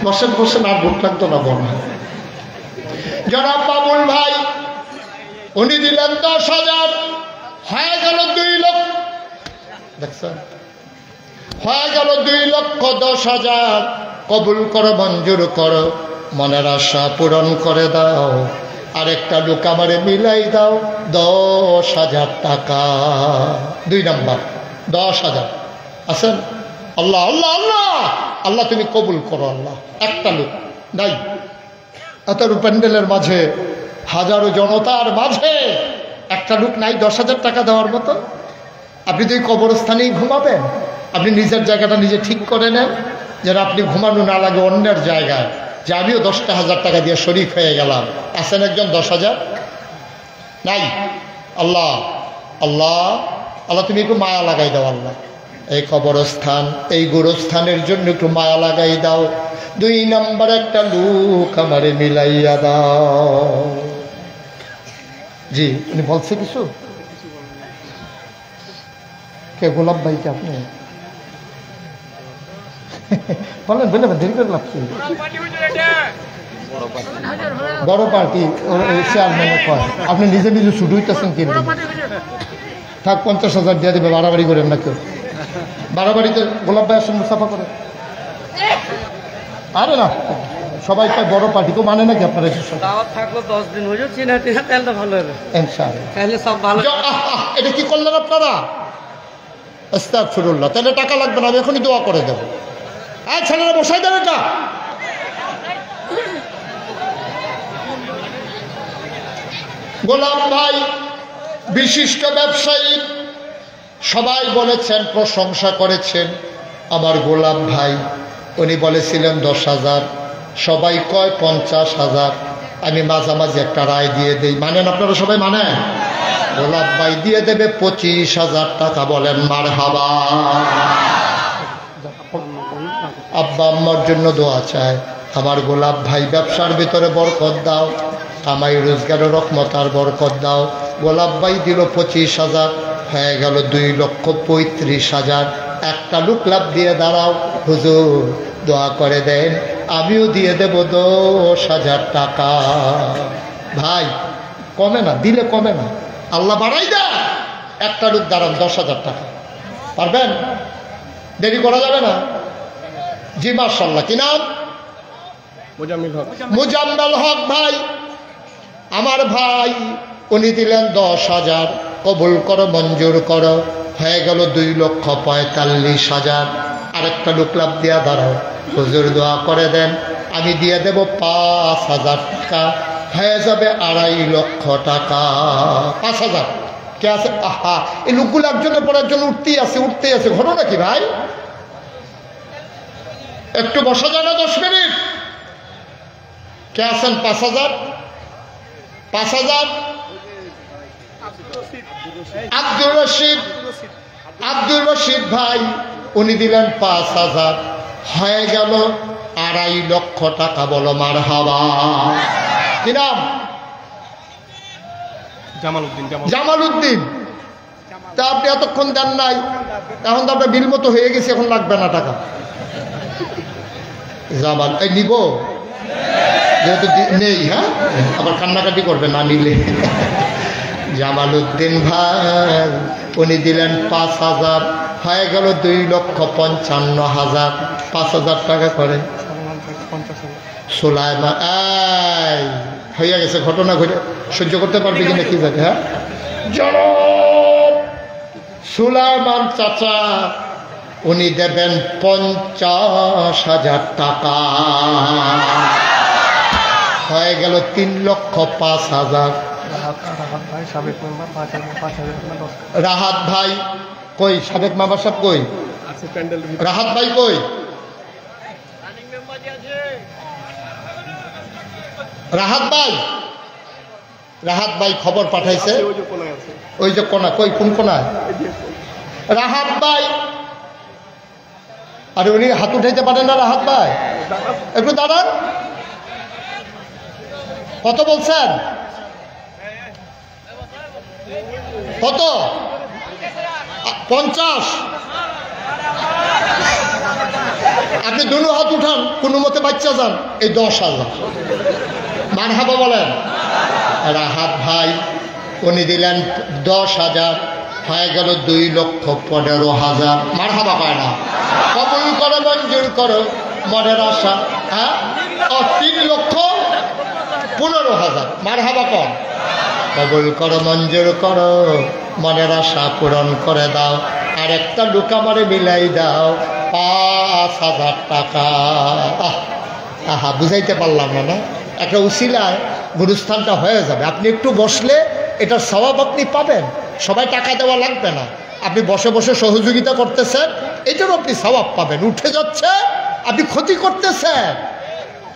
বসেন বসেন, আর ভোট লাগতো না মনে হয়। জনাব বাবুল ভাই উনি দিলেন 10,000, হয়ে গেল 2 লক্ষ। দেখছেন, হয়ে গেল 2,10,000। কবুল করো, মঞ্জুর করো, মনের আশা পূরণ করে দাও। আরেকটা লোক আমারে মিলাই দাও 10,000 টাকা। 2 নাম্বার 10,000 আছেন? আল্লাহ আল্লাহ আল্লাহ আল্লাহ, তুমি কবুল করো আল্লাহ। একটা লোক নাই, এত প্যান্ডেলের মাঝে, হাজারো জনতার মাঝে একটা লোক নাই 10,000 টাকা দেওয়ার মতো। আপনি তো এই কবরস্থানেই ঘুমাবেন। আপনি নিজের জায়গাটা নিজে ঠিক করে নেন, যেন আপনি ঘুমানো না লাগে অন্যের জায়গায়, যে আমিও 10,000 টাকা দিয়ে শরীক হয়ে গেলাম। আছেন একজন 10,000? নাই। আল্লাহ আল্লাহ আল্লাহ, তুমি একটু মায়া লাগাই দাও আল্লাহ। এই কবরস্থান, এই গোরস্থানের জন্য একটু মায়া লাগাই দাও। 2 নাম্বার একটা লোক আমারে মিলাইয়া দাও। জি, উনি বলছে কিছু? কে গোলাপ ভাই? কে আপনি? বলেন বলে দেরি করে লাভ কি? বড় পার্টি চেয়ারম্যানে কয়, আপনি নিজে নিজে শুরু হইতেছেন কি? থাক, 50,000 দিয়ে দেবে, বাড়াবাড়ি করেন না কেউ। বাড়াবাড়িতে গোলাপ ভাই আসেন, মুসাফা করে। আরে না, সবাই কয় বড় পার্টি, কেউ মানে নাকি আপনারা? এটা কি করলেন আপনারা? আস্তাগফিরুল্লাহ। তাহলে টাকা লাগবে না, আমি এখনই দোয়া করে দেবো। ছেলেরা বসাই দেবে কা? গোলাপ ভাই বিশিষ্ট ব্যবসায়ী, সবাই বলেছেন, প্রশংসা করেছেন আমার গোলাপ ভাই। উনি বলেছিলেন 10,000, সবাই কয় 50,000। আমি মাঝামাঝি একটা রায় দিয়ে দেই, মানেন আপনারা? সবাই মানেন? গোলাপ ভাই দিয়ে দেবে 25,000 টাকা। বলেন মারহাবা। আব্বা আম্মার জন্য দোয়া চায়, আমার গোলাপ ভাই ব্যবসার ভিতরে বরকত দাও, কামাই রোজগারে রহমত আর বরকত দাও। গোলাপ ভাই দিল 25,000, হয়ে গেল 2,35,000। একটা লোক লাভ দিয়ে দাঁড়াও, হুজুর দোয়া করে দেন, আমিও দিয়ে দেব 10,000 টাকা। ভাই কমে না, দিলে কমে না, আল্লাহ বাড়াই দেয়। একটা লোক দাঁড়ান, 10,000 টাকা। পারবেন? দেরি করা যাবে না। জি মাশাআল্লাহ। কি নাম? মুজাম্মেল হক ভাই, আমার ভাই। উনি দিলেন 10,000। কবুল করো, মঞ্জুর করো। হয়ে গেল 2,45,000। আরেকটা লোক লাভ দিয়া দাঁড়াও, হুজুর দোয়া করে দেন, আমি দিয়ে দেব 5,000 টাকা। হয়ে যাবে 2,50,000 টাকা। 5,000 কে আছে? আহা, এই লোকগুলো একজনের পর একজন উঠতেই আছে। ঘটনা কি ভাই? একটু বসা যায় না 10 মিনিট? কে আছেন? 5,000। 5,000 আব্দুর রশিদ ভাই, উনি দিলেন 5,000। হয়ে গেল 2,50,000 টাকা। বলো মারহাবা। কি নাম? জামালউদ্দিন। তা আপনি এতক্ষণ দেন নাই, এখন তো আপনার বিল মতো হয়ে গেছে, এখন লাগবে না টাকা। জামাল এই নিব, যেহেতু নেই। হ্যাঁ, আবার কান্নাকাটি করবে না নিলে। জামালউদ্দিন ভাই, উনি দিলেন 5,000। হয়ে গেল 2,55,000। 5,000 টাকা করে সুলাইমান। এই হইয়া গেছে, ঘটনা ঘটে সহ্য করতে পারবে কিনা কি জানে। হ্যাঁ, জনাব সুলাইমান চাচা, উনি দেবেন 50,000 টাকা। হয়ে গেল 3,05,000। রাহাত ভাই কই? সাবেক মেম্বার সাহেব কই? রাহাত ভাই কই? রাহাত ভাই খবর পাঠাইছে, ওই যে কোনা। কই? কোন কোনায়? রাহাত ভাই। আরে উনি হাত উঠাইতে পারেন না রাহাত ভাই? একটু দাঁড়ান। কত বলছেন? কত? 50। আপনি দুনো হাত উঠান, কোনো মতে বাচ্চা যান, এই 10,000। মারহাবা বলেন। রাহাত ভাই, উনি দিলেন 10,000। হয়ে গেল 2,15,000। মারহাবা পায় না? কবুল করো, মঞ্জুর করো, মনের আশা। হ্যাঁ, 3,15,000। মারহাবা কর। কবুল করো, মঞ্জুর করো, মনের আশা পূরণ করে দাও। আর একটা লোক আমারে মিলাই দাও 5,000 টাকা। আহা, বুঝাইতে পারলাম না? একটা উসিলায় গুরুস্থানটা হয়ে যাবে। আপনি একটু বসলে এটার স্বভাব আপনি পাবেন। সবাই টাকা দেওয়া লাগবে না, আপনি বসে বসে সহযোগিতা করতেছেন, এটারও আপনি স্বভাব পাবেন। উঠে যাচ্ছে, আপনি ক্ষতি করতেছেন,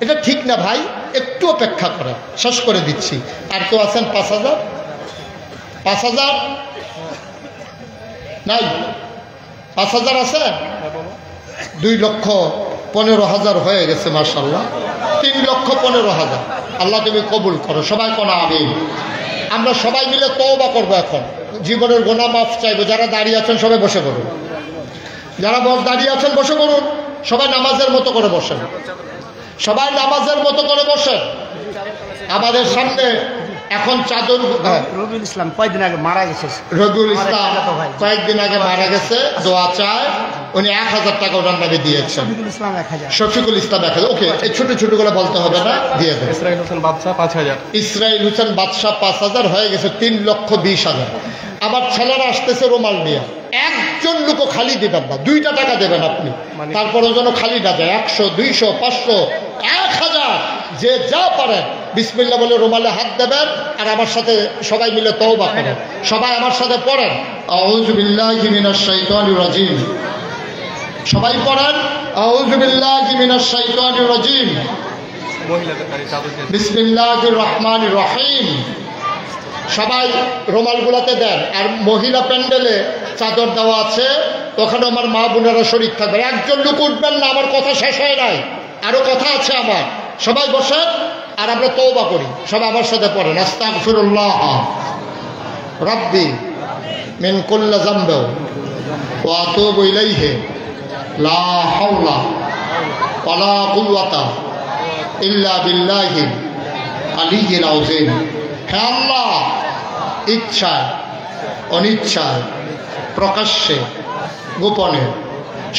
এটা ঠিক না ভাই। একটু অপেক্ষা করেন, শেষ করে দিচ্ছি। আর কেউ আছেন? 5,000? 5,000 নাই? 5,000 আছে? 2,15,000 হয়ে গেছে মাশাআল্লাহ। 3,15,000। আল্লাহ তুমি কবুল করো, সবাই কোন আমিন। আমরা সবাই মিলে তওবা করব, এখন জীবনের গুনাহ মাফ চাইবো। যারা দাঁড়িয়ে আছেন সবাই বসে পড়ুন, যারা দাঁড়িয়ে আছেন বসে পড়ুন, সবাই নামাজের মতো করে বসেন, সবাই নামাজের মতো করে বসেন। আমাদের সামনে এখন চাদর, রবিউল ইসলাম কয়েকদিন আগে মারা গেছে। রবিউল ইসলাম কয়েকদিন আগে মারা গেছে, দোয়া চায়। উনি 1,000 টাকা ওনার নামে দিয়েছেন। শফিকুল ইসলাম 1,000। ওকে, এই ছোট ছোট করে বলতে হবে না, দিয়ে দেন। ইসরাইল হোসেন বাদশা 5,000। ইসরাইল হোসেন বাদশা 5,000 হয়ে গেছে, 3,20,000। আবার ছেলেরা আসতেছে রুমাল নিয়ে। একজন লোকও খালি দিবেন না, 2টা টাকা দেবেন আপনি, তারপরে যেন খালি না যায়। 100, 200, 500, 1,000, যে যা পারেন বিসমিল্লাহ বলে রুমালে হাত দেবেন। আর আমার সাথে সবাই মিলে তওবা করেন। সবাই আমার সাথে পড়েন, আউযু বিল্লাহি মিনাশ শাইতানির রাজিম। সবাই পড়েন, আউযু বিল্লাহি মিনাশ শাইতানির রাজিম, বিসমিল্লাহির রহমানির রহিম। সবাই রুমালগুলোতে দেন। আর মহিলা প্যান্ডেলে চাদর দেওয়া আছে, ওখানে আমার মা বোনেরা শরীক থাকবে। একজন লোক উঠবেন না, আমার কথা শেষ হয় নাই, আরো কথা আছে আমার। সবাই বসেন আর আমরা তওবা করি। সবাই আমার সাথে পড়েন, আস্তাগফিরুল্লাহ রাব্বি মিন কুল্লি যামবি ওয়া আতুবু ইলাইহি লা হাওলা ওয়ালা কুওয়াতা ইল্লা বিল্লাহিল আলিয়্যিল আযীম। হে আল্লাহ, ইচ্ছায় অনিচ্ছায়, প্রকাশ্যে গোপনে,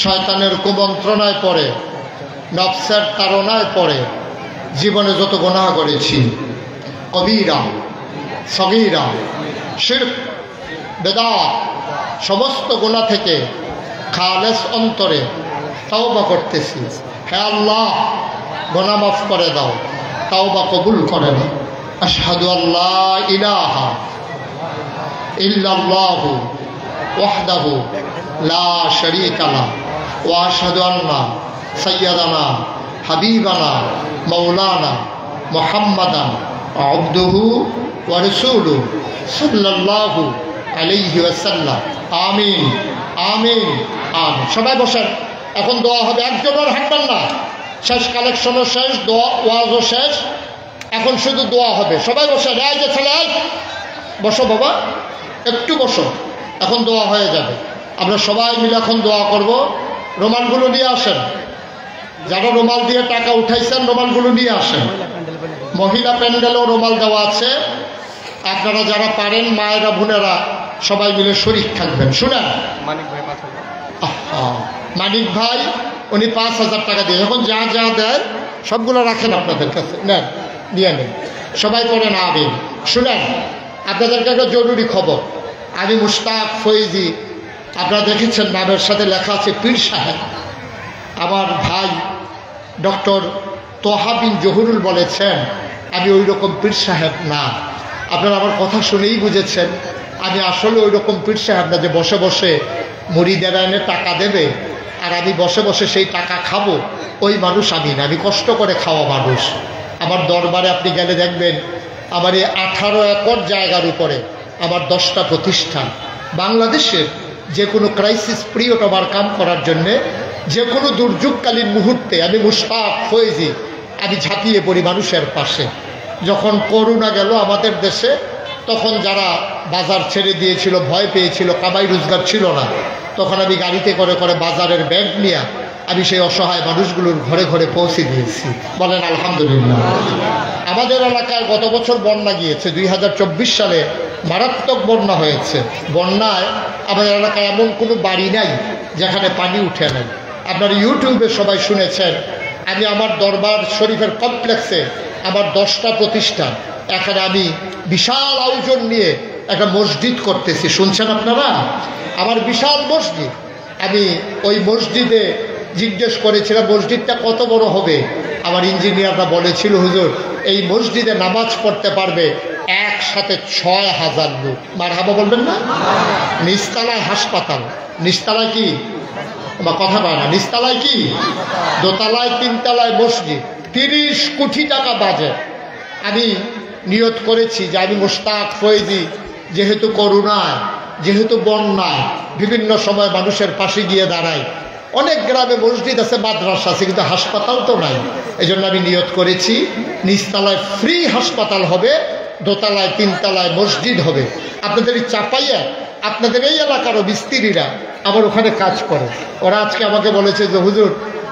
শয়তানের কুমন্ত্রণায় পড়ে, নফসের তাড়নায় পড়ে জীবনে যত গুনাহ করেছি, কবিরা সগীরা শিরক বেদাত, সমস্ত গুনাহ থেকে খালেস অন্তরে তাওবা করতেছি। হে আল্লাহ, গুনাহ মাফ করে দাও, তাওবা কবুল করে নাও। আশহাদু আল্লা ইলাহা ইল্লাল্লাহু ওয়াহদাহু লা শারীকা লাহু ওয়া আশহাদু আন্না সাইয়্যিদানা হাবিবানা মাওলানা মুহাম্মাদান আবদুহু ওয়া রাসূলুহু সাল্লাল্লাহু আলাইহি ওয়াসাল্লাম। আমিন আমিন আমিন। সবাই বসেন, এখন দোয়া হবে। একজনের হাঁটবেন না, শেষ কালেকশনও শেষ, দোয়া ওয়াজও শেষ, এখন শুধু দোয়া হবে। সবাই বসেন। এই যে ছেলে, বসো বাবা, একটু বসো, এখন দোয়া হয়ে যাবে। আমরা সবাই মিলে এখন দোয়া করব। রুমালগুলো নিয়ে আসেন, যারা রুমাল দিয়ে টাকা উঠাইছেন রুমালগুলো নিয়ে আসেন। মহিলা প্যান্ডেলও রুমাল দেওয়া আছে। আপনারা যারা পারেন, মায়েরা বোনেরা সবাই মিলে শরীক থাকবেন। শুনেন, মানিক ভাই 5,000। মানিক ভাই উনি 5,000 টাকা দিয়ে, এখন যা যা দেয় সবগুলো রাখেন আপনাদের কাছে, নেন, দিয়ে নেন। সবাই পড়েন আমিন। শুনেন, আপনাদেরকে একটা জরুরি খবর। আমি মুশতাক ফৈজি, আপনারা দেখেছেন নামের সাথে লেখা আছে পীর সাহেব। আমার ভাই ডক্টর তোহা বিন জহুরুল বলেছেন আমি ওই রকম পীর সাহেব না। আপনারা আমার কথা শুনেই বুঝেছেন আমি আসলে ওই রকম পীর সাহেব না যে বসে বসে মুরিদেরা এনে টাকা দেবে আর আমি বসে বসে সেই টাকা খাবো। ওই মানুষ আমি না, আমি কষ্ট করে খাওয়া মানুষ। আমার দরবারে আপনি গেলে দেখবেন আমার এই 18 একর জায়গার উপরে আমার 10টা প্রতিষ্ঠান। বাংলাদেশের যে কোনো ক্রাইসিস পিরিয়ড ওভারকাম করার জন্যে, যে কোনো দুর্যোগকালীন মুহূর্তে আমি মুশতাক ফৈজি আমি ঝাঁপিয়ে পড়ি মানুষের পাশে। যখন করোনা গেল আমাদের দেশে, তখন যারা বাজার ছেড়ে দিয়েছিল, ভয় পেয়েছিল, কামাই রোজগার ছিল না, তখন আমি গাড়িতে করে করে বাজারের ব্যাগ নিয়ে আমি সেই অসহায় মানুষগুলোর ঘরে ঘরে পৌঁছে দিয়েছি। বলেন আলহামদুলিল্লাহ। আমাদের এলাকায় গত বছর বন্যা গিয়েছে, 2024 সালে মারাত্মক বন্যা হয়েছে। বন্যায় আমাদের এলাকায় এমন কোনো বাড়ি নাই যেখানে পানি উঠে নাই। আপনারা ইউটিউবে সবাই শুনেছেন আমি আমার দরবার শরীফের কমপ্লেক্সে আমার 10টা প্রতিষ্ঠান, এখানে আমি বিশাল আয়োজন নিয়ে একটা মসজিদ করতেছি। শুনছেন আপনারা? আমার বিশাল মসজিদ। আমি ওই মসজিদে জিজ্ঞেস করেছিলাম মসজিদটা কত বড় হবে। আমার ইঞ্জিনিয়াররা বলেছিল হুজুর এই মসজিদে নামাজ পড়তে পারবে একসাথে 6,000 লোক। মারহাবা বলবেন না? নিচতলায় হাসপাতাল, নিচতলায় কি বা কথা পায় না, নিচতলায় কি, দোতলায় 3তলায় মসজিদ, 30 কোটি টাকা বাজেট। আমি নিয়ত করেছি যে আমি মুশতাক ফৈজি যেহেতু করোনায় যেহেতু বন্যায় বিভিন্ন সময় মানুষের পাশে গিয়ে দাঁড়াই। অনেক গ্রামে মসজিদ আছে, মাদ্রাসা আছে, কিন্তু হাসপাতাল তো নাই। এই জন্য আমি নিয়ত করেছি নিচতলায় ফ্রি হাসপাতাল হবে, দোতলায় তিনতলায় মসজিদ হবে। আপনাদের চাপাইয়া আপনাদের এই এলাকারও মিস্ত্রিরা আমার ওখানে কাজ করে। ওরা আজকে আমাকে বলেছে যে হুজুর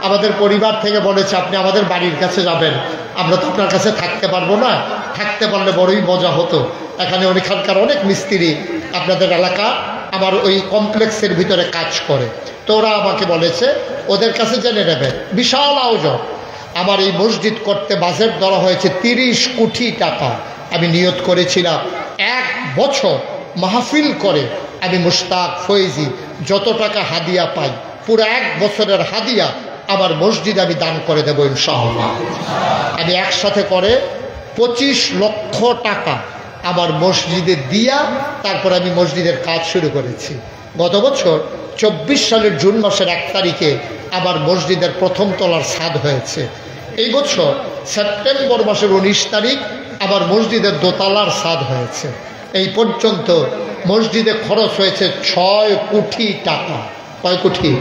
আমাদের পরিবার থেকে বলেছে আপনি আমাদের বাড়ির কাছে যাবেন, আমরা তো আপনার কাছে থাকতে পারবো না, থাকতে পারলে বড়ই মজা হতো। এখানে ওইখানকার অনেক মিস্ত্রি আপনাদের এলাকা আমার ওই কমপ্লেক্সের ভিতরে কাজ করে, তো ওরা আমাকে বলেছে ওদের কাছে জেনে নেবেন। বিশাল আয়োজন। আমার এই মসজিদ করতে বাজেট ধরা হয়েছে 30 কোটি টাকা। আমি নিয়ত করেছিলাম 1 বছর মাহফিল করে আমি মুশতাক ফয়েজি যত টাকা হাদিয়া পাই পুরো 1 বছরের হাদিয়া আমার মসজিদ আমি দান করে দেবো ইনশাআল্লাহ। আমি একসাথে করে 25 লক্ষ টাকা আমার মসজিদে দিয়া তারপর আমি মসজিদের কাজ শুরু করেছি। গত বছর 24 সালের জুন মাসের 1 তারিখে আমার মসজিদের প্রথম তলার ছাদ হয়েছে। এই বছর সেপ্টেম্বর মাসের 19 তারিখ আমার মসজিদের দোতলার ছাদ হয়েছে। এই পর্যন্ত মসজিদে খরচ হয়েছে 6 কোটি টাকা। কয় কোটি?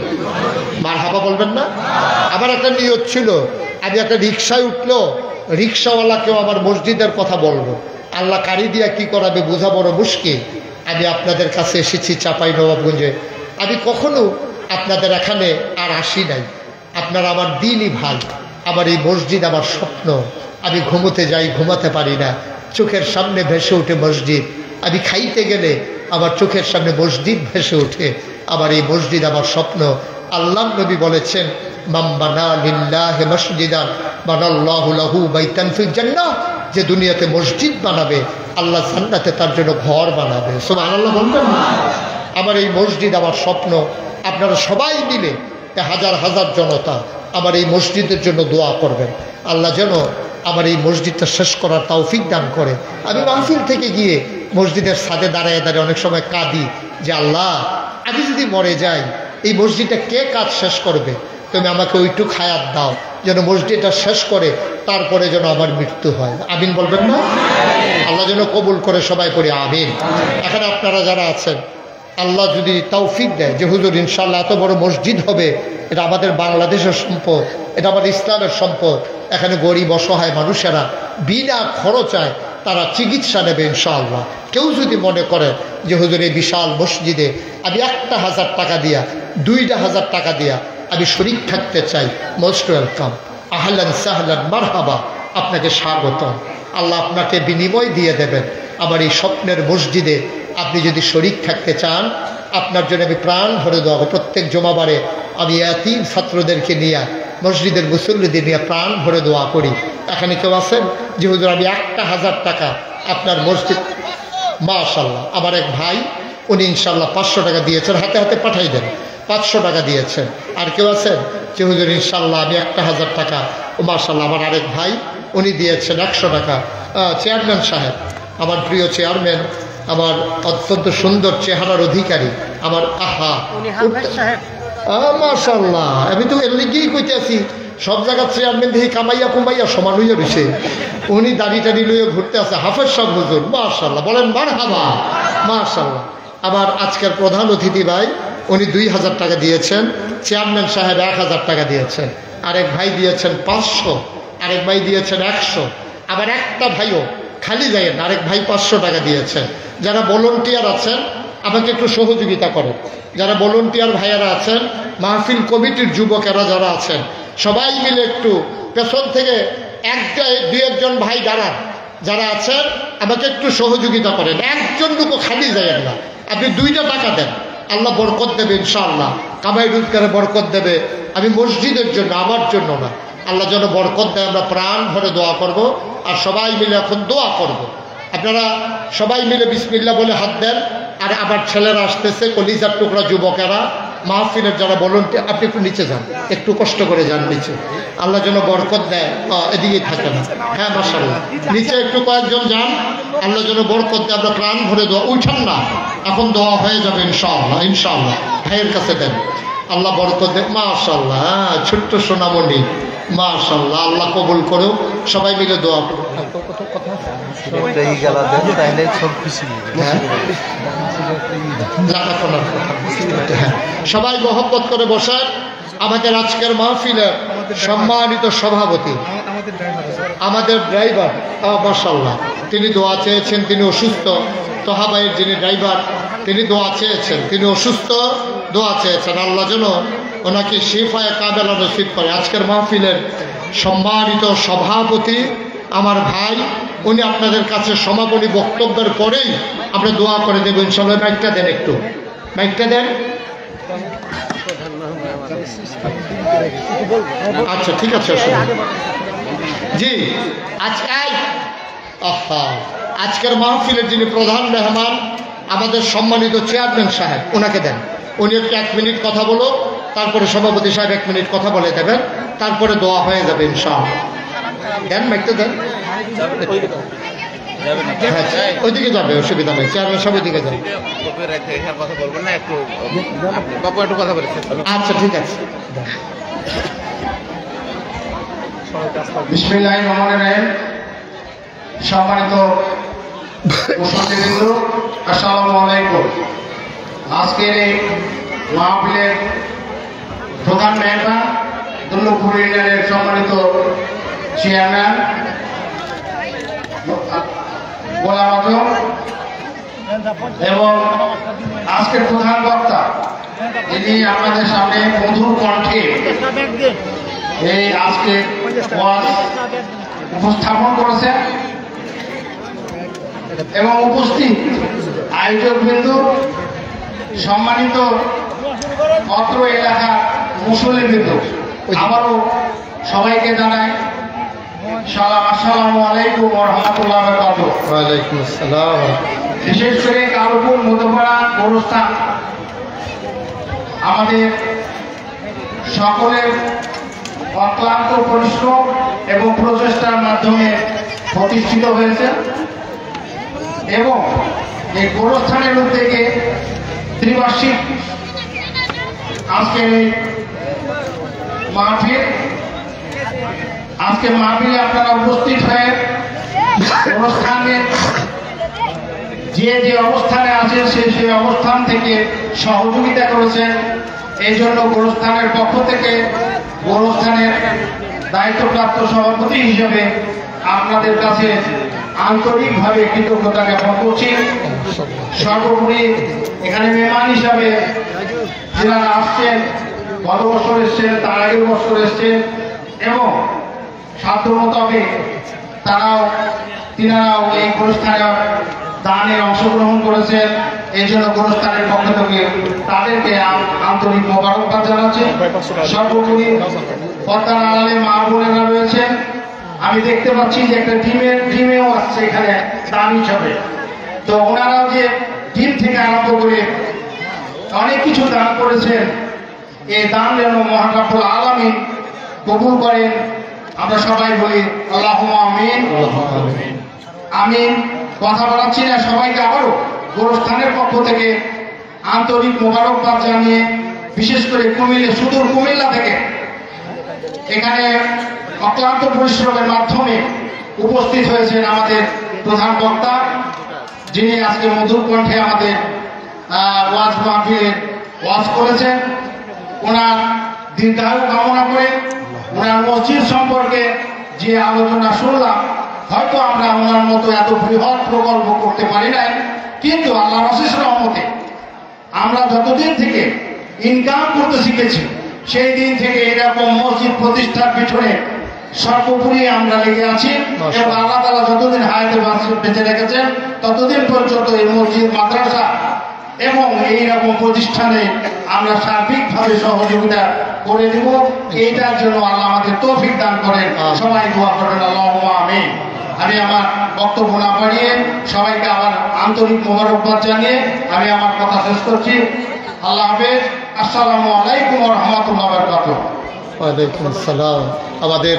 মারহাবা বলবেন না? আমার একটা নিয়ত ছিল আমি একটা রিক্সায় উঠলো, রিক্সাওয়ালাকেও আমার মসজিদের কথা বলবো। আল্লাহ কারি দিয়া কি করাবে বোঝা বড় মুশকিল। আমি আপনাদের কাছে এসেছি চাঁপাইনবাবগঞ্জে। আমি কখনো আপনাদের এখানে আর আসি নাই। আপনারা আমার দিনই ভাই, আমার এই মসজিদ আমার স্বপ্ন। আমি ঘুমোতে যাই, ঘুমাতে পারি না, চোখের সামনে ভেসে ওঠে মসজিদ। আমি খাইতে গেলে আমার চোখের সামনে মসজিদ ভেসে ওঠে। আমার এই মসজিদ আমার স্বপ্ন। আল্লাহ নবী বলেছেন মান বানা লিল্লাহি মসজিদান বানাল্লাহু লাহু বাইতান ফিল জান্নাহ, যে দুনিয়াতে মসজিদ বানাবে আল্লাহ জান্নাতে তার জন্য ঘর বানাবে। সুবহানাল্লাহ বলবেন না? আমার এই মসজিদ আমার স্বপ্ন। আপনারা সবাই মিলে হাজার হাজার জনতা আমার এই মসজিদের জন্য দোয়া করবেন। আল্লাহ যেন আমার এই মসজিদটা শেষ করার তৌফিক দান করে। আমি মাহফিল থেকে গিয়ে মসজিদের ছাদে দাঁড়িয়ে দাঁড়িয়ে অনেক সময় কাঁদি যে আল্লাহ আমি যদি মরে যাই এই মসজিদটা কে কাজ শেষ করবে? তুমি আমাকে ওইটুক হায়াত দাও যেন মসজিদটা শেষ করে তারপরে যেন আমার মৃত্যু হয়। আমিন বলবেন না? আল্লাহ যেন কবুল করে সবাই করি আমিন। এখানে আপনারা যারা আছেন আল্লাহ যদি তৌফিক দেয় যে হুজুর ইনশাআল্লাহ এত বড় মসজিদ হবে, এটা আমাদের বাংলাদেশের সম্পদ, এটা আমাদের ইসলামের সম্পদ। এখানে গরিব অসহায় মানুষেরা বিনা খরচায় তারা চিকিৎসা নেবে ইনশাআল্লাহ। কেউ যদি মনে করে যে হুজুর এই বিশাল মসজিদে আমি 1,000 টাকা দিয়া 2,000 টাকা দিয়া আমি শরীক থাকতে চাই, মোস্ট ওয়েলকাম, আহলান সাহলান মারহাবা, আপনাকে স্বাগতম। আল্লাহ আপনাকে বিনিময় দিয়ে দেবেন। আমার এই স্বপ্নের মসজিদে আপনি যদি শরীক থাকতে চান আপনার জন্য আমি প্রাণ ভরে দেওয়া। প্রত্যেক জমাবারে আমি এতিম ছাত্রদেরকে নিয়ে মসজিদের মুসল্লিদের নিয়ে প্রাণ ভরে দোয়া করি। এখানে কেউ আছেন যে হুজুর আমি 1,000 টাকা আপনার মসজিদ? মাশাআল্লাহ, আমার এক ভাই উনি ইনশাআল্লাহ 500 টাকা দিয়েছেন, হাতে হাতে পাঠাই দেন, 500 টাকা দিয়েছেন। আর কেউ আছেন যে হুজুর ইনশাআল্লাহ আমি 1,000 টাকা? ও মাশাআল্লাহ, আমার আরেক ভাই উনি দিয়েছেন 100 টাকা। চেয়ারম্যান সাহেব, আমার প্রিয় চেয়ারম্যান, আমার অত্যন্ত সুন্দর চেহারার অধিকারী আমার মাশাআল্লাহ, আমি তো এর লিগেই কইতে আছি সব জায়গার চেয়ারম্যান দেখি কামাইয়া কুমাইয়া সমান হইয়া রয়েছে, উনি দাড়ি টাড়ি লইয়া ঘুরতে আছে। হাফেজ সাহেব হুজুর মাশাআল্লাহ, বলেন মারহাবা। মাশাআল্লাহ, আমার আজকের প্রধান অতিথি ভাই উনি 2,000 টাকা দিয়েছেন, চেয়ারম্যান সাহেব 1,000 টাকা দিয়েছেন, আরেক ভাই দিয়েছেন 500, আরেক ভাই দিয়েছেন 100, আবার একটা ভাইও খালি যায়েন আরেক ভাই 500 টাকা দিয়েছেন। যারা ভলান্টিয়ার আছেন আমাকে একটু সহযোগিতা করেন। যারা ভলান্টিয়ার ভাইয়ারা আছেন, মাহফিল কমিটির যুবকেরা যারা আছেন, সবাই মিলে একটু পেছন থেকে 1-2 ভাই দাঁড়ান, যারা আছেন আমাকে একটু সহযোগিতা করেন। একজন লোকও খালি যায়েন না, আপনি 2টা টাকা দেন, আল্লাহ বরকত দেবে ইনশাআল্লাহ, কামাই রোজগারে বরকত দেবে। আমি মসজিদের জন্য, আমার জন্য না, আল্লাহ যেন বরকত দেয়। আমরা প্রাণ ভরে দোয়া করব আর সবাই মিলে এখন দোয়া করব। আপনারা সবাই মিলে বিসমিল্লাহ বলে হাত দেন। আর আবার ছেলেরা আসতেছে, কলিজার টুকরা যুবকেরা, মাহফিলের যারা ভলান্টিয়ার, আপনি একটু নিচে যান, একটু কষ্ট করে যান নিচে, আল্লাহ যেন বরকত দেয়। এদিকেই থাকে না, হ্যাঁ মাশাআল্লাহ, নিচে একটু কয়েকজন যান, আল্লাহ যেন বরকত দেয়। আমরা প্রাণ ভরে দোয়া, উঠান না, এখন দোয়া হয়ে যাবে ইনশাআল্লাহ। ইনশাআল্লাহ ভাইয়ের কাছে দেন, আল্লাহ বরকত দেয়। মাশাআল্লাহ, ছোট্ট সোনামণি, মাশাআল্লাহ, আল্লাহ কবুল করুক। সবাই মিলে দোয়া করুন। হ্যাঁ? লাগাতোনার কথা। হ্যাঁ, সবাই মহব্বত করে বসার। আমাদের আজকের মাহফিলের সম্মানিত সভাপতি, আমাদের ড্রাইভার, মাশাআল্লাহ, তিনি দোয়া চেয়েছেন, তিনি অসুস্থ। তোহাবাইয়ের যিনি ড্রাইভার, তিনি দোয়া চেয়েছেন, তিনি অসুস্থ, দোয়া চেয়েছেন আল্লাহ যেন ওনাকে শিফায়ে কামেলা নসিব করে। আজকের মাহফিলের সম্মানিত সভাপতি আমার ভাই, উনি আপনাদের কাছে সমাপনী বক্তব্যের পরেই আমরা দোয়া করে দেবো ইনশাআল্লাহ। মাইকটা দেন, একটু মাইকটা দেন। আচ্ছা, ঠিক আছে, জি। আজকের মাহফিলের যিনি প্রধান মেহমান, আমাদের সম্মানিত চেয়ারম্যান সাহেব, ওনাকে দেন। উনি একটু 1 মিনিট কথা বলো, তারপরে সভাপতি সাহেব 1 মিনিট কথা বলে দেবেন, তারপরে দোয়া হয়ে যাবে ইনশাআল্লাহ। দেন, মাইকটা দেন। হ্যাঁ, ওইদিকে যাবে, অসুবিধা নেই, চেয়ারম্যান সাহেব ওইদিকে যাবে। আচ্ছা, ঠিক আছে। বিসমিল্লাহির রহমানির রহিম। সম্মানিত উপস্থিতিবৃন্দ, আসসালামু আলাইকুম। আজকের এই মাহফিলের প্রধান মেহমান, দুর্লভপুর ইউনিয়নের সম্মানিত চেয়ারম্যান গোলাম আজম এবং আজকের প্রধান বক্তা, যিনি আপনাদের সামনে মধুর কণ্ঠে এই আজকে ওয়াজ উপস্থাপন করেছেন এবং উপস্থিত আয়োজকবৃন্দ, সম্মানিত অত্র এলাকার মুসল্লিবৃন্দ, আবারও সবাইকে জানাই সালাম, আসসালামু আলাইকুম ওয়া রাহমাতুল্লাহি ওয়া বারাকাতুহু। ওয়ালাইকুম আসসালাম। বিশেষ করে কালুপুর মধ্যপাড়া গোরস্থান আমাদের সকলের অক্লান্ত পরিশ্রম এবং প্রচেষ্টার মাধ্যমে প্রতিষ্ঠিত হয়েছে এবং এই গোরস্থানের উদ্যোগে ত্রিবার্ষিক আজকের এই মাহফিলে আপনারা উপস্থিত হয়ে গোরস্থানের যে অবস্থানে আছেন সেই অবস্থান থেকে সহযোগিতা করেছেন। এই জন্য গোরস্থানের পক্ষ থেকে, গোরস্থানের দায়িত্বপ্রাপ্ত সভাপতি হিসেবে আপনাদের কাছে আন্তরিকভাবে কৃতজ্ঞতা জ্ঞাপন করছি। সর্বোপরি এখানে মেহমান হিসাবে যারা আসছেন, গত বছর এসছেন, তার আগের বছর এসছেন এবং সাধ্য মোতাবেক তিনারাও এই গোরস্থানে দানে অংশগ্রহণ করেছেন। এই জন্য গোরস্থানের পক্ষ থেকে তাদেরকে আন্তরিক মোবারকবাদ জানাচ্ছি। সর্বোপরি পর্দার আড়ালে মা বোনেরা রয়েছেন, আমি দেখতে পাচ্ছি যে একটা ডিমেও আসছে এখানে দান হিসাবে। তো ওনারাও যে ডিম থেকে আরম্ভ করে অনেক কিছু দান করেছেন, এই দান যেন মহান রব্বুল আলামিন কবুল করেন। আমরা সবাই বলি আল্লাহুম্মা আমিন। আমিন। কথা বলাচ্ছি না, সবাইকে আবারও গোরস্থানের পক্ষ থেকে আন্তরিক মোবারকবাদ জানিয়ে, বিশেষ করে সুদূর কুমিল্লা থেকে এখানে অক্লান্ত পরিশ্রমের মাধ্যমে উপস্থিত হয়েছেন আমাদের প্রধান বক্তা, যিনি আজকে মধুর কণ্ঠে আমাদের ওয়াজ মাহফিলে ওয়াজ করেছেন। ওনার দীর্ঘায়ু কামনা করে ওনার মসজিদ সম্পর্কে যে আলোচনা শুনলাম, হয়তো আমরা ওনার মতো এত বৃহৎ প্রকল্প করতে পারি নাই, কিন্তু আল্লাহর অশেষ রহমতে আমরা যতদিন থেকে ইনকাম করতে শিখেছি, সেই দিন থেকে এরকম মসজিদ প্রতিষ্ঠার পিছনে সর্বোপরি আমরা লেগে আছি এবং আল্লাহ তাআলা যতদিন হায়াতে বেঁচে রেখেছেন ততদিন পর্যন্ত এই মসজিদ, মাদ্রাসা এবং এইরকম প্রতিষ্ঠানে আমরা সার্বিকভাবে সহযোগিতা করে দেব। এইটার জন্য আল্লাহ আমাদের তৌফিক দান করেন। সবাই দোয়া করেন, আল্লাহুম্মা আমিন। আমি আমার বক্তব্য না বাড়িয়ে সবাইকে আবার আন্তরিক মোবারকবাদ জানিয়ে আমি আমার কথা শেষ করছি। আল্লাহ হাফেজ। আসসালামু আলাইকুম ওয়া রাহমাতুল্লাহি ওয়া বারাকাতুহু। ওয়ালাইকুম আসসালাম। আমাদের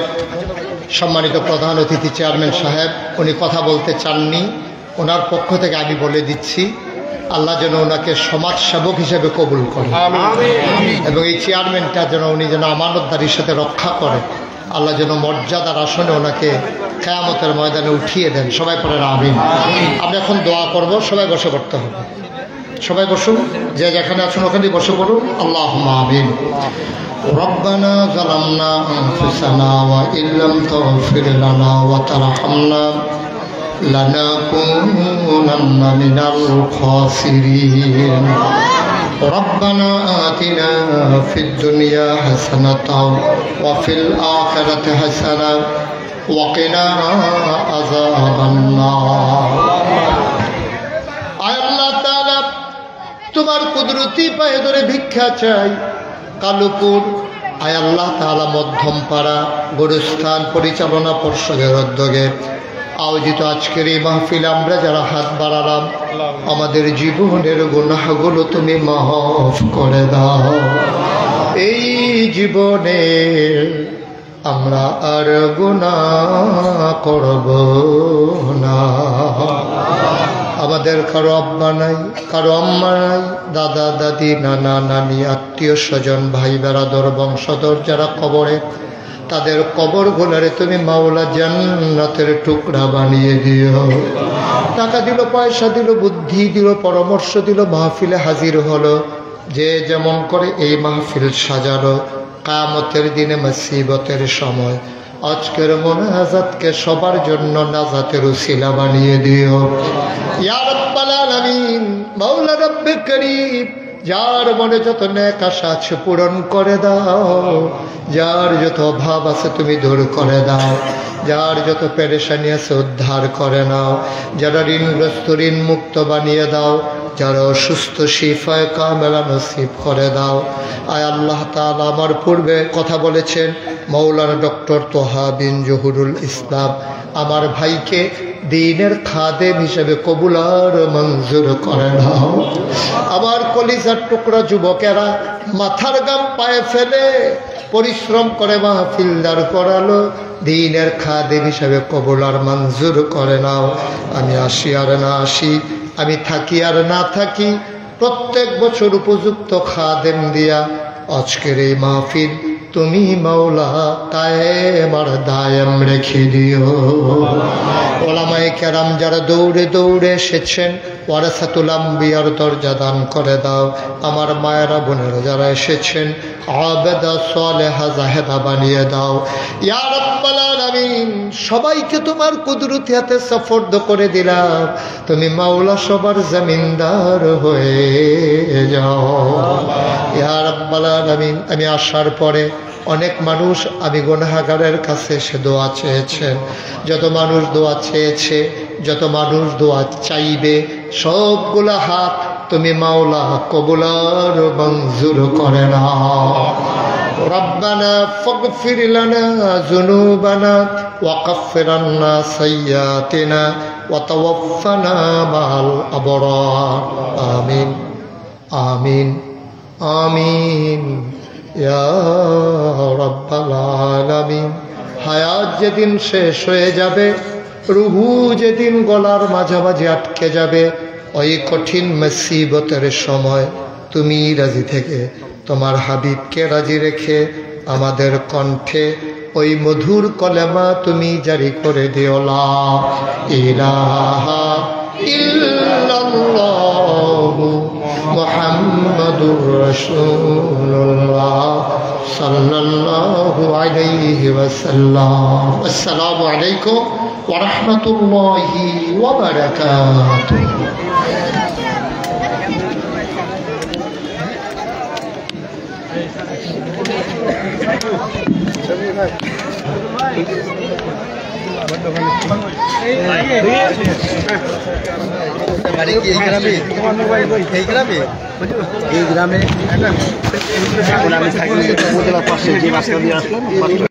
সম্মানিত প্রধান অতিথি চেয়ারম্যান সাহেব, উনি কথা বলতে চাননি, ওনার পক্ষ থেকে আমি বলে দিচ্ছি, আল্লাহ যেন ওনাকে সমাজ সেবক হিসেবে কবুল করে এবং এই চেয়ারম্যানটা যেন উনি যেন আমানতদারির সাথে রক্ষা করে। আল্লাহ যেন মর্যাদার আসনে ওনাকে কিয়ামতের ময়দানে উঠিয়ে দেন। সবাই পড়েন আমিন। আমরা এখন দোয়া করব, সবাই বসে পড়তে হবে। সবাই বসুন, যে যেখানে আছেন ওখানে বসে পড়ুন। আল্লাহুম্মা আমিন। রব্বানা যালামনা আনফুসানা ওয়া ইল্লাম তাগফির লানা ওয়া তারহামনা লানাকুনান্না মিনাল খাসিরিন। ربنا آتنا في الدنيا حسنة وفي الآخرة حسنة وقنا عذاب النار। আয় আল্লাহ তাআলা, তোমার কুদরতি পায়ে ধরে ভিক্ষা চাই কালুপুর আয় আল্লাহ তাআলা মধ্যমপাড়া গুরুস্থান পরিচালনা পর্ষদের উদ্যোগে আয়োজিত আজকের এই মাহফিলে আমরা যারা হাত বাড়ালাম, আমাদের জীবনের গুনাহগুলো তুমি মাফ করে দাও। এই জীবনে আমরা আর গুনাহ করব না। আমাদের কারো আব্বা নাই, কারো আম্মা নাই, দাদা দাদি, নানা নানি, আত্মীয় স্বজন, ভাই বেরাদর, বংশধর যারা কবরে, তাদের কবর গোলারে তুমি মাওলা জান্নাতের টুকরা বানিয়ে দিও। টাকা দিল, পয়সা দিল, বুদ্ধি দিল, পরামর্শ দিল, মাহফিলে হাজির হলো, যে যেমন করে এই মাহফিল সাজালো, কিয়ামতের দিনে মুসিবতের সময় আজকের মুনাজাতকে সবার জন্য নাজাতের উসিলা বানিয়ে দিও ইয়া রাব্বাল আলামিন। মাওলা রব্বে করিম, যার মনে যত নেক আশা আছে পূরণ করে দাও, যার যত অভাব আছে তুমি দূর করে দাও, যার যত পেরেশানি আছে উদ্ধার করে নাও, যারা ঋণগ্রস্ত ঋণ মুক্ত বানিয়ে দাও, যারা অসুস্থ শিফায়ে কামেলা নসিব করে দাও। আয় আল্লাহ তাআলা, আমার পূর্বে কথা বলেছেন মৌলানা ডক্টর তোহা বিন জহুরুল ইসলাম, আমার ভাইকে দ্বীনের খাদেম হিসেবে কবুল আর মঞ্জুর করে নাও। আমার কলিজার টুকরা যুবকেরা মাথার গাম পায়ে ফেলে পরিশ্রম করে মাহফিল দাঁড় করালো, দ্বীনের খাদেম হিসেবে কবুল আর মঞ্জুর করে নাও। আমি আসি আর না আসি, আমি থাকি আর না থাকি, প্রত্যেক বছর উপযুক্ত খাদেম দিয়া আজকের এই মাহফিল তুমি মাওলা কায়েম আর দায়েম রেখে দিও। ওলামায়ে কেরাম যারা দৌড়ে দৌড়ে এসেছেন, ওয়ারাসাতুল আম্বিয়ার দরজা দান করে দাও। আমার মায়েরা বোনেরা যারা এসেছেন, আবেদা সালেহা জাহেদা বানিয়ে দাও ইয়া রাব্বাল আলামিন। সবাইকে তোমার কুদরতি হাতে সুপর্দ করে দিলাম, তুমি মাওলা সবার জমিনদার হয়ে যাও ইয়া রাব্বাল আলামিন। আমি আসার পরে অনেক মানুষ আমি গুনাহগারের কাছে এসে দোয়া চেয়েছেন, যত মানুষ দোয়া চেয়েছে, যত মানুষ দোয়া চাইবে, সবগুলা হাত তুমি মাওলা কবুল আর মঞ্জুর করে নাও। রব্বানা ফাগফির লানা যুনুবানা ওয়া কাফির আন্না সাইয়্যাতিনা ওয়া তাওয়াফানা মাআল আবরার। আমিন আমিন আমিন ইয়া রাব্বাল আলামিন। হায়াত যেদিন শেষ হয়ে যাবে, রুহু যেদিন গলার মাঝামাঝি আটকে যাবে, ওই কঠিন মুসিবতের সময় তুমি রাজি থেকে তোমার হাবিবকে রাজি রেখে আমাদের কণ্ঠে ওই মধুর কলেমা তুমি জারি করে দিও, লা ইলাহা ইল্লাল্লাহু মুহাম্মাদুর রাসূলুল্লাহ সাল্লাল্লাহু আলাইহি ওয়াসাল্লাম। আসসালামু আলাইকুম ওয়া রাহমাতুল্লাহি ওয়া বারাকাতুহু। এই গ্রামে এখন আমি থাকি পাশে যে রাস্তা দিয়ে আসলাম।